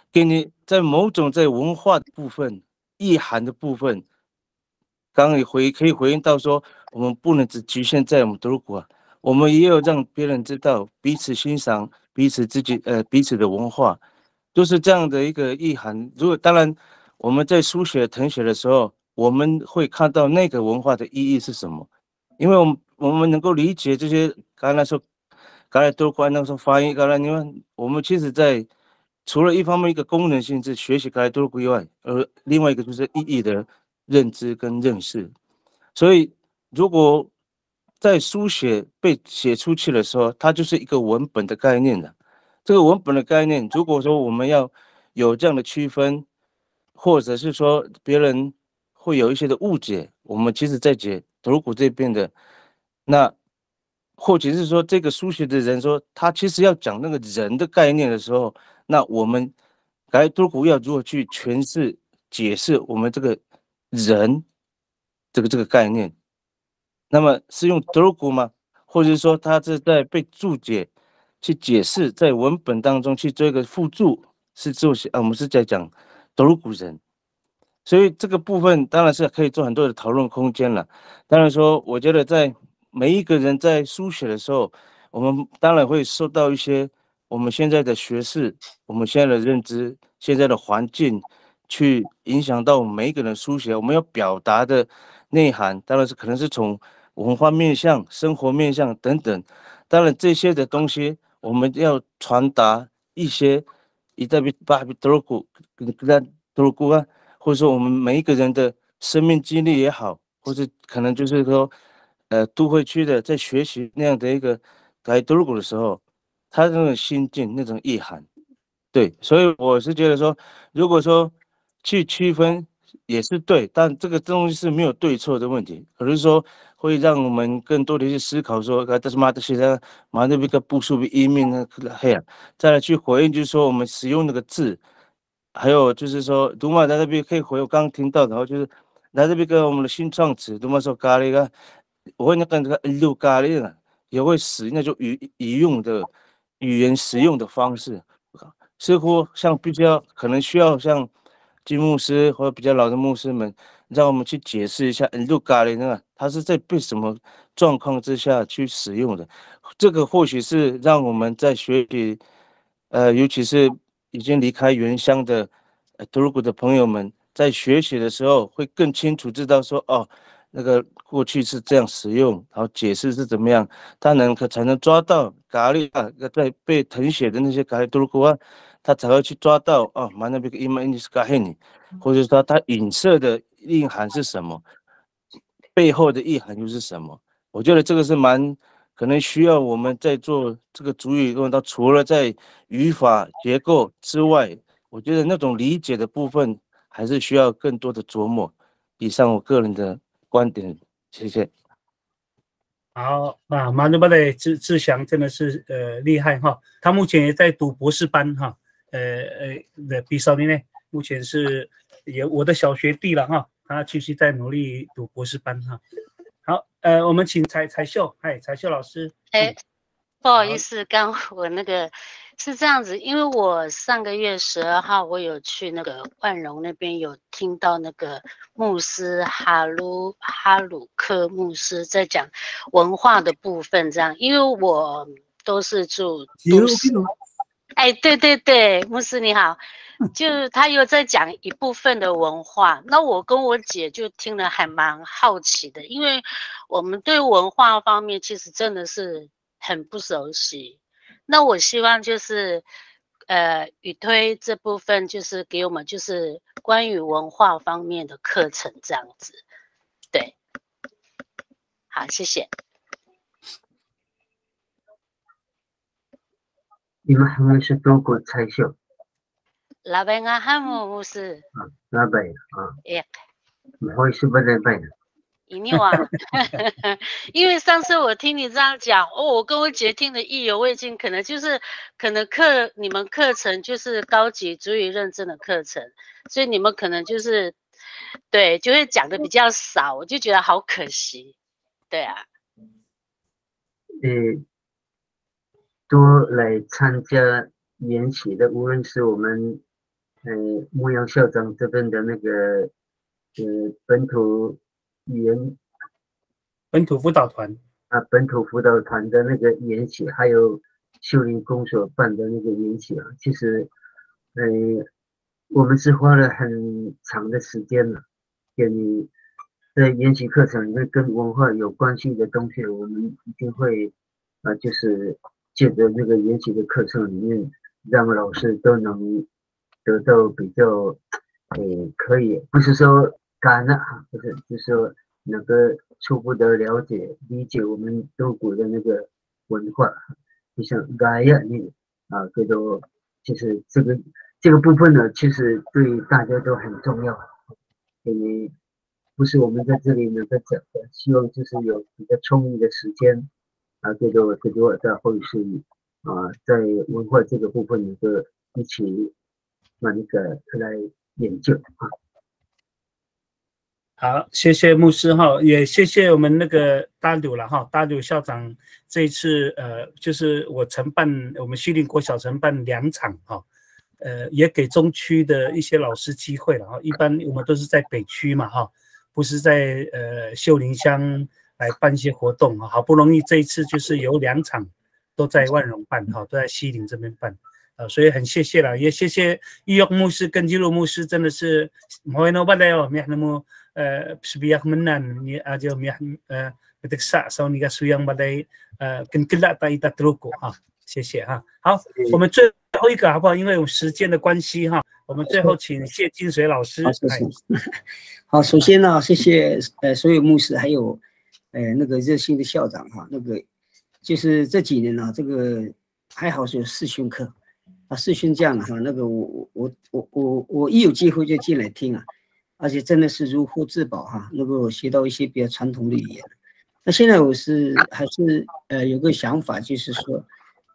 给你在某种在文化的部分、意涵的部分，刚刚也可以回应到说，我们不能只局限在我们德国啊，我们也有让别人知道彼此欣赏彼此彼此的文化，就是这样的一个意涵。如果当然我们在书写誊写的时候，我们会看到那个文化的意义是什么，因为我们能够理解这些刚才德国那时候发音，你看我们其实在。除了一方面一个功能性是学习该多以外，而另外一个就是意义的认知跟认识。所以，如果在书写被写出去的时候，它就是一个文本的概念了。这个文本的概念，如果说我们要有这样的区分，或者是说别人会有一些的误解，我们其实在解头骨这边的，那或者是说这个书写的人说他其实要讲那个人的概念的时候，那我们该多古要如何去诠释解释我们这个人这个概念？那么是用德鲁古吗？或者是说他是在被注解去解释，在文本当中去做一个附注，是做我们是在讲德鲁古人。所以这个部分当然是可以做很多的讨论空间了。当然说，我觉得在每一个人在书写的时候，我们当然会受到一些我们现在的学识、我们现在的认知、现在的环境，去影响到我们每一个人书写我们要表达的内涵。当然是可能是从文化面向、生活面向等等。当然这些的东西，我们要传达一些德鲁古啊。或者说我们每一个人的生命经历也好，或者可能就是说，都会区的在学习那样的一个改德鲁古的时候，他那种心境、那种意涵，对，所以我是觉得说，如果说去区分也是对，但这个东西是没有对错的问题，而是说会让我们更多的去思考说，但是现在那边个部署移民呢，再来去回应，就是说我们使用那个字。还有就是说，杜马在那边可以回我刚刚听到的，然后就是在这边跟我们的新创词，杜马说咖喱个，我会那个溜咖喱呢，也会使那种语言使用的方式，似乎像比较可能需要像金牧师或者比较老的牧师们，让我们去解释一下溜咖喱那个，它是在被什么状况之下去使用的，这个或许是让我们在学习，尤其是已经离开原乡的德鲁古的朋友们，在学习的时候会更清楚知道说，哦，那个过去是这样使用，然后解释是怎么样，他才能抓到咖喱啊，在被誊写的那些咖喱德鲁古啊，他才会去抓到哦，那边伊玛伊斯咖黑尼，或者说他影射的意涵是什么，背后的意涵又是什么？我觉得这个是可能需要我们在做这个主语论，它除了在语法结构之外，我觉得那种理解的部分还是需要更多的琢磨。以上我个人的观点，谢谢。好啊，马努巴的志祥真的是厉害哈，他目前也在读博士班哈，的比少年呢，目前是我的小学弟了哈，他继续在努力读博士班哈。好，我们请彩秀老师。不好意思，刚我那个是这样子，因为我上个月12号我有去那个万荣那边有听到那个牧师哈鲁克牧师在讲文化的部分，这样，因为我都是住都市。对，牧师你好。就是他又在讲一部分的文化，那我跟我姐就听了还蛮好奇的，因为我们对文化方面其实真的是很不熟悉。那我希望就是语推这部分就是给我们就是关于文化方面的课程这样子。对，好，谢谢。你们还会是多国彩秀？老板啊，汉姆牧师。老板啊。不会是不能办的。一定啊，因为上次我听你这样讲，我跟我姐听得意犹未尽，可能你们课程就是高级主语认证的课程，所以你们可能就是对就会讲的比较少，我就觉得好可惜。对啊。多来参加研习的，无论是我们牧羊校长这边的那个本土语言本土辅导团本土辅导团的那个研习，还有秀林公所办的那个研习啊，其实我们是花了很长的时间了，给你在研习课程里面跟文化有关系的东西，我们一定会就是借着这个研习的课程里面，让老师都能得到比较可以，不是说干了，不是，就是说能够初步的了解理解我们多古的那个文化，就像盖亚你这个就是这个部分呢，其实对大家都很重要，因为不是我们在这里能够讲的，希望就是有比较充裕的时间给我在后续在文化这个部分能够一起那个来研究啊。好，谢谢牧师哈，也谢谢我们那个大柳了哈，大柳校长这一次就是我承办我们西林国小承办2场哈，也给中区的一些老师机会了哈，一般我们都是在北区嘛哈，不是在秀林乡来办一些活动哈，好不容易这一次就是有2场都在万荣办哈，都在西林这边办。所以很谢谢了，也谢谢伊约牧师跟基路牧师，真的是我那不来哦，没那么بسبياق منان ni aja miah beteksa sau ni kasuyang badai跟跟大一大truco哈，谢谢哈。好，我们最后一个好不好？因为有时间的关系哈，我们最后请谢金水老师。好，首先呢，谢谢所有牧师还有那个热心的校长哈，那个就是这几年呢，这个还好是有视讯课视讯这样的哈，那个我一有机会就进来听啊。而且真的是如获至宝哈，能够学到一些比较传统的语言。那现在我还是有个想法，就是说，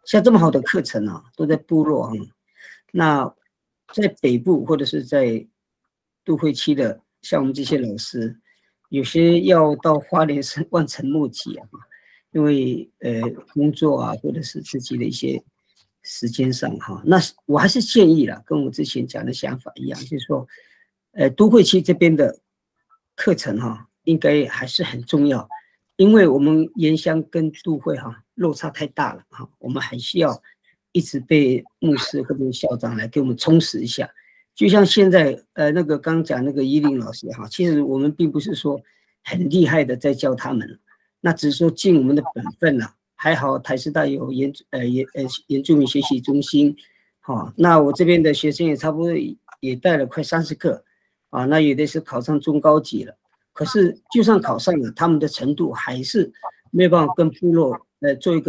像这么好的课程啊，都在部落啊，那在北部或者是在都会区的，像我们这些老师，有些要到花莲是望尘莫及啊，因为工作啊，或者是自己的一些时间上哈，那我还是建议啦，跟我之前讲的想法一样，就是说。都会区这边的课程哈，应该还是很重要，因为我们原乡跟都会哈落差太大了哈，我们还需要一直被牧师或者校长来给我们充实一下。就像现在那个刚讲那个依林老师哈，其实我们并不是说很厉害的在教他们，那只是说尽我们的本分了。还好台师大有原住民学习中心，好，那我这边的学生也差不多也带了快30个。那有的是考上中高级了，可是就算考上了，他们的程度还是没有办法跟部落做一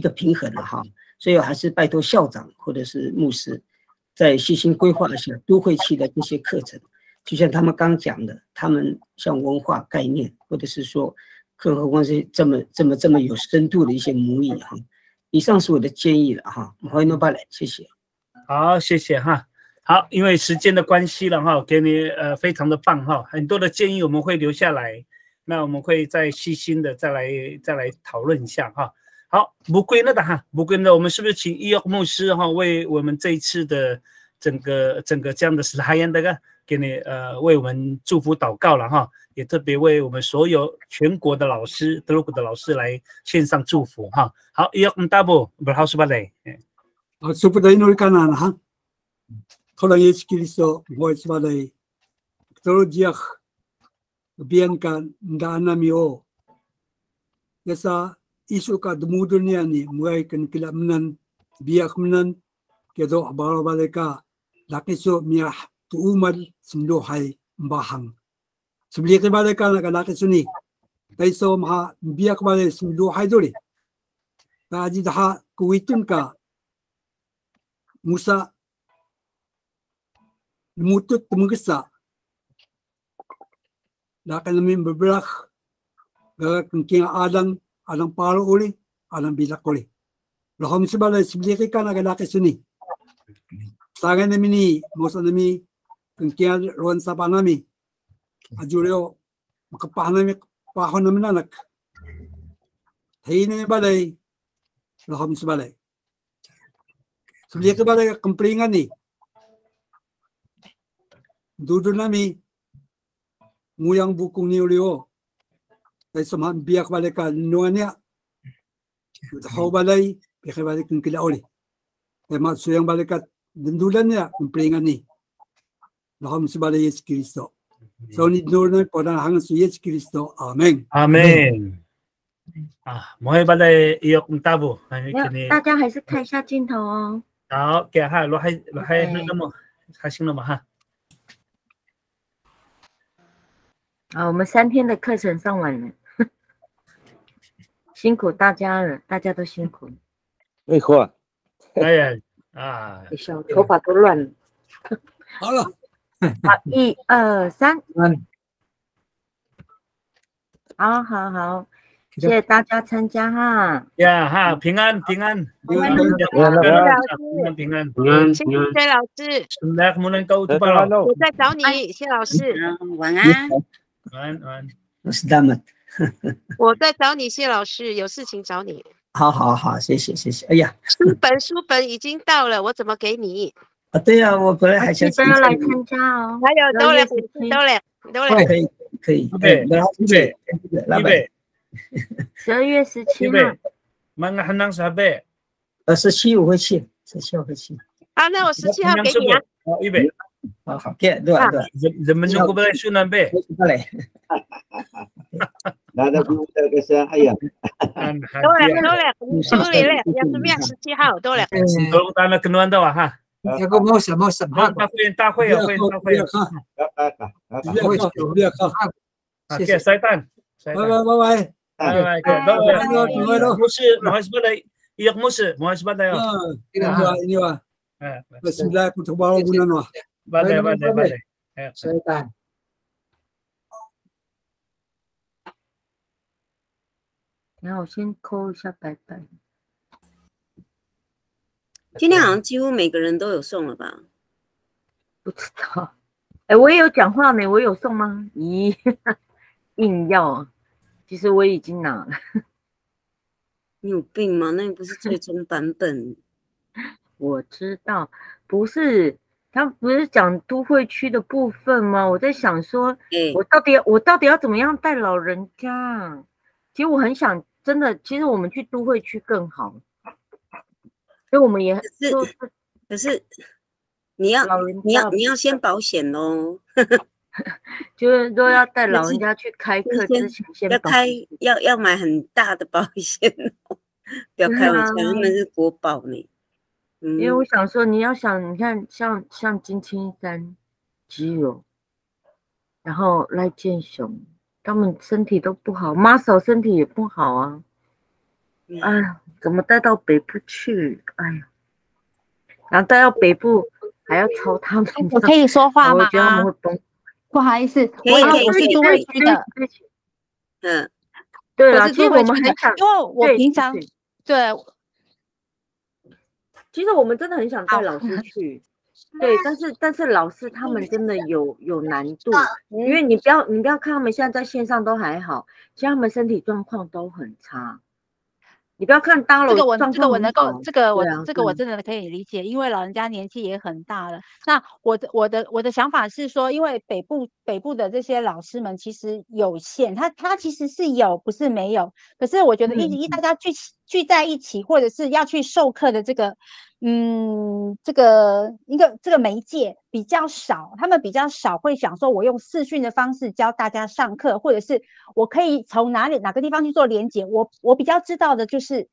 个平衡了哈，所以我还是拜托校长或者是牧师，再细心规划一下都会区的这些课程，就像他们刚讲的，他们像文化概念，或者是说，更何况是这么有深度的一些母语哈。以上是我的建议了哈，欢迎巴来，谢谢。好，谢谢哈。好，因为时间的关系了哈，给你非常的棒哈，很多的建议我们会留下来，那我们会再细心的再来讨论一下哈。好，不归了的哈，不归了，我们是不是请伊约牧师哈，为我们这一次的整个这样的斯哈yan的给你为我们祝福祷告了哈，也特别为我们所有全国的老师、德鲁古的老师来献上祝福哈。好，伊约mtabo berhasil balai。Supaya inulkan ha. Kalau Yesus Kristus buat sebagai terujak biarkan dana mio. Yasa isu ka demu dunia ni mulai kan kila menan biak menan kedo bala baleka lakiso miah tuumal sindohai bahang. Sebelum ke baleka nak lakiso ni. Taiso maha biak balai sindohai dole. Kaji dah kuitun ka Musa mutut temegesa lakan namin berbelah gagak kengking alang palo uli alang bilak uli lahom sebalay sibiliki ka nagalaki suni sangan namin ni mosa namin kengking ruan sapa namin ajulyo makapahan namin pahon namin anak tayo namin balay lahom sebalay sibiliki balay kemplingan ni Duduk nami nguyang bukung ni ulio. Tay samahan biyak balik ka nuanya. Tahaw balay, biyak balik ng kila uli. Tay matsuyang balik ka dundulan niya, kumplingan ni. Laham si balay Yesus Kristo. So ni dundulan podang hangan si Yesus Kristo. Amen. Amen. 莫会balay iyok mtabo. 大家还是看一下镜头哦。好，给哈，罗海那么开心了吗哈？我们3天的课程上完了，辛苦大家了，大家都辛苦了。没错，哎呀小头发都乱了。好了，好，1、2、3，好。谢谢大家参加哈。呀哈，平安平安平安谢谢老师，我在找你，谢老师。晚安。晚安晚安。我是他们。我在找你，谢老师，有事情找你。好，谢谢。哎呀，书本已经到了，我怎么给你？啊，对呀，我本来还想记得要来参加哦。还有多了。可以。预备。12月17号。Mga hanang sabi。17我会去。好，那我17号给你啊。预备。好，对。Zaman ko ba sunan be? Nada buta ka sa ayam. Dolek. Yang 17号Dolek。都咱们跟乱的哈。这个没什么。大会。谢塞蛋。拜。Musi, mohon sebentar. Iyak musi, mohon sebentar. Ini wah. Bismillahirrahmanirrahim wah. Bye. 塞蛋。然后我先扣一下拜拜。今天好像几乎每个人都有送了吧？不知道。我也有讲话呢，我有送吗？咦，硬要。其实我已经拿了。你有病吗？那不是最终版本。我知道，不是。他不是讲都会区的部分吗？我在想说，我到底要怎么样带老人家？其实我很想，真的，其实我们去都会区更好。所以我们也可是你要先保险哦。就是说要带老人家去开课之前先要买很大的保险哦，不要开玩笑，他们是国保呢。因为我想说，你看像金青山、基友，然后赖建雄，他们身体都不好，妈嫂身体也不好啊。哎呀，怎么带到北部去？哎呀，然后带到北部还要抽他们。我可以说话吗？我觉得他们会崩。不好意思，我是都会区的。对了，其实我们很想，因为我平常对。其实我们真的很想带老师去，对，但是老师他们真的有难度，因为你不要看他们现在在线上都还好，其实他们身体状况都很差。你不要看大楼状况很好，这个我真的可以理解，因为老人家年纪也很大了。那我的想法是说，因为北部的这些老师们其实有限，他其实是有，不是没有。可是我觉得大家聚在一起，或者是要去授课的这个媒介比较少，他们比较少会想说，我用视讯的方式教大家上课，或者是我可以从哪个地方去做连结。我比较知道的就是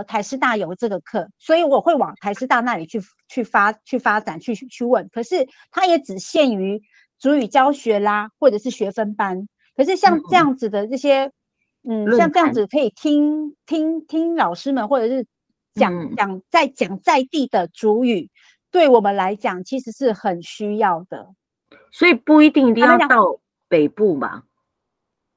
台师大有这个课，所以我会往台师大那里去发展去问。可是它也只限于族语教学啦，或者是学分班。可是像这样子的这些像这样子可以听老师们或者是讲在地的族语，对我们来讲其实是很需要的。所以不一定一定要到北部吧？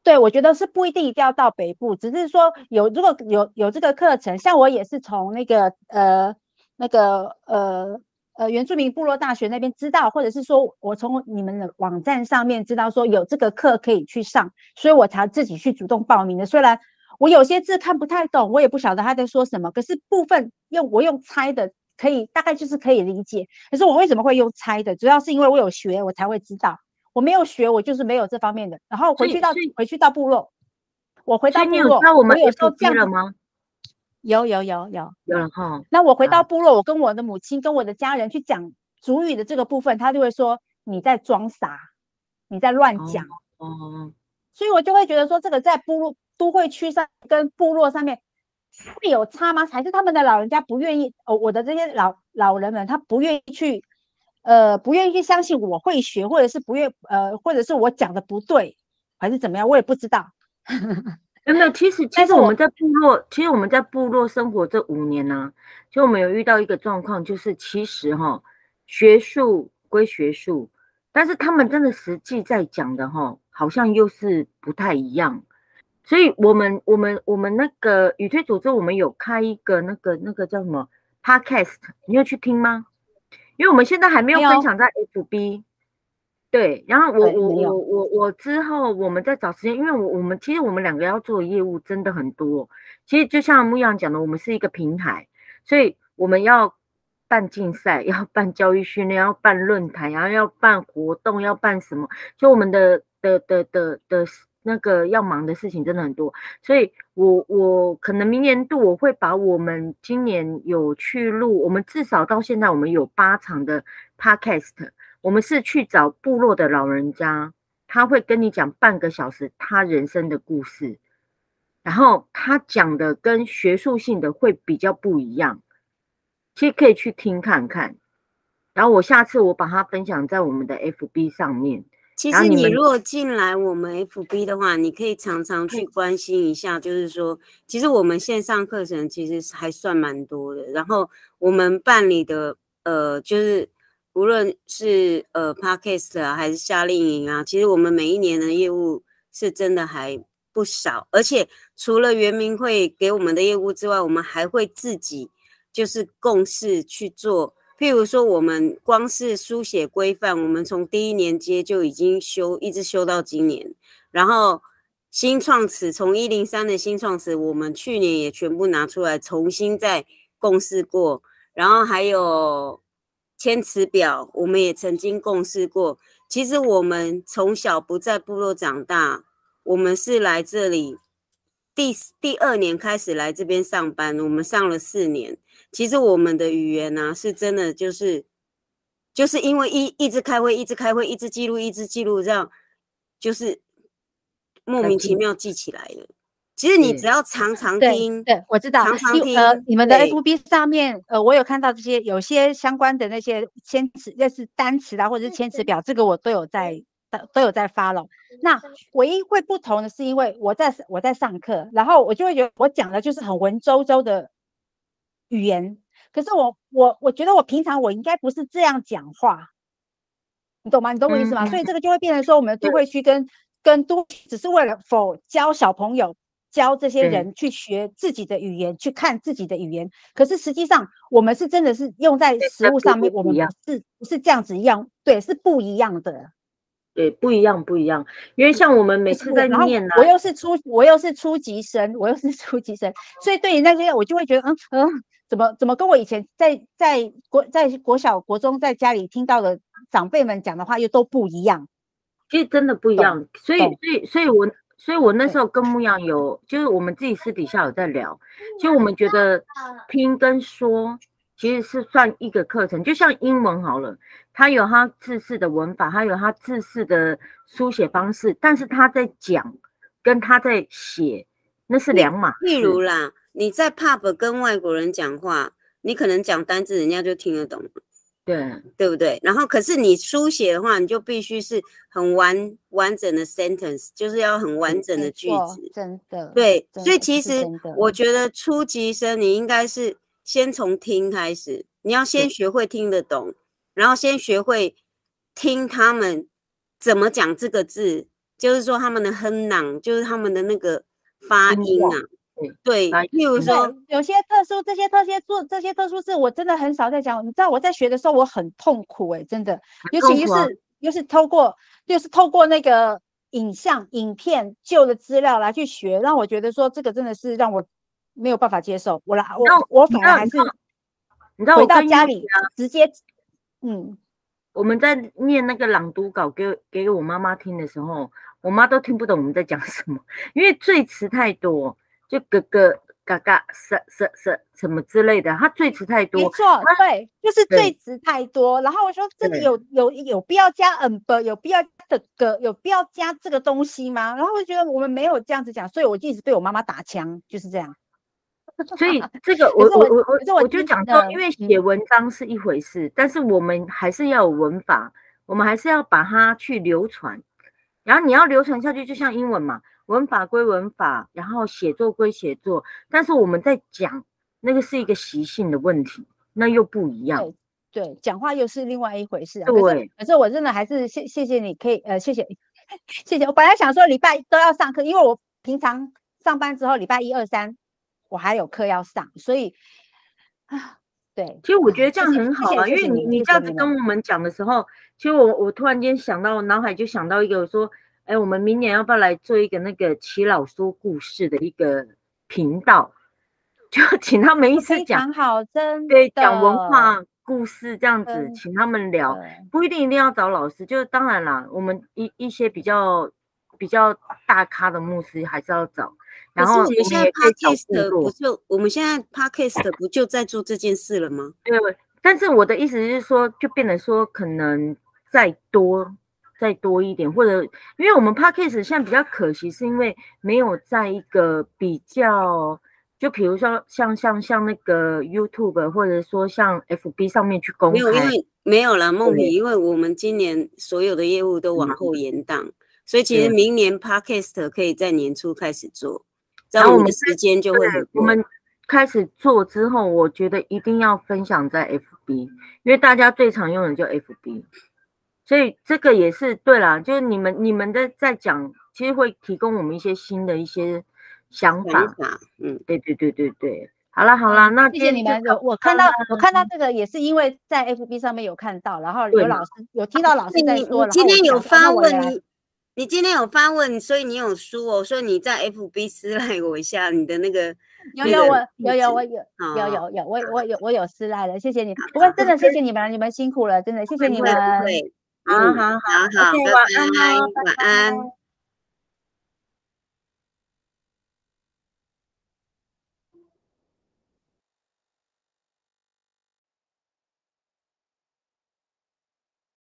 对，我觉得是不一定一定要到北部，只是说如果有这个课程，像我也是从那个原住民部落大学那边知道，或者是说我从你们的网站上面知道说有这个课可以去上，所以我才自己去主动报名的。虽然我有些字看不太懂，我也不晓得他在说什么，可是部分我用猜的大概就是可以理解。可是我为什么会用猜的？主要是因为我有学，我才会知道。我没有学，我就是没有这方面的。然后回去到部落，我回到部落，那我们有时候这样了吗？有了哈。那我回到部落，我跟我的母亲跟我的家人去讲族语的这个部分，他就会说你在装傻，你在乱讲。所以我就会觉得说，这个在都会区上跟部落上面会有差吗？还是他们的老人家不愿意？我的这些老人们，他不愿意去相信我会学，或者是或者是我讲的不对，还是怎么样，我也不知道。没有，其实我们在部落生活这5年呢，就我们有遇到一个状况，就是其实学术归学术，但是他们真的实际在讲的好像又是不太一样。所以我们那个语推组织，我们有开一个那个叫什么 podcast， 你有去听吗？因为我们现在还没有分享在 FB。对，然后我之后我们再找时间，因为我们其实我们两个要做的业务真的很多。其实就像牧羊讲的，我们是一个平台，所以我们要办竞赛，要办教育训练，要办论坛，然后要办活动，要办什么，就我们的那个要忙的事情真的很多。所以我可能明年度我会把我们今年有去录，我们至少到现在我们有8场的 podcast。我们是去找部落的老人家，他会跟你讲半个小时他人生的故事，然后他讲的跟学术性的会比较不一样，其实可以去听看看。然后我下次我把它分享在我们的 FB 上面。其实你如果进来我们 FB 的话，你可以常常去关心一下，就是说，其实我们线上课程其实还算蛮多的，然后我们办理的就是无论是Podcast 啊，还是夏令营啊，其实我们每一年的业务是真的还不少。而且除了原民会给我们的业务之外，我们还会自己就是共事去做。譬如说，我们光是书写规范，我们从第1年阶就已经一直修到今年。然后新创词从103的新创词，我们去年也全部拿出来重新再共事过。然后还有签词表，我们也曾经共事过。其实我们从小不在部落长大，我们是来这里第2年开始来这边上班，我们上了4年。其实我们的语言啊，是真的就是因为一直开会，一直开会，一直记录，这样就是莫名其妙记起来了。其实你只要常常听，对，我知道，常常听。你们的 FB 上面，我有看到这些有些相关的那些签词，就是单词啊，或者是签词表，这个我都有在 follow。那唯一会不同的是，因为我在上课，然后我就会觉得我讲的就是很文绉绉的语言，可是我觉得我平常我应该不是这样讲话，你懂吗？你懂我意思吗？所以这个就会变成说，我们的都会区跟都只是为了教小朋友。教这些人去学自己的语言，去看自己的语言。可是实际上，我们是真的是用在实物上面，我们不是这样子一样，对，是不一样的。对，不一样。因为像我们每次在念啊，我又是初级生，所以对于那些我就会觉得，怎么跟我以前在国小、国中在家里听到的长辈们讲的话又都不一样。其实真的不一样，所以我那时候跟牧羊就是我们自己私底下有在聊，其实我们觉得听跟说其实是算一个课程，就像英文好了，它有它制式的文法，它有它制式的书写方式，但是他在讲跟他在写那是两码事。例如啦，你在 pub 跟外国人讲话，你可能讲单字人家就听得懂。对不对？然后可是你书写的话，你就必须是很完整的 sentence， 就是要很完整的句子。真的。对，所以其实我觉得初级生你应该是先从听开始，你要先学会听得懂，然后先学会听他们怎么讲这个字，就是说他们的哼囔，就是他们的那个发音啊。对，例如说有些这些特殊字，我真的很少在讲。你知道我在学的时候，我很痛苦真的，又是透过那个影片旧的资料来去学，让我觉得说这个真的是让我没有办法接受。我反而还是你知道回到家里直接我们在念那个朗读稿给我妈妈听的时候，我妈都听不懂我们在讲什么，因为赘词太多。就哥哥、嘎嘎、什么之类的，他赘词太多。没错，对，就是赘词太多。然后我说，这里有必要加有必要有必要加这个东西吗？然后我就觉得我们没有这样子讲，所以我一直被我妈妈打枪，就是这样。所以这个我就讲说，因为写文章是一回事，但是我们还是要有文法，我们还是要把它去流传。然后你要流传下去，就像英文嘛。文法归文法，然后写作归写作，但是我们在讲那个是一个习性的问题，那又不一样。对，讲话又是另外一回事。对，可是我真的还是谢谢你，可以谢谢。我本来想说礼拜都要上课，因为我平常上班之后，礼拜1、2、3我还有课要上，所以啊，对。其实我觉得这样很好啊，谢谢因为你这样子跟我们讲的时候，其实我突然间想到，我脑海就想到一个，我说，哎，我们明年要不要来做一个那个耆老说故事的一个频道，就请他们一起讲，非常好，真的，对，讲文化故事这样子，请他们聊，不一定要找老师，就是当然啦，我们一些比较大咖的牧师还是要找。然后我们现在 podcast 不就我们现在 podcast 不就在做这件事了吗？对，但是我的意思是说，就变得说可能再多一点，或者因为我们 podcast 现在比较可惜，是因为没有在一个比较，就比如说像那个 YouTube 或者说像 FB 上面去公开，因为没有了梦萍，因为我们今年所有的业务都往后延档，所以其实明年 podcast 可以在年初开始做。然后我们的时间就会我们开始做之后，我觉得一定要分享在 FB， 因为大家最常用的就 FB， 所以这个也是对啦，就是你们在讲，其实会提供我们一些新的一些想法。对，好啦，那谢谢你们。我看到这个也是因为在 FB 上面有看到，然后有老师有听到老师在说，你今天有发问你今天有发问，所以你有书哦，所以你在 FB 私赖我一下你的那个。我有私赖了，谢谢你。不过真的谢谢你们，你们辛苦了，真的谢谢你们。好，晚安。